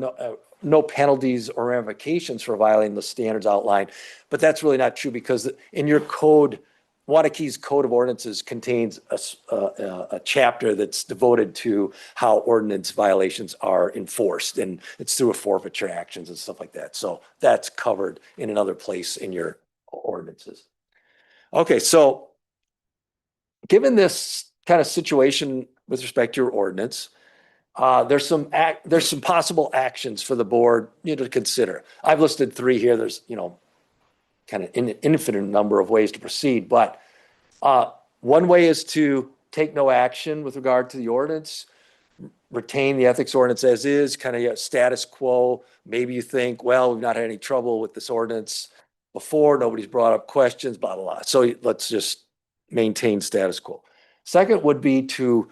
no penalties or ramifications for violating the standards outlined, but that's really not true because in your code, Waunakee's Code of Ordinances contains a chapter that's devoted to how ordinance violations are enforced, and it's through forfeiture actions and stuff like that. So that's covered in another place in your ordinances. Okay, so given this kind of situation with respect to your ordinance, there's some possible actions for the board to consider. I've listed 3 here. There's kind of an infinite number of ways to proceed, but one way is to take no action with regard to the ordinance, retain the ethics ordinance as is, kind of status quo. Maybe you think, well, we've not had any trouble with this ordinance before, nobody's brought up questions, blah, blah, blah. So let's just maintain status quo. Second would be to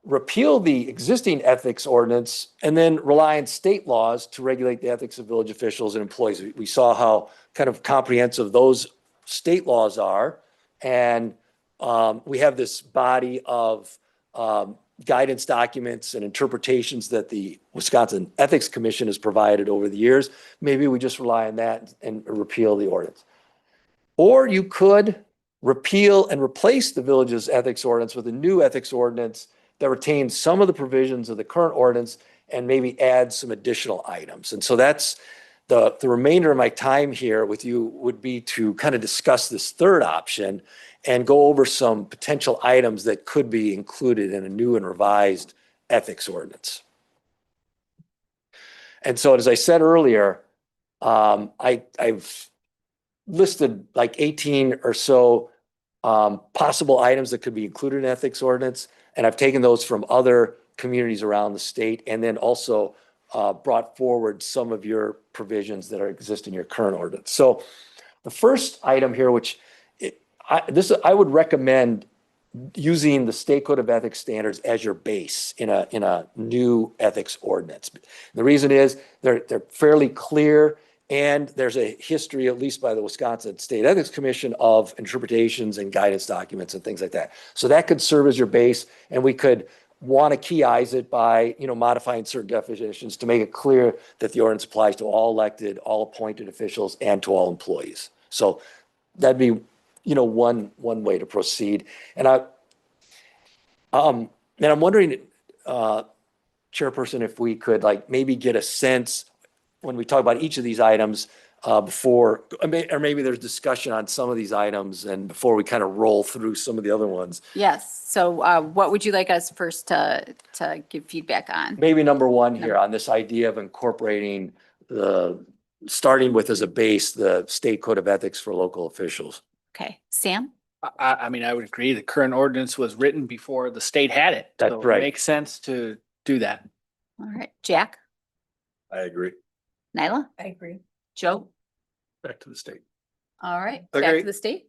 repeal the existing ethics ordinance and then rely on state laws to regulate the ethics of village officials and employees. We saw how kind of comprehensive those state laws are. And we have this body of guidance documents and interpretations that the Wisconsin Ethics Commission has provided over the years. Maybe we just rely on that and repeal the ordinance. Or you could repeal and replace the village's ethics ordinance with a new ethics ordinance that retains some of the provisions of the current ordinance and maybe add some additional items. And so that's the remainder of my time here with you would be to kind of discuss this third option and go over some potential items that could be included in a new and revised ethics ordinance. And so, as I said earlier, I've listed like 18 or so possible items that could be included in ethics ordinance. And I've taken those from other communities around the state and then also brought forward some of your provisions that exist in your current ordinance. So the first item here, which I would recommend using the state code of ethics standards as your base in a new ethics ordinance. The reason is they're fairly clear And there's a history, at least by the Wisconsin State Ethics Commission, of interpretations and guidance documents and things like that. So that could serve as your base, and we could Waunakee-ize it by, modifying certain definitions to make it clear that the ordinance applies to all elected, all appointed officials, and to all employees. So that'd be, one way to proceed. And I'm wondering, Chairperson, if we could maybe get a sense when we talk about each of these items before, or maybe there's discussion on some of these items and before we kind of roll through some of the other ones. Yes. So what would you like us first to give feedback on? Maybe number one here on this idea of incorporating starting with as a base, the state code of ethics for local officials. Okay, Sam? I mean, I would agree. The current ordinance was written before the state had it. That's So right. It makes sense to do that. All right, Jack? I agree. Nyla? I agree. Joe? Back to the state. All right, back Agree. to the state?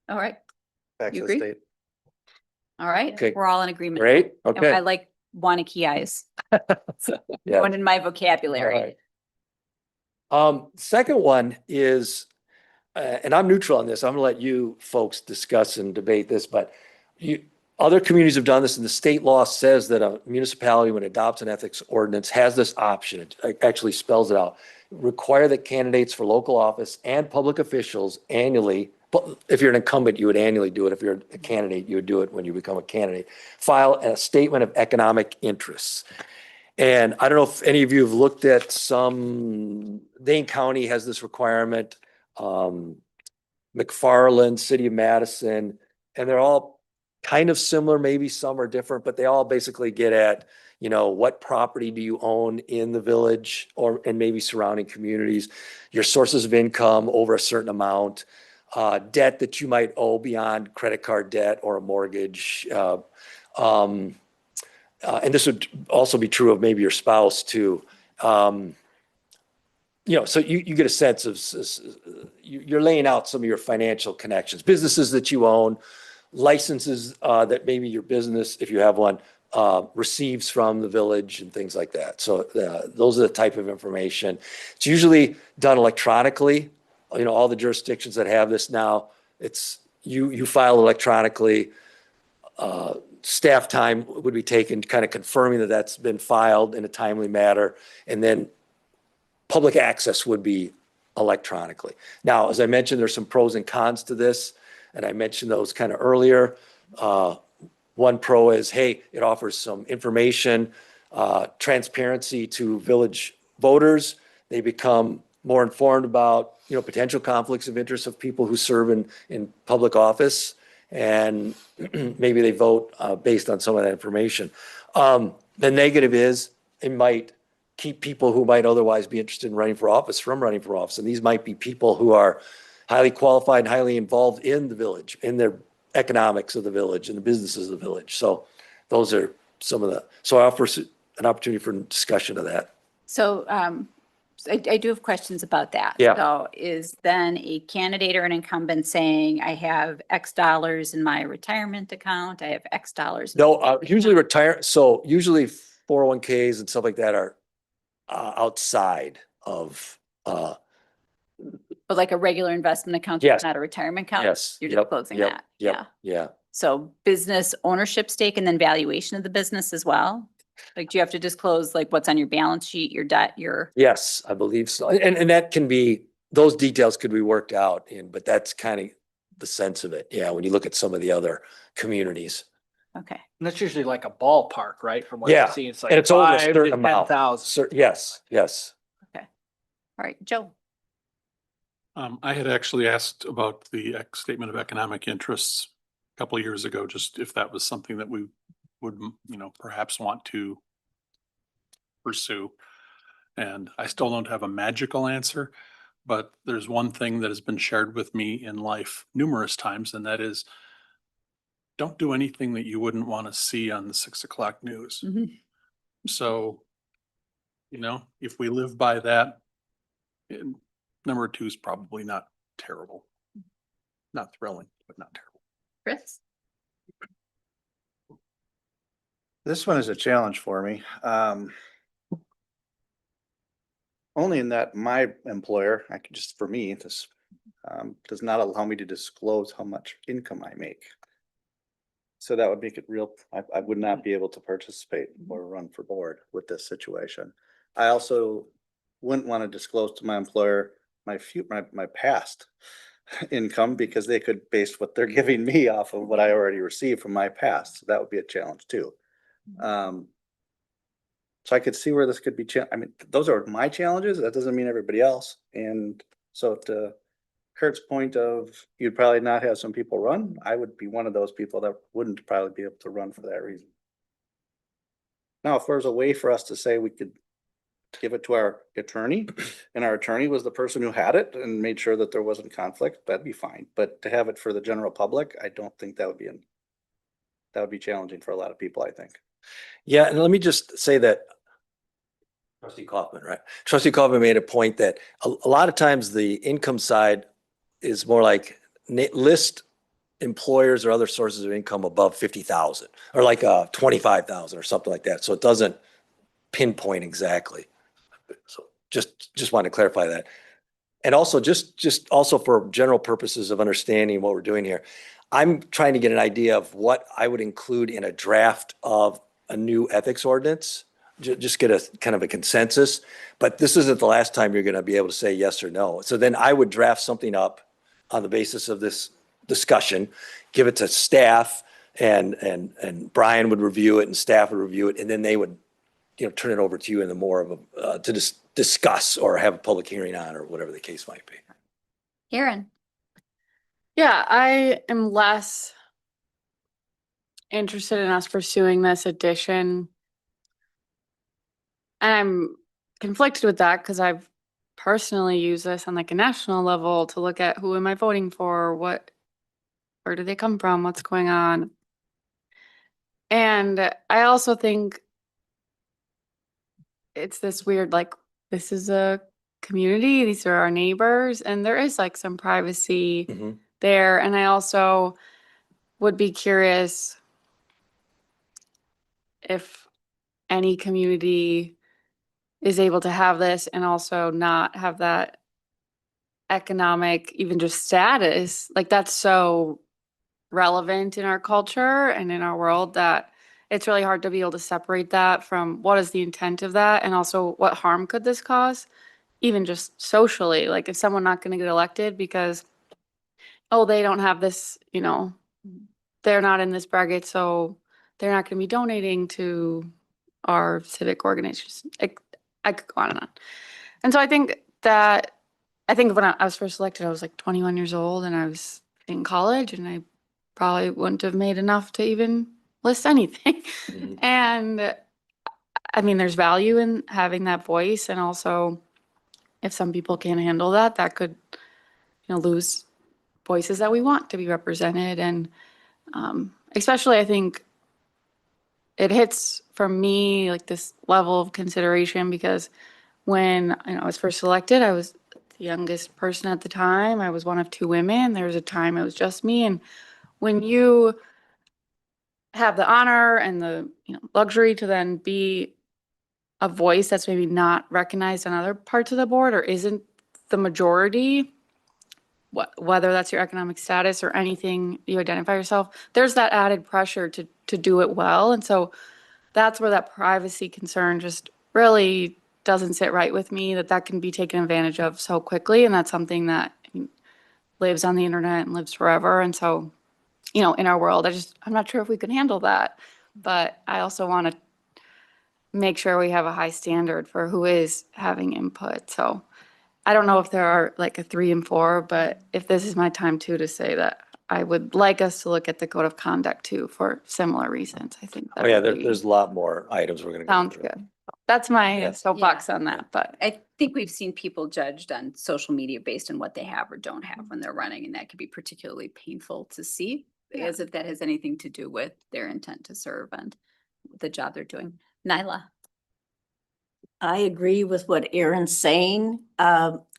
All right, Back You to the agree? state. all right. Okay. We're all in agreement. Great, And okay. I like Waunakee eyes. Yeah. One in my vocabulary. All right. Second one is, and I'm neutral on this. I'm gonna let you folks discuss and debate this, but other communities have done this, and the state law says that a municipality, when it adopts an ethics ordinance, has this option. It actually spells it out. Require that candidates for local office and public officials annually, but if you're an incumbent, you would annually do it. If you're a candidate, you would do it when you become a candidate. File a statement of economic interests. And I don't know if any of you have looked at Dane County has this requirement, McFarland, City of Madison, and they're all kind of similar, maybe some are different, but they all basically get at, what property do you own in the village and maybe surrounding communities, your sources of income over a certain amount, debt that you might owe beyond credit card debt or a mortgage. And this would also be true of maybe your spouse too. So you get a sense of, you're laying out some of your financial connections, businesses that you own, licenses that maybe your business, if you have one, receives from the village and things like that. So those are the type of information. It's usually done electronically. All the jurisdictions that have this now, it's you file electronically. Staff time would be taken kind of confirming that that's been filed in a timely manner, and then public access would be electronically. Now, as I mentioned, there's some pros and cons to this, and I mentioned those kind of earlier. One pro is, hey, it offers some information, transparency to village voters. They become more informed about, potential conflicts of interest of people who serve in public office, and maybe they vote based on some of that information. The negative is it might keep people who might otherwise be interested in running for office from running for office. And these might be people who are highly qualified and highly involved in the village, in their economics of the village and the businesses of the village. So those are some of so I offer an opportunity for discussion of that. So I do have questions about that. Yeah. So is then a candidate or an incumbent saying, I have X dollars in my retirement account, I have X dollars? No, usually usually 401ks and stuff like that are outside of, But like a regular investment account, Yes. not a retirement account? yes. You're Yep, disclosing yep, that? yep, Yeah. Yeah. So business ownership stake and then valuation of the business as well? Like, do you have to disclose like what's on your balance sheet, your debt, Yes, I believe so. And that can be, those details could be worked out but that's kind of the sense of it. Yeah, when you look at some of the other communities. okay. And that's usually like a ballpark, right? From what Yeah, I've seen, it's like and it's over a 5 certain to amount. 10,000. Yes, yes. All right, Joe. I had actually asked about the statement of economic interests a couple of years ago, just if that was something that we would, perhaps want to pursue. And I still don't have a magical answer, but there's one thing that has been shared with me in life numerous times, and that is don't do anything that you wouldn't want to see on the 6 o'clock news. Mhm. So, if we live by that, number 2 is probably not terrible. Not thrilling, but not terrible. Chris? This one is a challenge for me. Only in that my employer, I could just, for me, this does not allow me to disclose how much income I make. So that would make it real, I would not be able to participate or run for board with this situation. I also wouldn't want to disclose to my employer my past income, because they could base what they're giving me off of what I already received from my past. So that would be a challenge too. So I could see where this could be, I mean, those are my challenges. That doesn't mean everybody else. And so to Kurt's point of, you'd probably not have some people run, I would be one of those people that wouldn't probably be able to run for that reason. Now, if there's a way for us to say we could give it to our attorney, and our attorney was the person who had it and made sure that there wasn't conflict, that'd be fine. But to have it for the general public, I don't think that would be challenging for a lot of people, I think. Yeah, and let me just say that Trustee Kaufman, right? Trustee Kaufman made a point that a lot of times the income side is more like list employers or other sources of income above 50,000 or like 25,000 or something like that. So it doesn't pinpoint exactly. So just want to clarify that. And also just also for general purposes of understanding what we're doing here, I'm trying to get an idea of what I would include in a draft of a new ethics ordinance. Just get a kind of a consensus, but this isn't the last time you're going to be able to say yes or no. So then I would draft something up on the basis of this discussion, give it to staff, and Brian would review it and staff would review it, and then they would, turn it over to you in the more of a, to discuss or have a public hearing on, or whatever the case might be. Aaron. Yeah, I am less interested in us pursuing this addition. And I'm conflicted with that because I've personally used this on like a national level to look at who am I voting for, where do they come from, what's going on. And I also think it's this weird, like, this is a community, these are our neighbors, and there is like some privacy there. And I also would be curious if any community is able to have this and also not have that economic, even just status. Like, that's so relevant in our culture and in our world that it's really hard to be able to separate that from what is the intent of that, and also what harm could this cause, even just socially. Like, if someone not going to get elected because, oh, they don't have this, they're not in this bracket, so they're not going to be donating to our civic organizations. I could go on and on. And so I think when I was first elected, I was like 21 years old and I was in college, and I probably wouldn't have made enough to even list anything. And I mean, there's value in having that voice. And also, if some people can't handle that, that could, lose voices that we want to be represented. And especially, I think it hits for me like this level of consideration because when I was first elected, I was the youngest person at the time. I was one of two women. There was a time it was just me. And when you have the honor and the luxury to then be a voice that's maybe not recognized on other parts of the board or isn't the majority, whether that's your economic status or anything you identify yourself, there's that added pressure to do it well. And so that's where that privacy concern just really doesn't sit right with me, that can be taken advantage of so quickly. And that's something that lives on the internet and lives forever. And so, in our world, I'm not sure if we can handle that, but I also want to make sure we have a high standard for who is having input. So I don't know if there are like a 3 and 4, but if this is my time too, to say that I would like us to look at the code of conduct too, for similar reasons. I think that There's a lot more items we're going to go sounds through. good. That's my soapbox on that, but I think we've seen people judged on social media based on what they have or don't have when they're running, and that could be particularly painful to see, as if that has anything to do with their intent to serve and the job they're doing. Nyla. I agree with what Aaron's saying.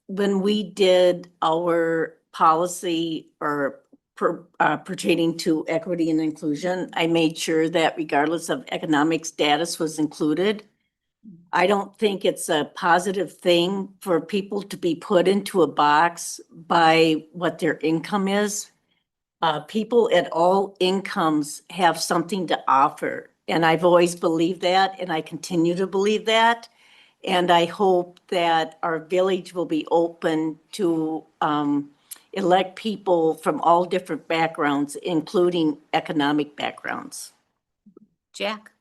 When we did our policy or pertaining to equity and inclusion, I made sure that regardless of economic status was included. I don't think it's a positive thing for people to be put into a box by what their income is. People at all incomes have something to offer, and I've always believed that, and I continue to believe that. And I hope that our village will be open to elect people from all different backgrounds, including economic backgrounds. Jack?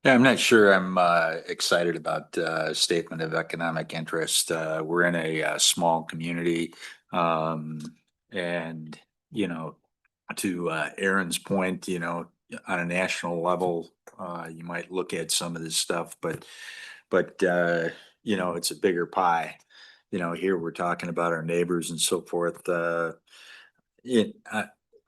Yeah, I'm not sure I'm excited about statement of economic interest. We're in a small community. And, you know, to Aaron's point, you know, on a national level, you might look at some of this stuff, but you know, it's a bigger pie. You know, here we're talking about our neighbors and so forth. It,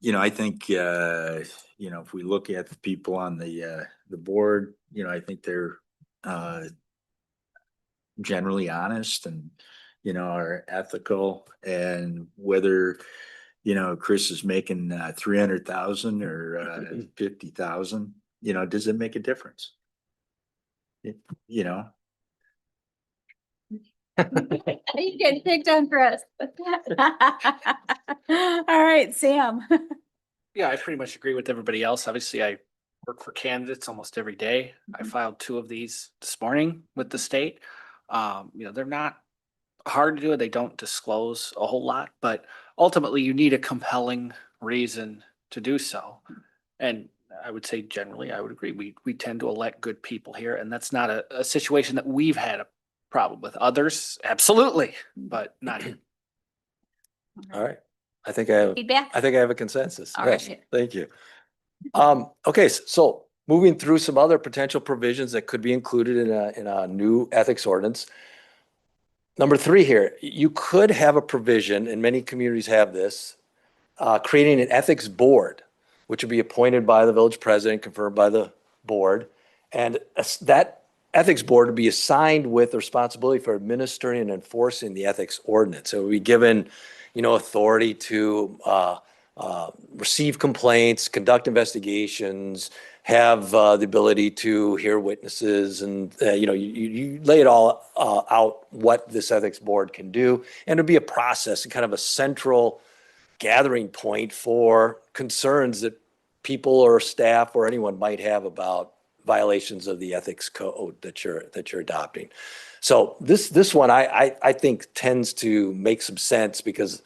you know, I think, you know, if we look at the people on the board, you know, I think they're, generally honest and, you know, are ethical, and whether, you know, Chris is making, 300,000 or, 50,000, you know, does it make a difference? You know, You getting picked on for us. All right, Sam. Yeah, I pretty much agree with everybody else. Obviously, I work for candidates almost every day. I filed 2 of these this morning with the state. You know, they're not hard to do. They don't disclose a whole lot, but ultimately you need a compelling reason to do so. And I would say generally, I would agree. We tend to elect good people here, and that's not a situation that we've had a problem with. Others, absolutely, but not here. All right. I think I have Feedback? I think I have a consensus. All Yes, right. thank you. Okay, so moving through some other potential provisions that could be included in a new ethics ordinance. Number 3 here, you could have a provision, and many communities have this, creating an ethics board, which would be appointed by the village president, confirmed by the board. And that ethics board would be assigned with the responsibility for administering and enforcing the ethics ordinance. So it would be given, you know, authority to receive complaints, conduct investigations, have the ability to hear witnesses, and you know, you lay it all out what this ethics board can do, and it'd be a process, kind of a central gathering point for concerns that people or staff or anyone might have about violations of the ethics code that you're adopting. So this one I think tends to make some sense because,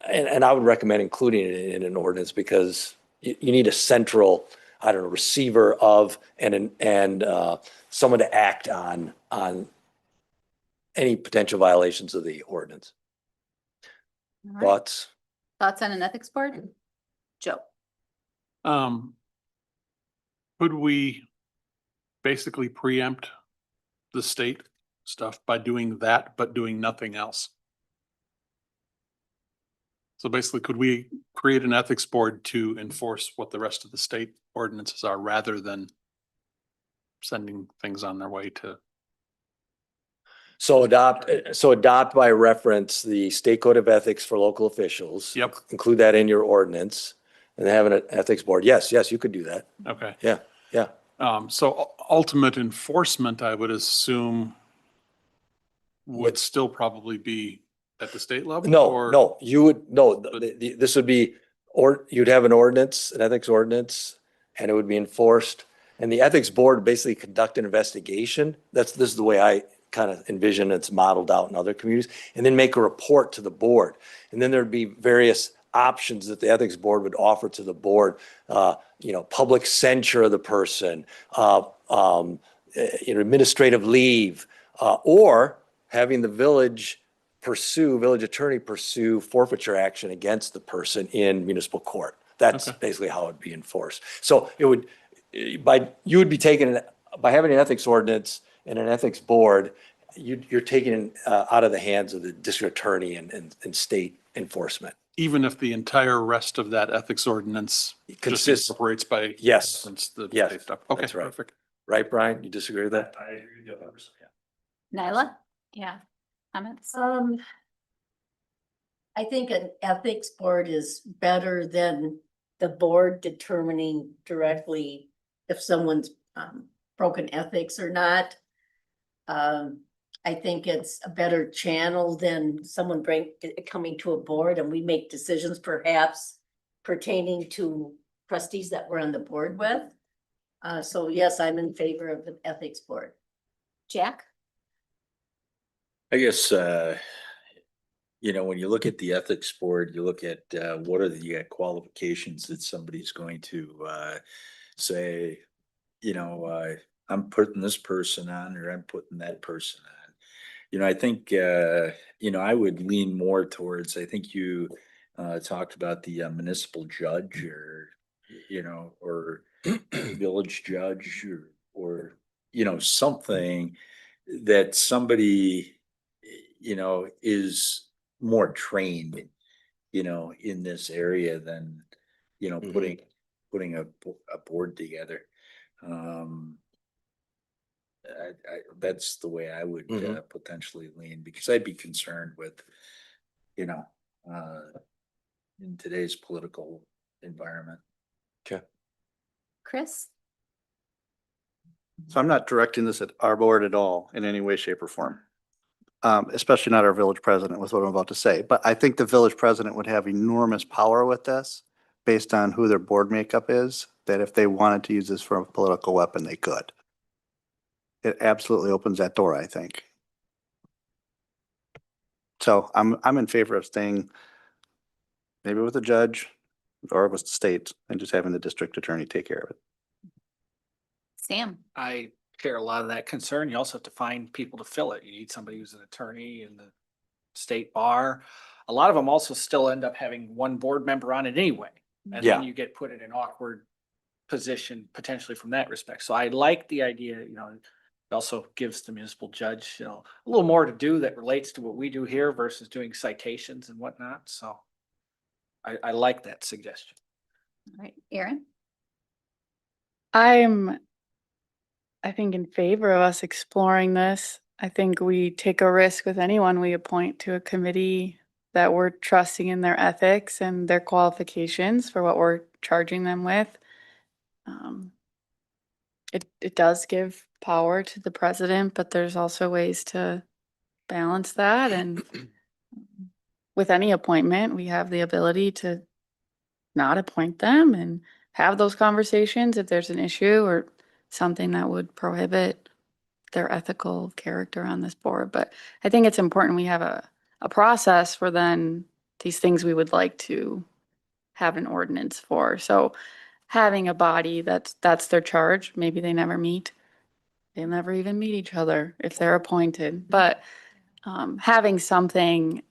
and I would recommend including it in an ordinance because you need a central, I don't know, receiver of and someone to act on any potential violations of the ordinance. All right. Thoughts? Thoughts on an ethics board? Joe? Could we basically preempt the state stuff by doing that, but doing nothing else? So basically, could we create an ethics board to enforce what the rest of the state ordinances are rather than sending things on their way to? So adopt by reference the state code of ethics for local officials. Yep. Include that in your ordinance and have an ethics board. Yes, you could do that. Okay. Yeah. So ultimate enforcement, I would assume, would still probably be at the state level? No, you would, this would be, or you'd have an ordinance, an ethics ordinance, and it would be enforced. And the ethics board would basically conduct an investigation. This is the way I kind of envision it's modeled out in other communities, and then make a report to the board. And then there'd be various options that the ethics board would offer to the board, you know, public censure of the person, you know, administrative leave, or having the village attorney pursue forfeiture action against the person in municipal court. That's basically how it'd be enforced. So it would, you would be taking, by having an ethics ordinance and an ethics board, you're taking it out of the hands of the district attorney and state enforcement. Even if the entire rest of that ethics ordinance just incorporates by Yes. reference the Yes. state stuff. Okay, That's right. perfect. Right, Brian? You disagree with that? I agree with others. Nyla? Yeah. Comments? I think an ethics board is better than the board determining directly if someone's broken ethics or not. I think it's a better channel than someone coming to a board and we make decisions perhaps pertaining to trustees that we're on the board with. So yes, I'm in favor of the ethics board. Jack? I guess, when you look at the ethics board, you look at what are the qualifications that somebody's going to say, I'm putting this person on or I'm putting that person on. I think, I would lean more towards, I think you talked about the municipal judge or village judge or something that somebody, is more trained, in this area than, putting a board together. That's the way I would potentially lean, because I'd be concerned with, in today's political environment. Chris? So I'm not directing this at our board at all in any way, shape or form. Especially not our village president with what I'm about to say, but I think the village president would have enormous power with this based on who their board makeup is, that if they wanted to use this for a political weapon, they could. It absolutely opens that door, I think. So I'm in favor of staying maybe with the judge or with the state and just having the district attorney take care of it. Sam? I share a lot of that concern. You also have to find people to fill it. You need somebody who's an attorney in the state bar. A lot of them also still end up having one board member on it anyway. And Yeah. then you get put in an awkward position potentially from that respect. So I like the idea, it also gives the municipal judge, a little more to do that relates to what we do here versus doing citations and whatnot. So I like that suggestion. All right, Erin? I think in favor of us exploring this. I think we take a risk with anyone we appoint to a committee that we're trusting in their ethics and their qualifications for what we're charging them with. It does give power to the president, but there's also ways to balance that. And with any appointment, we have the ability to not appoint them and have those conversations if there's an issue or something that would prohibit their ethical character on this board. But I think it's important we have a process for then these things we would like to have an ordinance for. So having a body that's their charge, maybe they never meet. They'll never even meet each other if they're appointed. But having something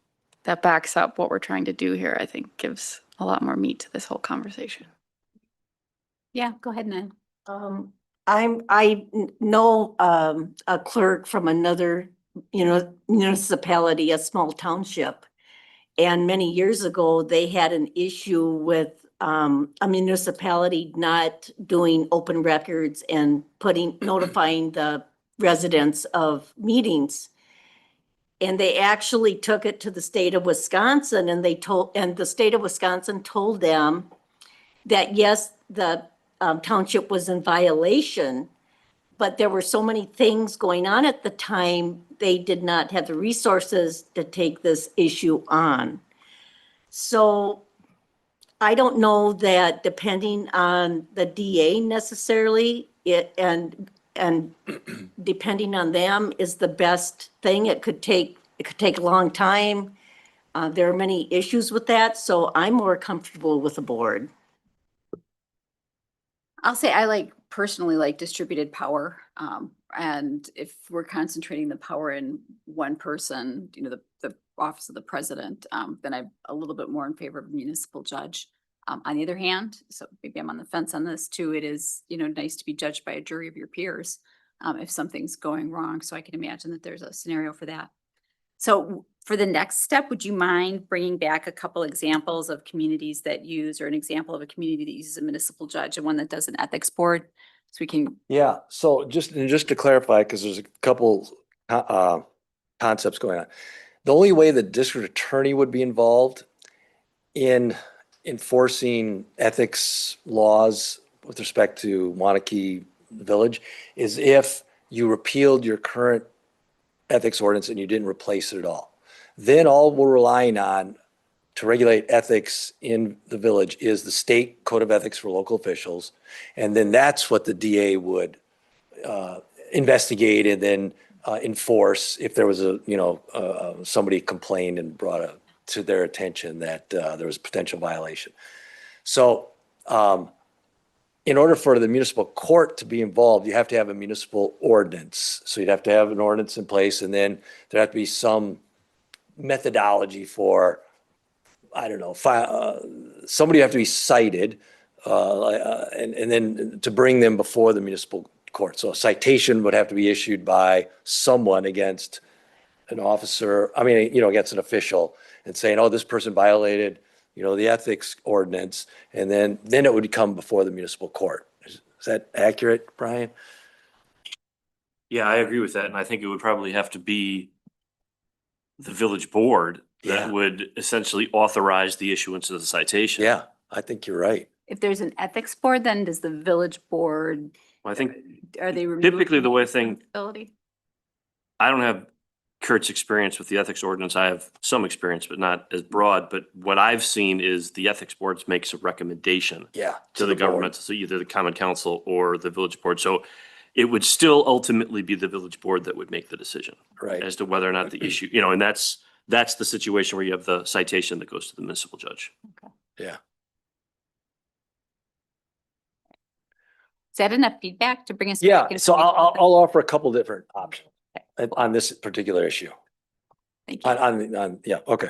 that backs up what we're trying to do here, I think gives a lot more meat to this whole conversation. Yeah, go ahead, Nan. I know a clerk from another, municipality, a small township. And many years ago, they had an issue with a municipality not doing open records and notifying the residents of meetings. And they actually took it to the state of Wisconsin and the state of Wisconsin told them that yes, the township was in violation, but there were so many things going on at the time, they did not have the resources to take this issue on. So I don't know that depending on the DA necessarily, and depending on them is the best thing. It could take a long time. There are many issues with that, so I'm more comfortable with the board. I'll say I personally like distributed power. And if we're concentrating the power in one person, the office of the president, then I'm a little bit more in favor of a municipal judge. On the other hand, so maybe I'm on the fence on this too, it is, nice to be judged by a jury of your peers if something's going wrong. So I can imagine that there's a scenario for that. So for the next step, would you mind bringing back a couple examples of communities that use, or an example of a community that uses a municipal judge and one that does an ethics board? So we can. Yeah, so just to clarify, because there's a couple concepts going on. The only way the district attorney would be involved in enforcing ethics laws with respect to Waunakee Village is if you repealed your current ethics ordinance and you didn't replace it at all. Then all we're relying on to regulate ethics in the village is the state code of ethics for local officials. And then that's what the DA would investigate and then enforce if there was somebody complained and brought it to their attention that there was a potential violation. So in order for the municipal court to be involved, you have to have a municipal ordinance. So you'd have to have an ordinance in place, and then there have to be some methodology for, I don't know, somebody have to be cited, and then to bring them before the municipal court. So a citation would have to be issued by someone against an officer, against an official, and saying, oh, this person violated, the ethics ordinance, and then it would come before the municipal court. Is that accurate, Brian? Yeah, I agree with that. And I think it would probably have to be the village board Yeah. that would essentially authorize the issuance of the citation. Yeah, I think you're right. If there's an ethics board, then does the village board, I think are they removed typically from the way thing, responsibility? I don't have Kurt's experience with the ethics ordinance. I have some experience, but not as broad. But what I've seen is the ethics boards makes a recommendation Yeah. to the board. government, so either the common council or the village board. So it would still ultimately be the village board that would make the decision Right. as to whether or not the issue, and that's the situation where you have the citation that goes to the municipal judge. Yeah. Is that enough feedback to bring us? Yeah, back so information? I'll offer a couple different options on this particular issue. Thank you. Yeah, okay.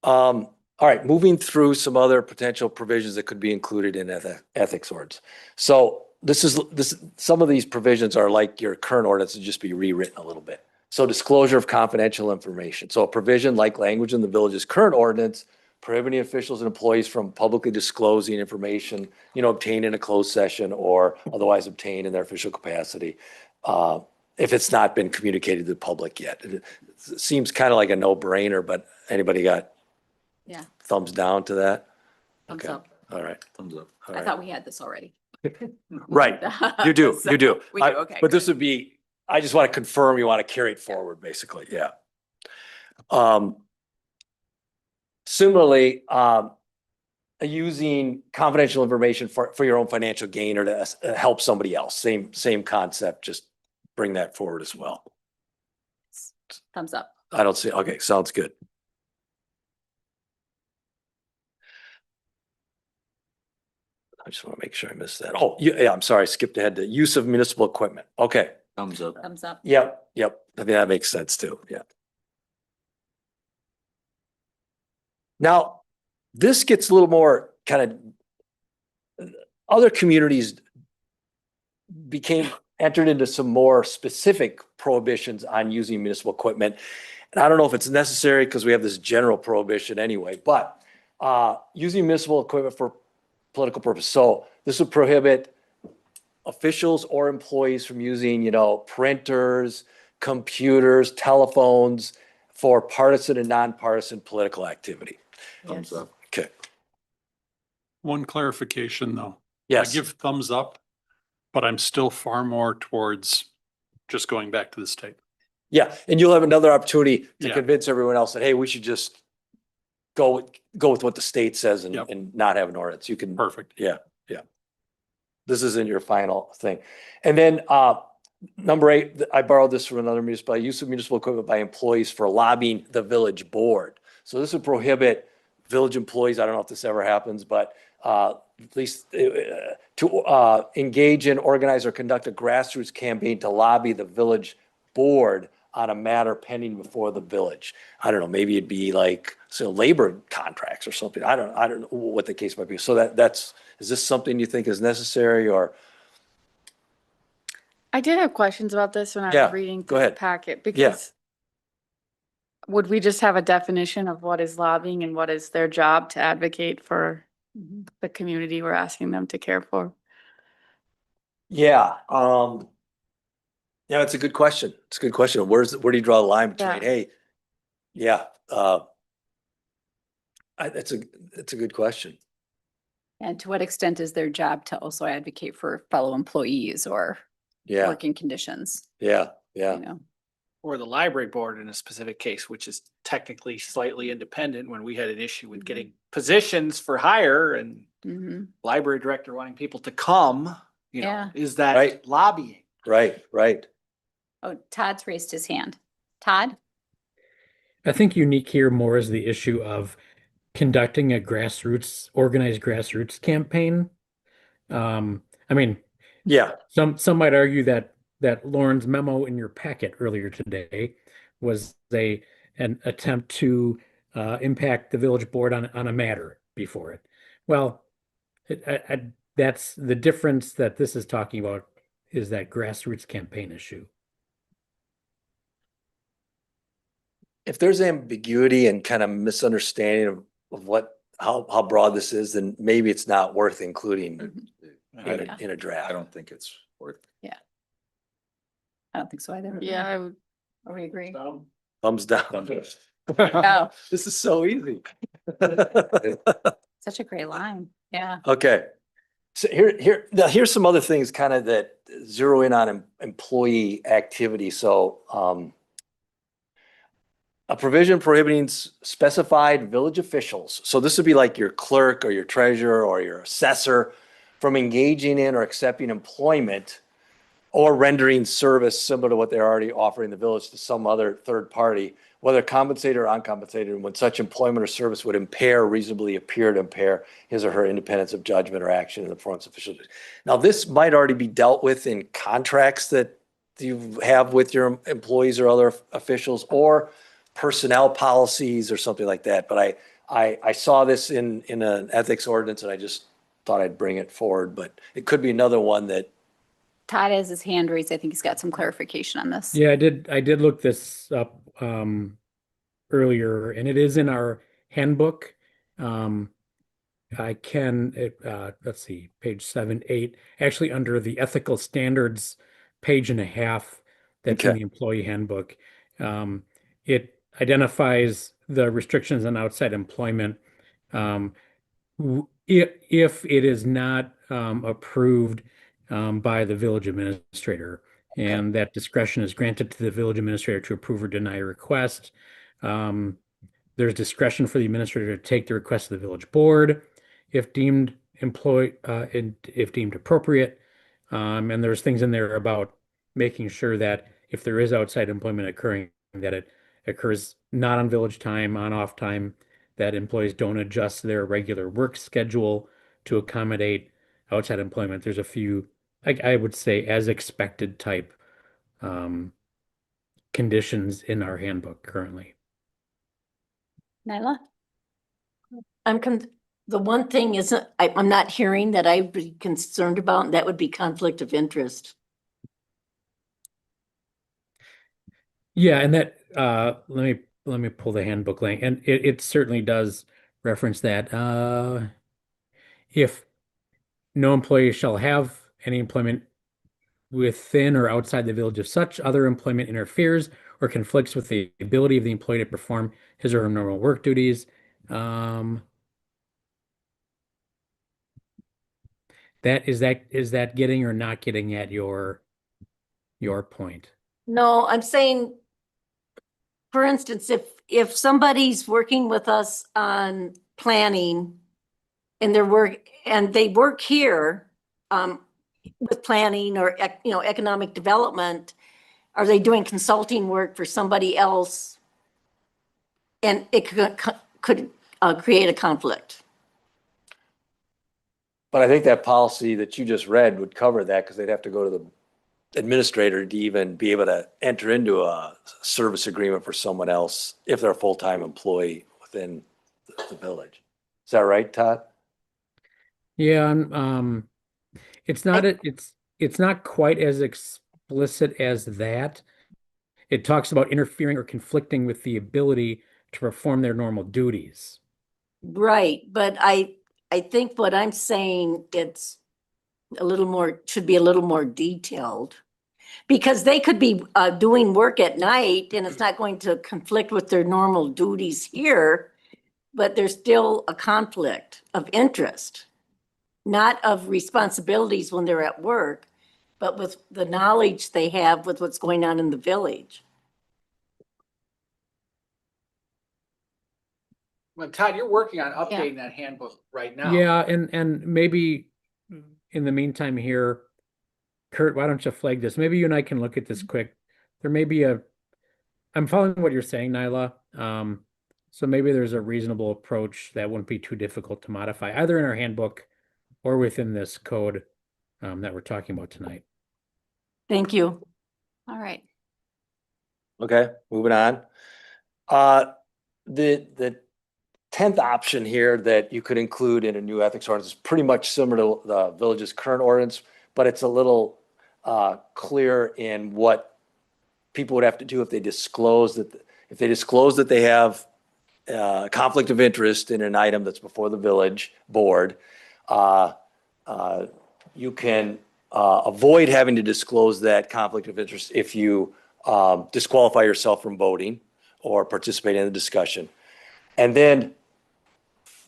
All right, moving through some other potential provisions that could be included in ethics ordinance. So some of these provisions are like your current ordinance to just be rewritten a little bit. So disclosure of confidential information. So a provision like language in the village's current ordinance prohibiting officials and employees from publicly disclosing information, obtained in a closed session or otherwise obtained in their official capacity, if it's not been communicated to the public yet. It seems kind of like a no-brainer, but anybody got Yeah, thumbs down to that? thumbs Okay. up. All right, thumbs up. All I right. thought we had this already. Right, you do, So, you do. We do, okay. But this would be, I just want to confirm you want to carry it forward, basically, yeah. Similarly, using confidential information for your own financial gain or to help somebody else, same concept, just bring that forward as well. Thumbs up. I don't see, okay, sounds good. I just want to make sure I missed that. Oh, yeah, I'm sorry, I skipped ahead to use of municipal equipment. Okay. Thumbs up. Thumbs up. Yep. I mean, that makes sense too. Yeah. Now, this gets a little more kind of, other communities entered into some more specific prohibitions on using municipal equipment. And I don't know if it's necessary because we have this general prohibition anyway, but using municipal equipment for political purpose. So this would prohibit officials or employees from using, printers, computers, telephones for partisan and nonpartisan political activity. Thumbs up. Okay. One clarification, though. Yes. I give thumbs up, but I'm still far more towards just going back to the state. Yeah, and you'll have another opportunity to Yeah. convince everyone else that, hey, we should just go with what the state says and, Yep. and not have an ordinance. You can, Perfect. yeah. This isn't your final thing. And then number 8, I borrowed this from another municipality, use of municipal equipment by employees for lobbying the village board. So this would prohibit village employees, I don't know if this ever happens, but at least to engage in, organize, or conduct a grassroots campaign to lobby the village board on a matter pending before the village. I don't know, maybe it'd be like labor contracts or something. I don't know what the case might be. So is this something you think is necessary or? I did have questions about this when I Yeah, was reading go through the ahead. packet because would we just have a definition of what is lobbying and what is their job to advocate for the community we're asking them to care for? Yeah, it's a good question. It's a good question. Where do you draw the line between, Yeah. it's a good question. And to what extent is their job to also advocate for fellow employees or Yeah, working conditions? yeah. You know, or the library board in a specific case, which is technically slightly independent when we had an issue with getting positions for hire and Mhm. library director wanting people to come, you know, Yeah. is that Right. lobbying? Right, right. Oh, Todd's raised his hand. Todd? I think unique here more is the issue of conducting a organized grassroots campaign. I mean, Yeah, some might argue that Lauren's memo in your packet earlier today was an attempt to impact the village board on a matter before it. Well, that's the difference that this is talking about, is that grassroots campaign issue. if there's ambiguity and kind of misunderstanding of how broad this is, then maybe it's not worth including in a draft. I don't think it's worth. I don't think so either. Yeah, I would. Are we agree? Thumbs down. Oh, This is so easy. such a great line. Yeah. Okay. So here's some other things kind of that zero in on employee activity. So, a provision prohibiting specified village officials. So this would be like your clerk or your treasurer or your assessor from engaging in or accepting employment or rendering service similar to what they're already offering the village to some other third party, whether compensated or uncompensated, when such employment or service would impair or reasonably appear to impair his or her independence of judgment or action in the performance of official duties. Now, this might already be dealt with in contracts that you have with your employees or other officials, or personnel policies or something like that. But I saw this in an ethics ordinance, and I just thought I'd bring it forward. But it could be another one that. Todd has his hand raised. I think he's got some clarification on this. Yeah, I did look this up earlier, and it is in our handbook. Let's see, page 7, 8, actually under the ethical standards, page and a half, that's in Okay. the employee handbook. It identifies the restrictions on outside employment. If it is not approved by the village administrator, and that discretion is granted to the village administrator to approve or deny a request. There's discretion for the administrator to take the request of the village board if deemed if deemed appropriate. And there's things in there about making sure that if there is outside employment occurring, that it occurs not on village time, on off time, that employees don't adjust their regular work schedule to accommodate outside employment. There's a few, I would say, as expected type conditions in our handbook currently. Nyla? The one thing isn't, I'm not hearing that I'd be concerned about, and that would be conflict of interest. Yeah, and that let me pull the handbook link, and it certainly does reference that. If no employee shall have any employment within or outside the village if such other employment interferes or conflicts with the ability of the employee to perform his or her normal work duties. Is that getting or not getting at your point? No, I'm saying, for instance, if somebody's working with us on planning and they work here, with planning or, economic development, are they doing consulting work for somebody else? And it could create a conflict. But I think that policy that you just read would cover that, because they'd have to go to the administrator to even be able to enter into a service agreement for someone else if they're a full-time employee within the village. Is that right, Todd? Yeah, it's not quite as explicit as that. It talks about interfering or conflicting with the ability to perform their normal duties. Right, but I think what I'm saying, it's should be a little more detailed. Because they could be doing work at night and it's not going to conflict with their normal duties here, but there's still a conflict of interest, not of responsibilities when they're at work, but with the knowledge they have with what's going on in the village. Well, Todd, you're working on updating that handbook right now. Yeah, and maybe in the meantime here, Kurt, why don't you flag this? Maybe you and I can look at this quick. There may be I'm following what you're saying, Nyla. So maybe there's a reasonable approach that wouldn't be too difficult to modify, either in our handbook or within this code that we're talking about tonight. Thank you. All right. Okay, moving on. The 10th option here that you could include in a new ethics ordinance is pretty much similar to the village's current ordinance, but it's a little clear in what people would have to do if they disclose that they have conflict of interest in an item that's before the village board. You can avoid having to disclose that conflict of interest if you disqualify yourself from voting or participating in the discussion. And then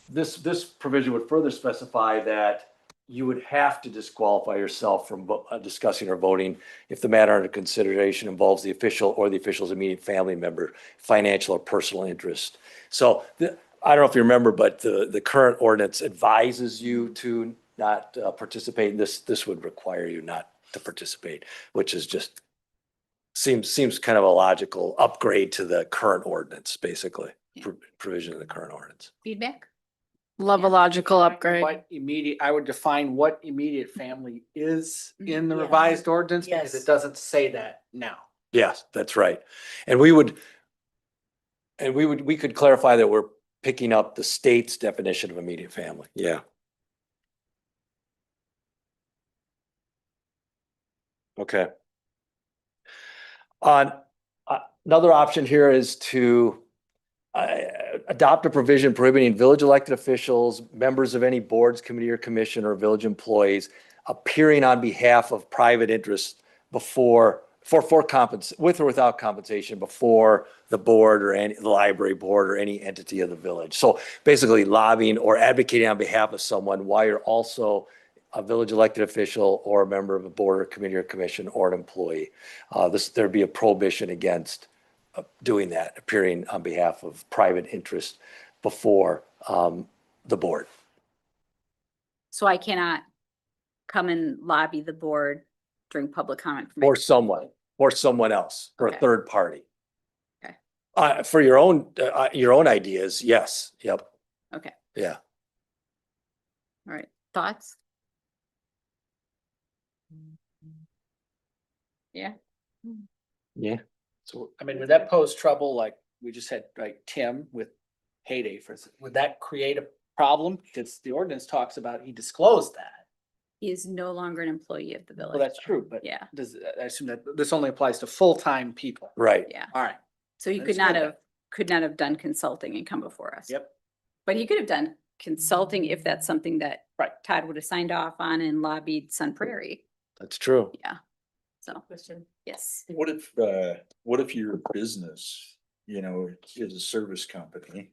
this provision would further specify that you would have to disqualify yourself from discussing or voting if the matter under consideration involves the official or the official's immediate family member, financial or personal interest. So I don't know if you remember, but the current ordinance advises you to not participate. This would require you not to participate, which is just seems kind of a logical upgrade to the current ordinance, basically. Provision of the current ordinance. Feedback? Love a logical upgrade. I would define what immediate family is in the Yeah. revised ordinance because Yes. it doesn't say that now. Yes, that's right. And we could clarify that we're picking up the state's definition of immediate family. Yeah. Okay. Another option here is to adopt a provision prohibiting village elected officials, members of any boards, committee or commission, or village employees appearing on behalf of private interests with or without compensation before the board or the library board or any entity of the village. So basically lobbying or advocating on behalf of someone while you're also a village elected official or a member of a board or committee or commission or an employee. There'd be a prohibition against doing that, appearing on behalf of private interest before the board. So I cannot come and lobby the board during public comment. Or someone else, or a Okay. third party. Okay. For your own ideas, yes, yep, Okay. yeah. All right. Thoughts? Yeah. Yeah. So, I mean, would that pose trouble, like we just had, like Tim with Heyday would that create a problem? Because the ordinance talks about he disclosed that. He is no longer an employee of the village. Well, that's true, but Yeah. I assume that this only applies to full-time people. Right. Yeah. All right. So he Understood could not have done consulting and come before us. Yep. But he could have done consulting if that's something that Right. Todd would have signed off on and lobbied Sun Prairie. That's true. Yeah. So, yes. What if your business, is a service company?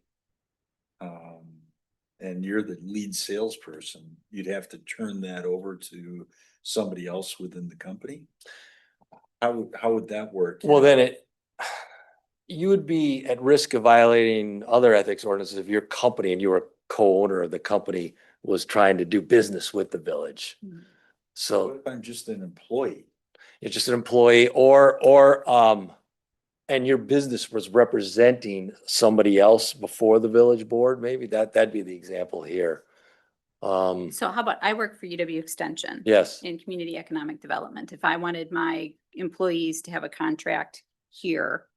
And you're the lead salesperson, you'd have to turn that over to somebody else within the company? How would that work? Well, then you would be at risk of violating other ethics ordinances if your company and you were a co-owner of the company was trying to do business with the village. Mhm. So What if I'm just an employee? you're just an employee and your business was representing somebody else before the village board, maybe that'd be the example here. So how about I work for UW Extension? Yes, In community economic development. If I wanted my employees to have a contract here,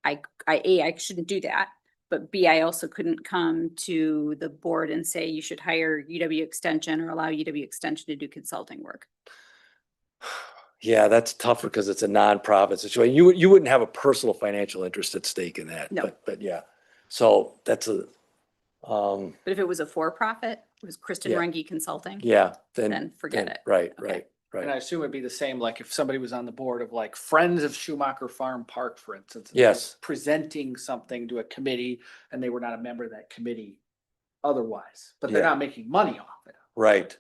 I shouldn't do that. But B, I also couldn't come to the board and say you should hire UW Extension or allow UW Extension to do consulting work. yeah, that's tougher because it's a nonprofit situation. You wouldn't have a personal financial interest at stake in that. No. But yeah, so that's But if it was a for-profit, it was Kristen Yeah. Runge Consulting. yeah, Then forget it. Right, Okay. And I assume it'd be the same, like if somebody was on the board of like Friends of Schumacher Farm Park, for instance. and they were Yes. Presenting something to a committee and they were not a member of that committee otherwise, but they're Yeah. not making money off it. right.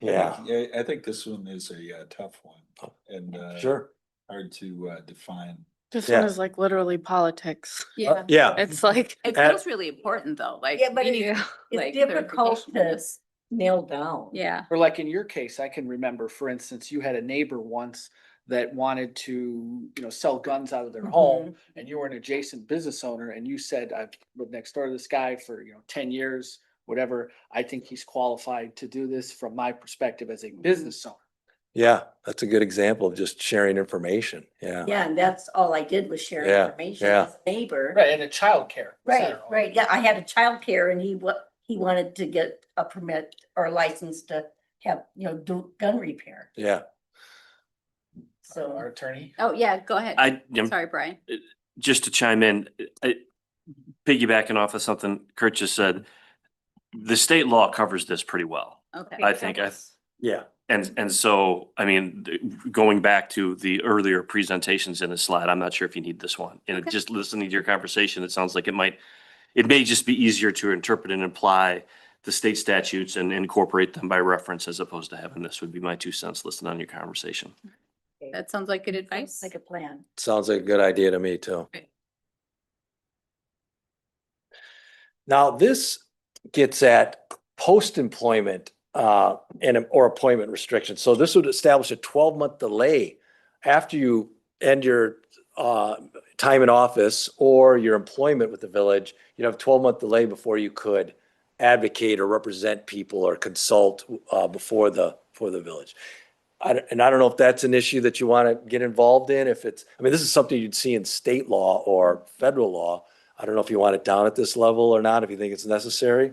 Yeah, I think this one is a tough one and sure. hard to define This Yeah. one is like literally politics. Yeah. Yeah. It's like, It and- feels really important though, like. Yeah, but we need, it's like, difficult clarification on to this. nail down. Yeah. Or like in your case, I can remember, for instance, you had a neighbor once that wanted to, sell guns out of their home, and you were an adjacent business owner, and you said, I've lived next door to this guy for, 10 years, whatever. I think he's qualified to do this from my perspective as a business owner. Yeah, that's a good example of just sharing information. Yeah. Yeah, and that's all I did was share Yeah, information yeah. as a neighbor. Right, and a childcare Right, center. right. Yeah, I had a childcare and he wanted to get a permit or a license to have, do gun repair. Yeah. So. Our attorney. Oh, yeah, go ahead. Sorry, Brian. Just to chime in, piggybacking off of something Kurt just said, the state law covers this pretty well. Okay. I think. Yeah. And so, I mean, going back to the earlier presentations in the slide, I'm not sure if you need this one. And Okay. just listening to your conversation, it sounds like it may just be easier to interpret and apply the state statutes and incorporate them by reference as opposed to having this, would be my 2 cents listening on your conversation. That sounds like good advice. Like a plan. Sounds like a good idea to me too. Right. Now, this gets at post-employment or appointment restrictions. So this would establish a 12-month delay after you end your time in office or your employment with the village. You'd have a 12-month delay before you could advocate or represent people or consult before the village. And I don't know if that's an issue that you want to get involved in. This is something you'd see in state law or federal law. I don't know if you want it down at this level or not, if you think it's necessary.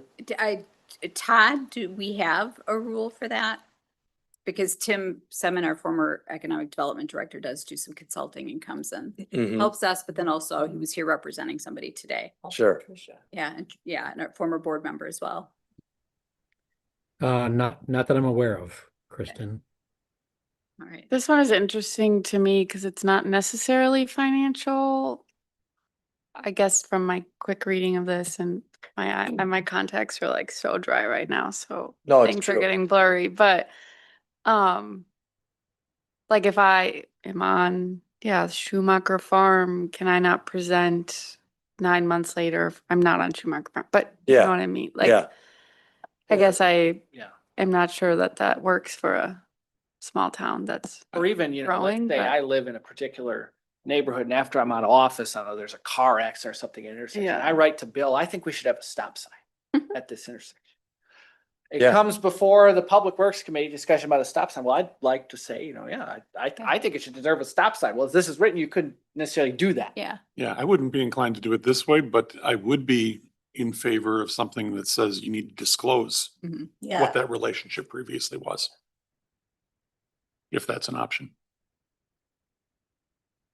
Todd, do we have a rule for that? Because Tim Semin, our former economic development director, does do some consulting and comes in, Mhm. helps us, but then also he was here representing somebody today. Sure. Yeah, and a former board member as well. Not that I'm aware of, Kristen. All right. this one is interesting to me because it's not necessarily financial. I guess from my quick reading of this and my contacts are like so dry right now, so No, it's things are true. getting blurry, but like if I am on, Schumacher Farm, can I not present 9 months later? If I'm not on Schumacher Farm, but you Yeah. know what I mean? Like, Yeah. I guess I Yeah. am not sure that works for a small town that's Or even, let's growing, say but- I live in a particular neighborhood and after I'm out of office, I know there's a car accident or something at an intersection. Yeah. I write to Bill, I think we should have a stop sign at this intersection. It Yeah. comes before the Public Works Committee discussion about a stop sign. Well, I'd like to say, I think it should deserve a stop sign. Well, as this is written, you couldn't necessarily do that. Yeah. Yeah, I wouldn't be inclined to do it this way, but I would be in favor of something that says you need to disclose Yeah. what that relationship previously was. If that's an option.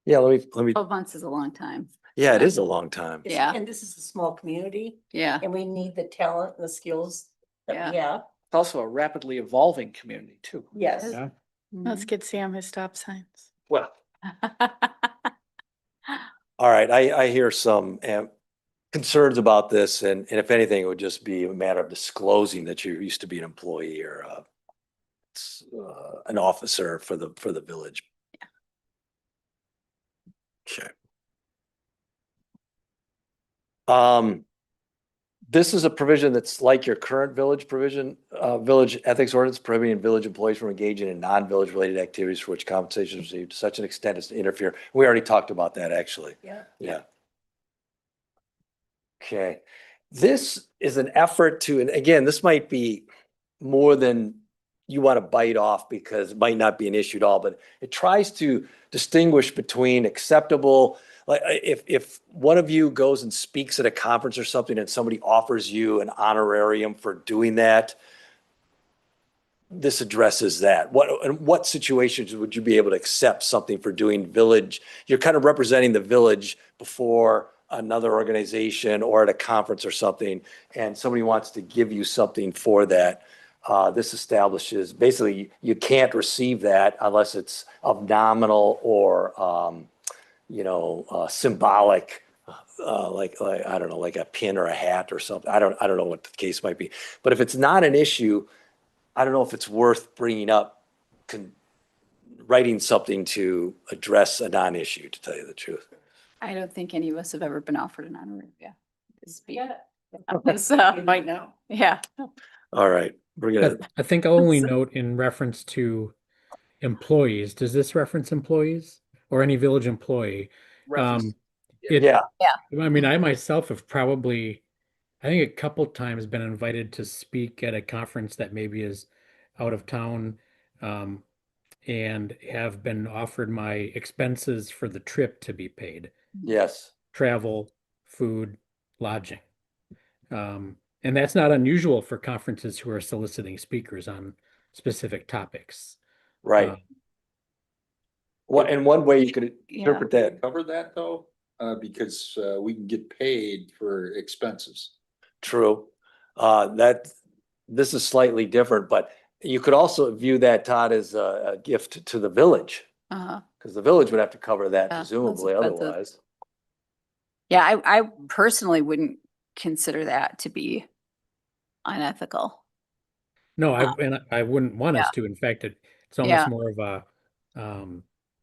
Yeah, let me, 12 months is a long time. yeah, it is a long time. Yeah. And this is a small community Yeah. and we need the talent and the skills that we have. It's also a rapidly evolving community too. Yes. Yeah. Let's Mm-hmm. get Sam his stop signs. Well, All right, I hear some concerns about this, and if anything, it would just be a matter of disclosing that you used to be an employee or an officer for the village. Okay. This is a provision that's like your current village provision, village ethics ordinance prohibiting village employees from engaging in non-village related activities for which compensation is received to such an extent as to interfere. We already talked about that, actually. Yeah. Yeah. Okay. This is an effort to, and again, this might be more than you want to bite off because it might not be an issue at all, but it tries to distinguish between acceptable, like if one of you goes and speaks at a conference or something and somebody offers you an honorarium for doing that, this addresses that. In what situations would you be able to accept something for doing village? You're kind of representing the village before another organization or at a conference or something, and somebody wants to give you something for that. This establishes, basically, you can't receive that unless it's of nominal or, symbolic, like I don't know, like a pin or a hat or something. I don't know what the case might be. But if it's not an issue, I don't know if it's worth bringing up writing something to address a non-issue, to tell you the truth. I don't think any of us have ever been offered an honorarium. Yeah. You might know. Yeah. All right, we're gonna, I think I'll only note in reference to employees, does this reference employees or any village employee? Reference. It, yeah, I mean, I myself have probably, I think a couple times been invited to speak at a conference that maybe is out of town, and have been offered my expenses for the trip to be paid, yes, travel, food, lodging. And that's not unusual for conferences who are soliciting speakers on specific topics. right. And one way you could interpret that, Cover that though, because we can get paid for expenses. true, this is slightly different, but you could also view that, Todd, as a gift to the village, Uh-huh. because the village would have to cover that Yeah, that's presumably expensive. otherwise. Yeah, I personally wouldn't consider that to be unethical. No, and I wouldn't want us yeah. to. In fact, it's almost Yeah. more of a,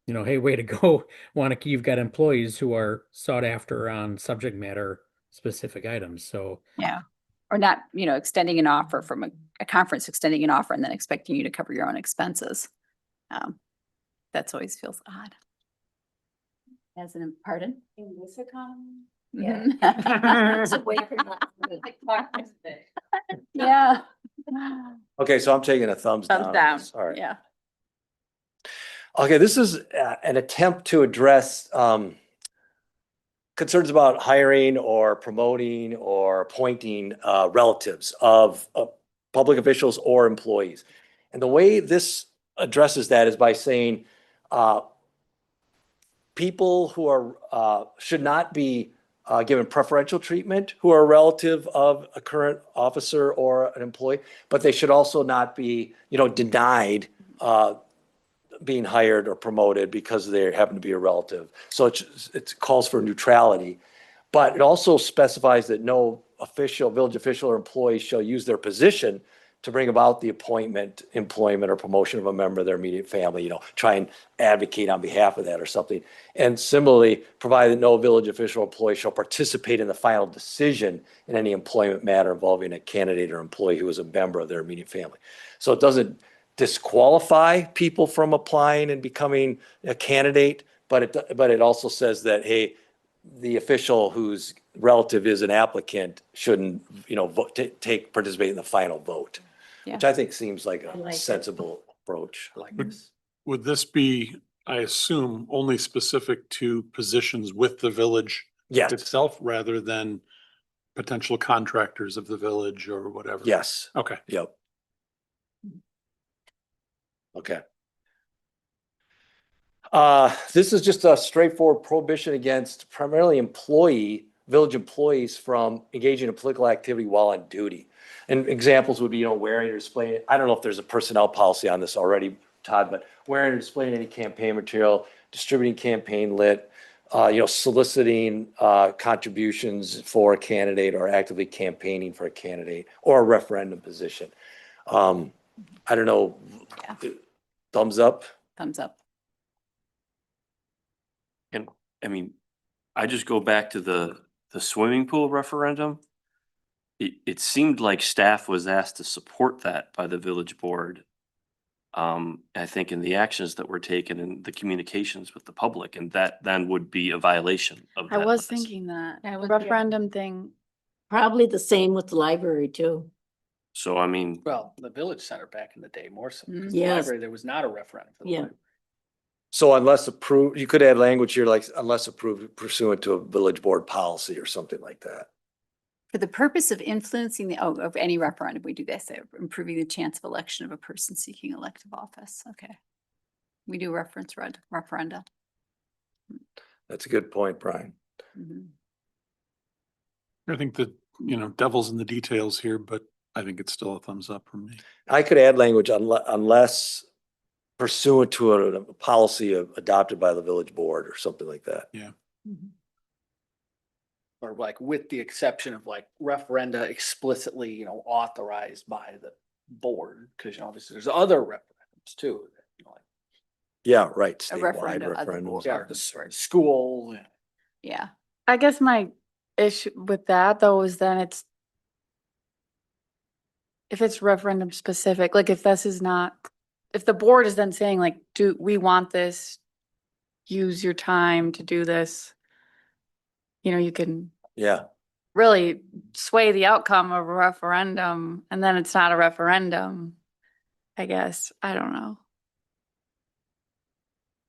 hey, way to go, Waunakee, you've got employees who are sought after on subject matter specific items. So Yeah. Or not, extending an offer from a conference, extending an offer and then expecting you to cover your own expenses. That's always feels odd. As an, pardon? In this economy? Yeah. Okay, so I'm taking a thumbs down. Thumbs on down. this. All right. Yeah. Okay, this is an attempt to address concerns about hiring or promoting or appointing relatives of public officials or employees. And the way this addresses that is by saying people who are should not be given preferential treatment who are a relative of a current officer or an employee, but they should also not be, denied being hired or promoted because they happen to be a relative. So it calls for neutrality, but it also specifies that no village official or employee shall use their position to bring about the appointment, employment, or promotion of a member of their immediate family, try and advocate on behalf of that or something. And similarly, provide that no village official or employee shall participate in the final decision in any employment matter involving a candidate or employee who is a member of their immediate family. So it doesn't disqualify people from applying and becoming a candidate, but it also says that, hey, the official whose relative is an applicant shouldn't, participate in the final vote, which I think seems like a sensible approach. Like this. Would this be, I assume, only specific to positions with the village Yes, itself rather than potential contractors of the village or whatever? yes, Okay. yep. Okay. This is just a straightforward prohibition against primarily village employees from engaging in political activity while on duty. And examples would be, wearing or displaying, I don't know if there's a personnel policy on this already, Todd, but wearing or displaying any campaign material, distributing campaign lit, soliciting contributions for a candidate or actively campaigning for a candidate or a referendum position. I don't know. Yeah. Thumbs up? Thumbs up. And I mean, I just go back to the swimming pool referendum. It seemed like staff was asked to support that by the village board. I think in the actions that were taken and the communications with the public, and that then would be a violation of I that. was policy. thinking that I was- referendum thing. Probably the same with the library too. So I mean, Well, the village center back in the day more so. 'Cause the Yes. library, there was not a referendum. For the Yeah. library. So unless approved, you could add language here like unless approved pursuant to a village board policy or something like that. For the purpose of influencing of any referendum, we do this, improving the chance of election of a person seeking elective office. Okay. We do reference referenda. That's a good point, Brian. Mhm. I think that, devil's in the details here, but I think it's still a thumbs up from me. I could add language unless pursuant to a policy adopted by the village board or something like that. Yeah. Mhm. Or like with the exception of like referenda explicitly, authorized by the board, because obviously there's other referendums too. Like Yeah, right. A Statewide referendum of the referendums. Yeah, school. Yeah. I guess my issue with that though is then if it's referendum specific, like if this is not, if the board is then saying like, do we want this? Use your time to do this. You know, you can Yeah. really sway the outcome of a referendum and then it's not a referendum. I guess. I don't know.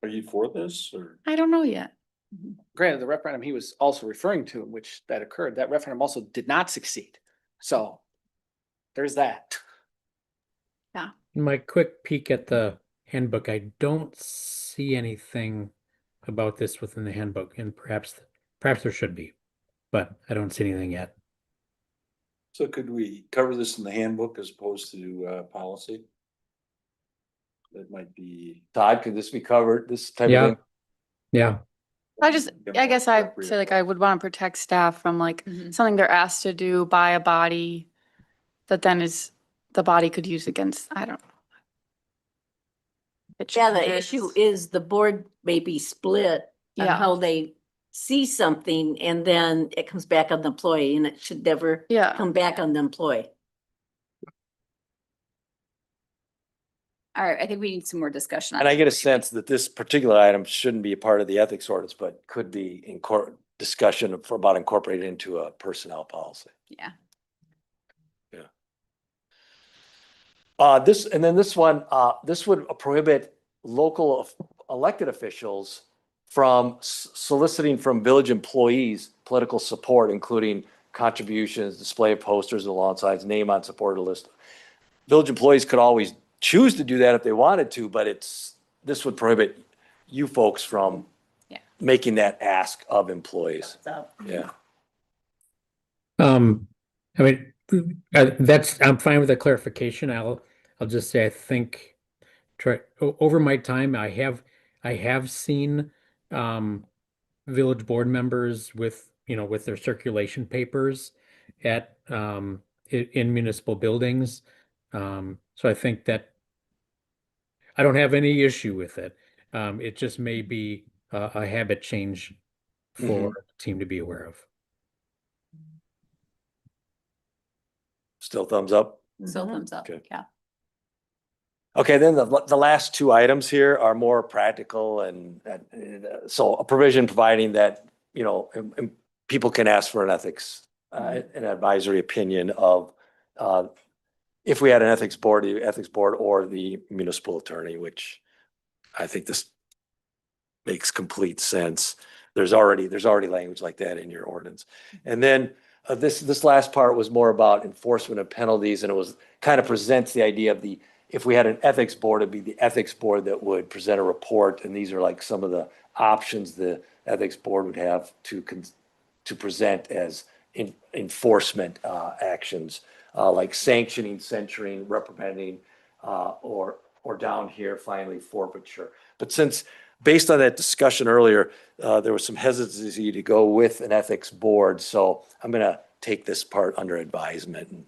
Are you for this or? I don't know yet. Granted, the referendum he was also referring to, which that occurred, that referendum also did not succeed. So there's that. My quick peek at the handbook, I don't see anything about this within the handbook, and perhaps there should be, but I don't see anything yet. So could we cover this in the handbook as opposed to policy? That might be. Todd, could this be covered, this type of Yeah. thing? Yeah. I guess I say like I would want to protect staff from like something they're asked to do by a body that then is the body could use against, I don't know. Yeah, the issue is the board may be split on Yeah. how they see something and then it comes back on the employee and it should never come back on the employee. All right, I think we need some more discussion on And I this. get a sense that this particular item shouldn't be a part of the ethics ordinance, but could be in court discussion for about incorporated into a personnel policy. Yeah. This one, this would prohibit local elected officials from soliciting from village employees political support, including contributions, display of posters alongside name on supported list. Village employees could always choose to do that if they wanted to, but this would prohibit you folks from making that ask of employees. Yeah. I mean, I'm fine with the clarification. I'll just say, I think over my time, I have seen, village board members with their circulation papers at, in municipal buildings. So I think that I don't have any issue with it. It just may be a habit change for the team to be aware of. Still thumbs up? Still thumbs up, Okay. yeah. Okay, then the last two items here are more practical and so a provision providing that, people can ask for an ethics, an advisory opinion of, if we had an ethics board, the ethics board or the municipal attorney, which I think this makes complete sense. There's already language like that in your ordinance. And then this last part was more about enforcement of penalties, and it was kind of presents the idea of if we had an ethics board, it'd be the ethics board that would present a report, and these are like some of the options the ethics board would have to present as enforcement actions, like sanctioning, censuring, reprimanding, or down here finally forfeiture. But since based on that discussion earlier, there was some hesitancy to go with an ethics board, so I'm going to take this part under advisement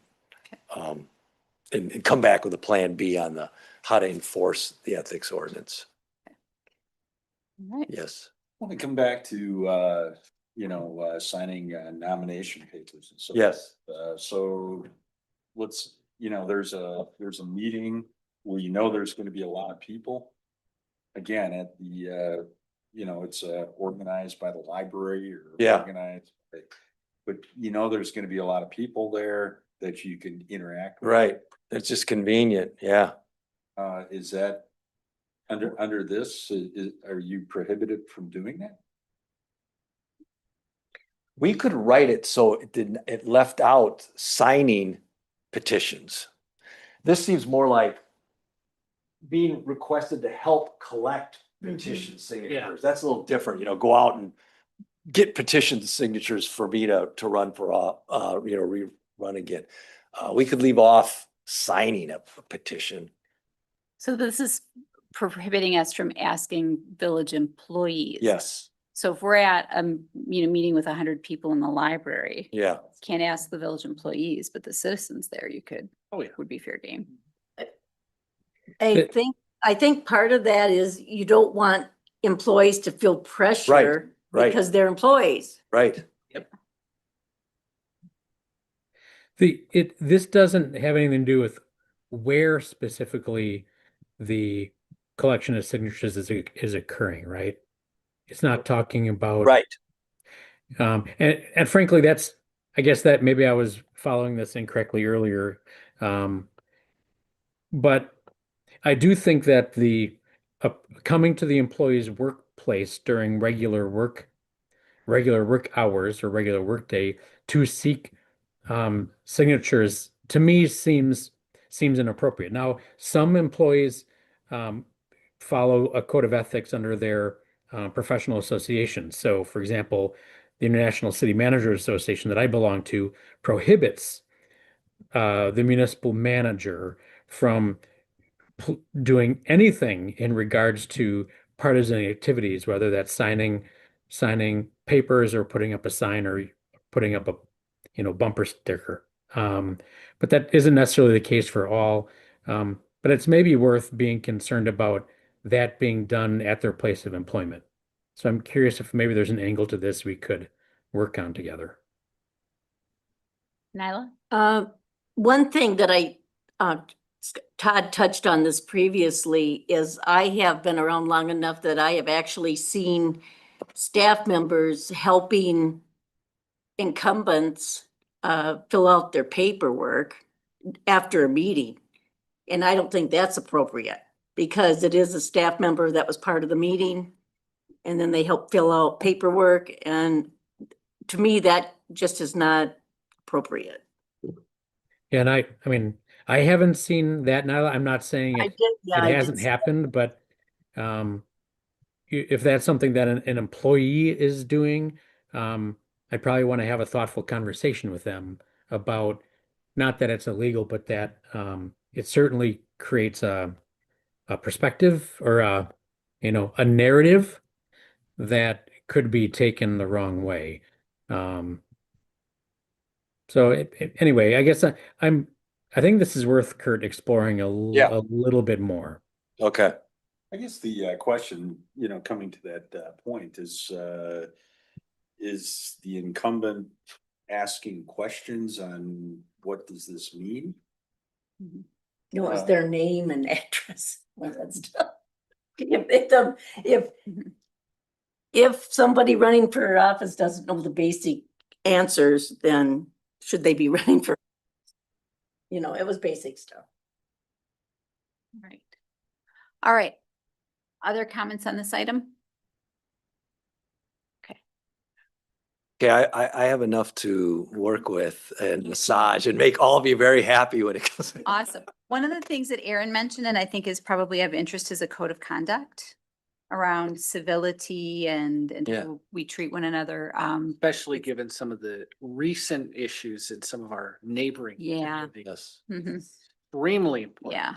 and come back with a plan B on how to enforce the ethics ordinance. All right. Yes. I want to come back to, signing nomination papers and so. Yes. So let's, there's a meeting where there's going to be a lot of people. Again, at the, it's organized by the library or organized, but there's going to be a lot of people there that you can interact with. Right. It's just convenient. Yeah. Is that under this, are you prohibited from doing that? We could write it so it left out signing petitions. This seems more like being requested to help collect petition signatures. That's a little different, go out and get petition signatures for me to run for, rerun again. We could leave off signing a petition. So this is prohibiting us from asking village employees. Yes. So if we're at a meeting with 100 people in the library, Yeah. can't ask the village employees, but the citizens there you could. Oh, yeah. Would be fair game. I think I think part of that is you don't want employees to feel pressure right. because they're employees. Right. This doesn't have anything to do with where specifically the collection of signatures is occurring, right? It's not talking about. Right. And frankly, I guess that maybe I was following this incorrectly earlier. But I do think that coming to the employee's workplace during regular work hours or regular work day to seek signatures to me seems inappropriate. Now, some employees follow a code of ethics under their professional association. So, for example, the International City Managers Association that I belong to prohibits the municipal manager from doing anything in regards to partisan activities, whether that's signing papers or putting up a sign or putting up a bumper sticker. But that isn't necessarily the case for all. But it's maybe worth being concerned about that being done at their place of employment. So I'm curious if maybe there's an angle to this we could work on together. Nyla? One thing that Todd touched on this previously is I have been around long enough that I have actually seen staff members helping incumbents fill out their paperwork after a meeting. And I don't think that's appropriate because it is a staff member that was part of the meeting. And then they help fill out paperwork. And to me, that just is not appropriate. And I mean, I haven't seen that now. I'm not saying it hasn't happened, but if that's something that an employee is doing, I probably want to have a thoughtful conversation with them about not that it's illegal, but that it certainly creates a perspective or a narrative that could be taken the wrong way. So anyway, I guess I think this is worth Kurt exploring a little bit more. Okay. I guess the question, coming to that point is the incumbent asking questions on what does this mean? No, it's their name and address. Well, that's tough. If somebody running for office doesn't know the basic answers, then should they be running for? It was basic stuff. Right. All right. Other comments on this item? Okay, I have enough to work with and massage and make all of you very happy when it comes. Awesome. One of the things that Aaron mentioned, and I think is probably of interest, is a code of conduct around civility and how we treat one another. Especially given some of the recent issues in some of our neighboring. Yes. Extremely important. Yeah.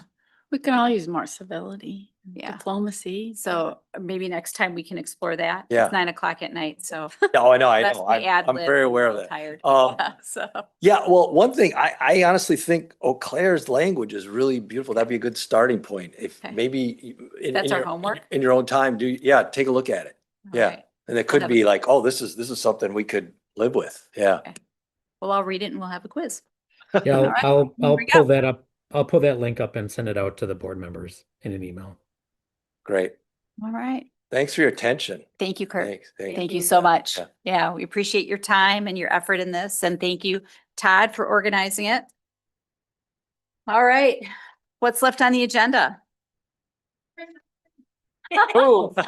We can all use more civility, diplomacy. So maybe next time we can explore that. Yeah. It's 9:00 at night, so. Oh, I know. That's my ad I'm lib. very aware I'm of a that. little Tired. So. Yeah, well, one thing, I honestly think Eau Claire's language is really beautiful. That'd be a good starting point. If Okay. maybe That's our homework? in your own time, take a look at it. All Yeah. right. And it could have be like, oh, this is something we could live with. Yeah. Okay. Well, I'll read it and we'll have a quiz. Yeah, All right. I'll Here we pull go. that up. I'll pull that link up and send it out to the board members in an email. Great. All right. Thanks for your attention. Thank you, Kurt. Thanks. Thank you so much. Yeah. Yeah, we appreciate your time and your effort in this. And thank you, Todd, for organizing it. All right. What's left on the agenda? Move,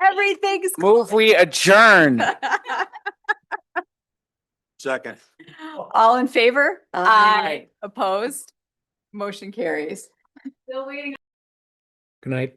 Everything's. move, we adjourn. Second. All in favor? Aye. Opposed? Motion carries. Good night.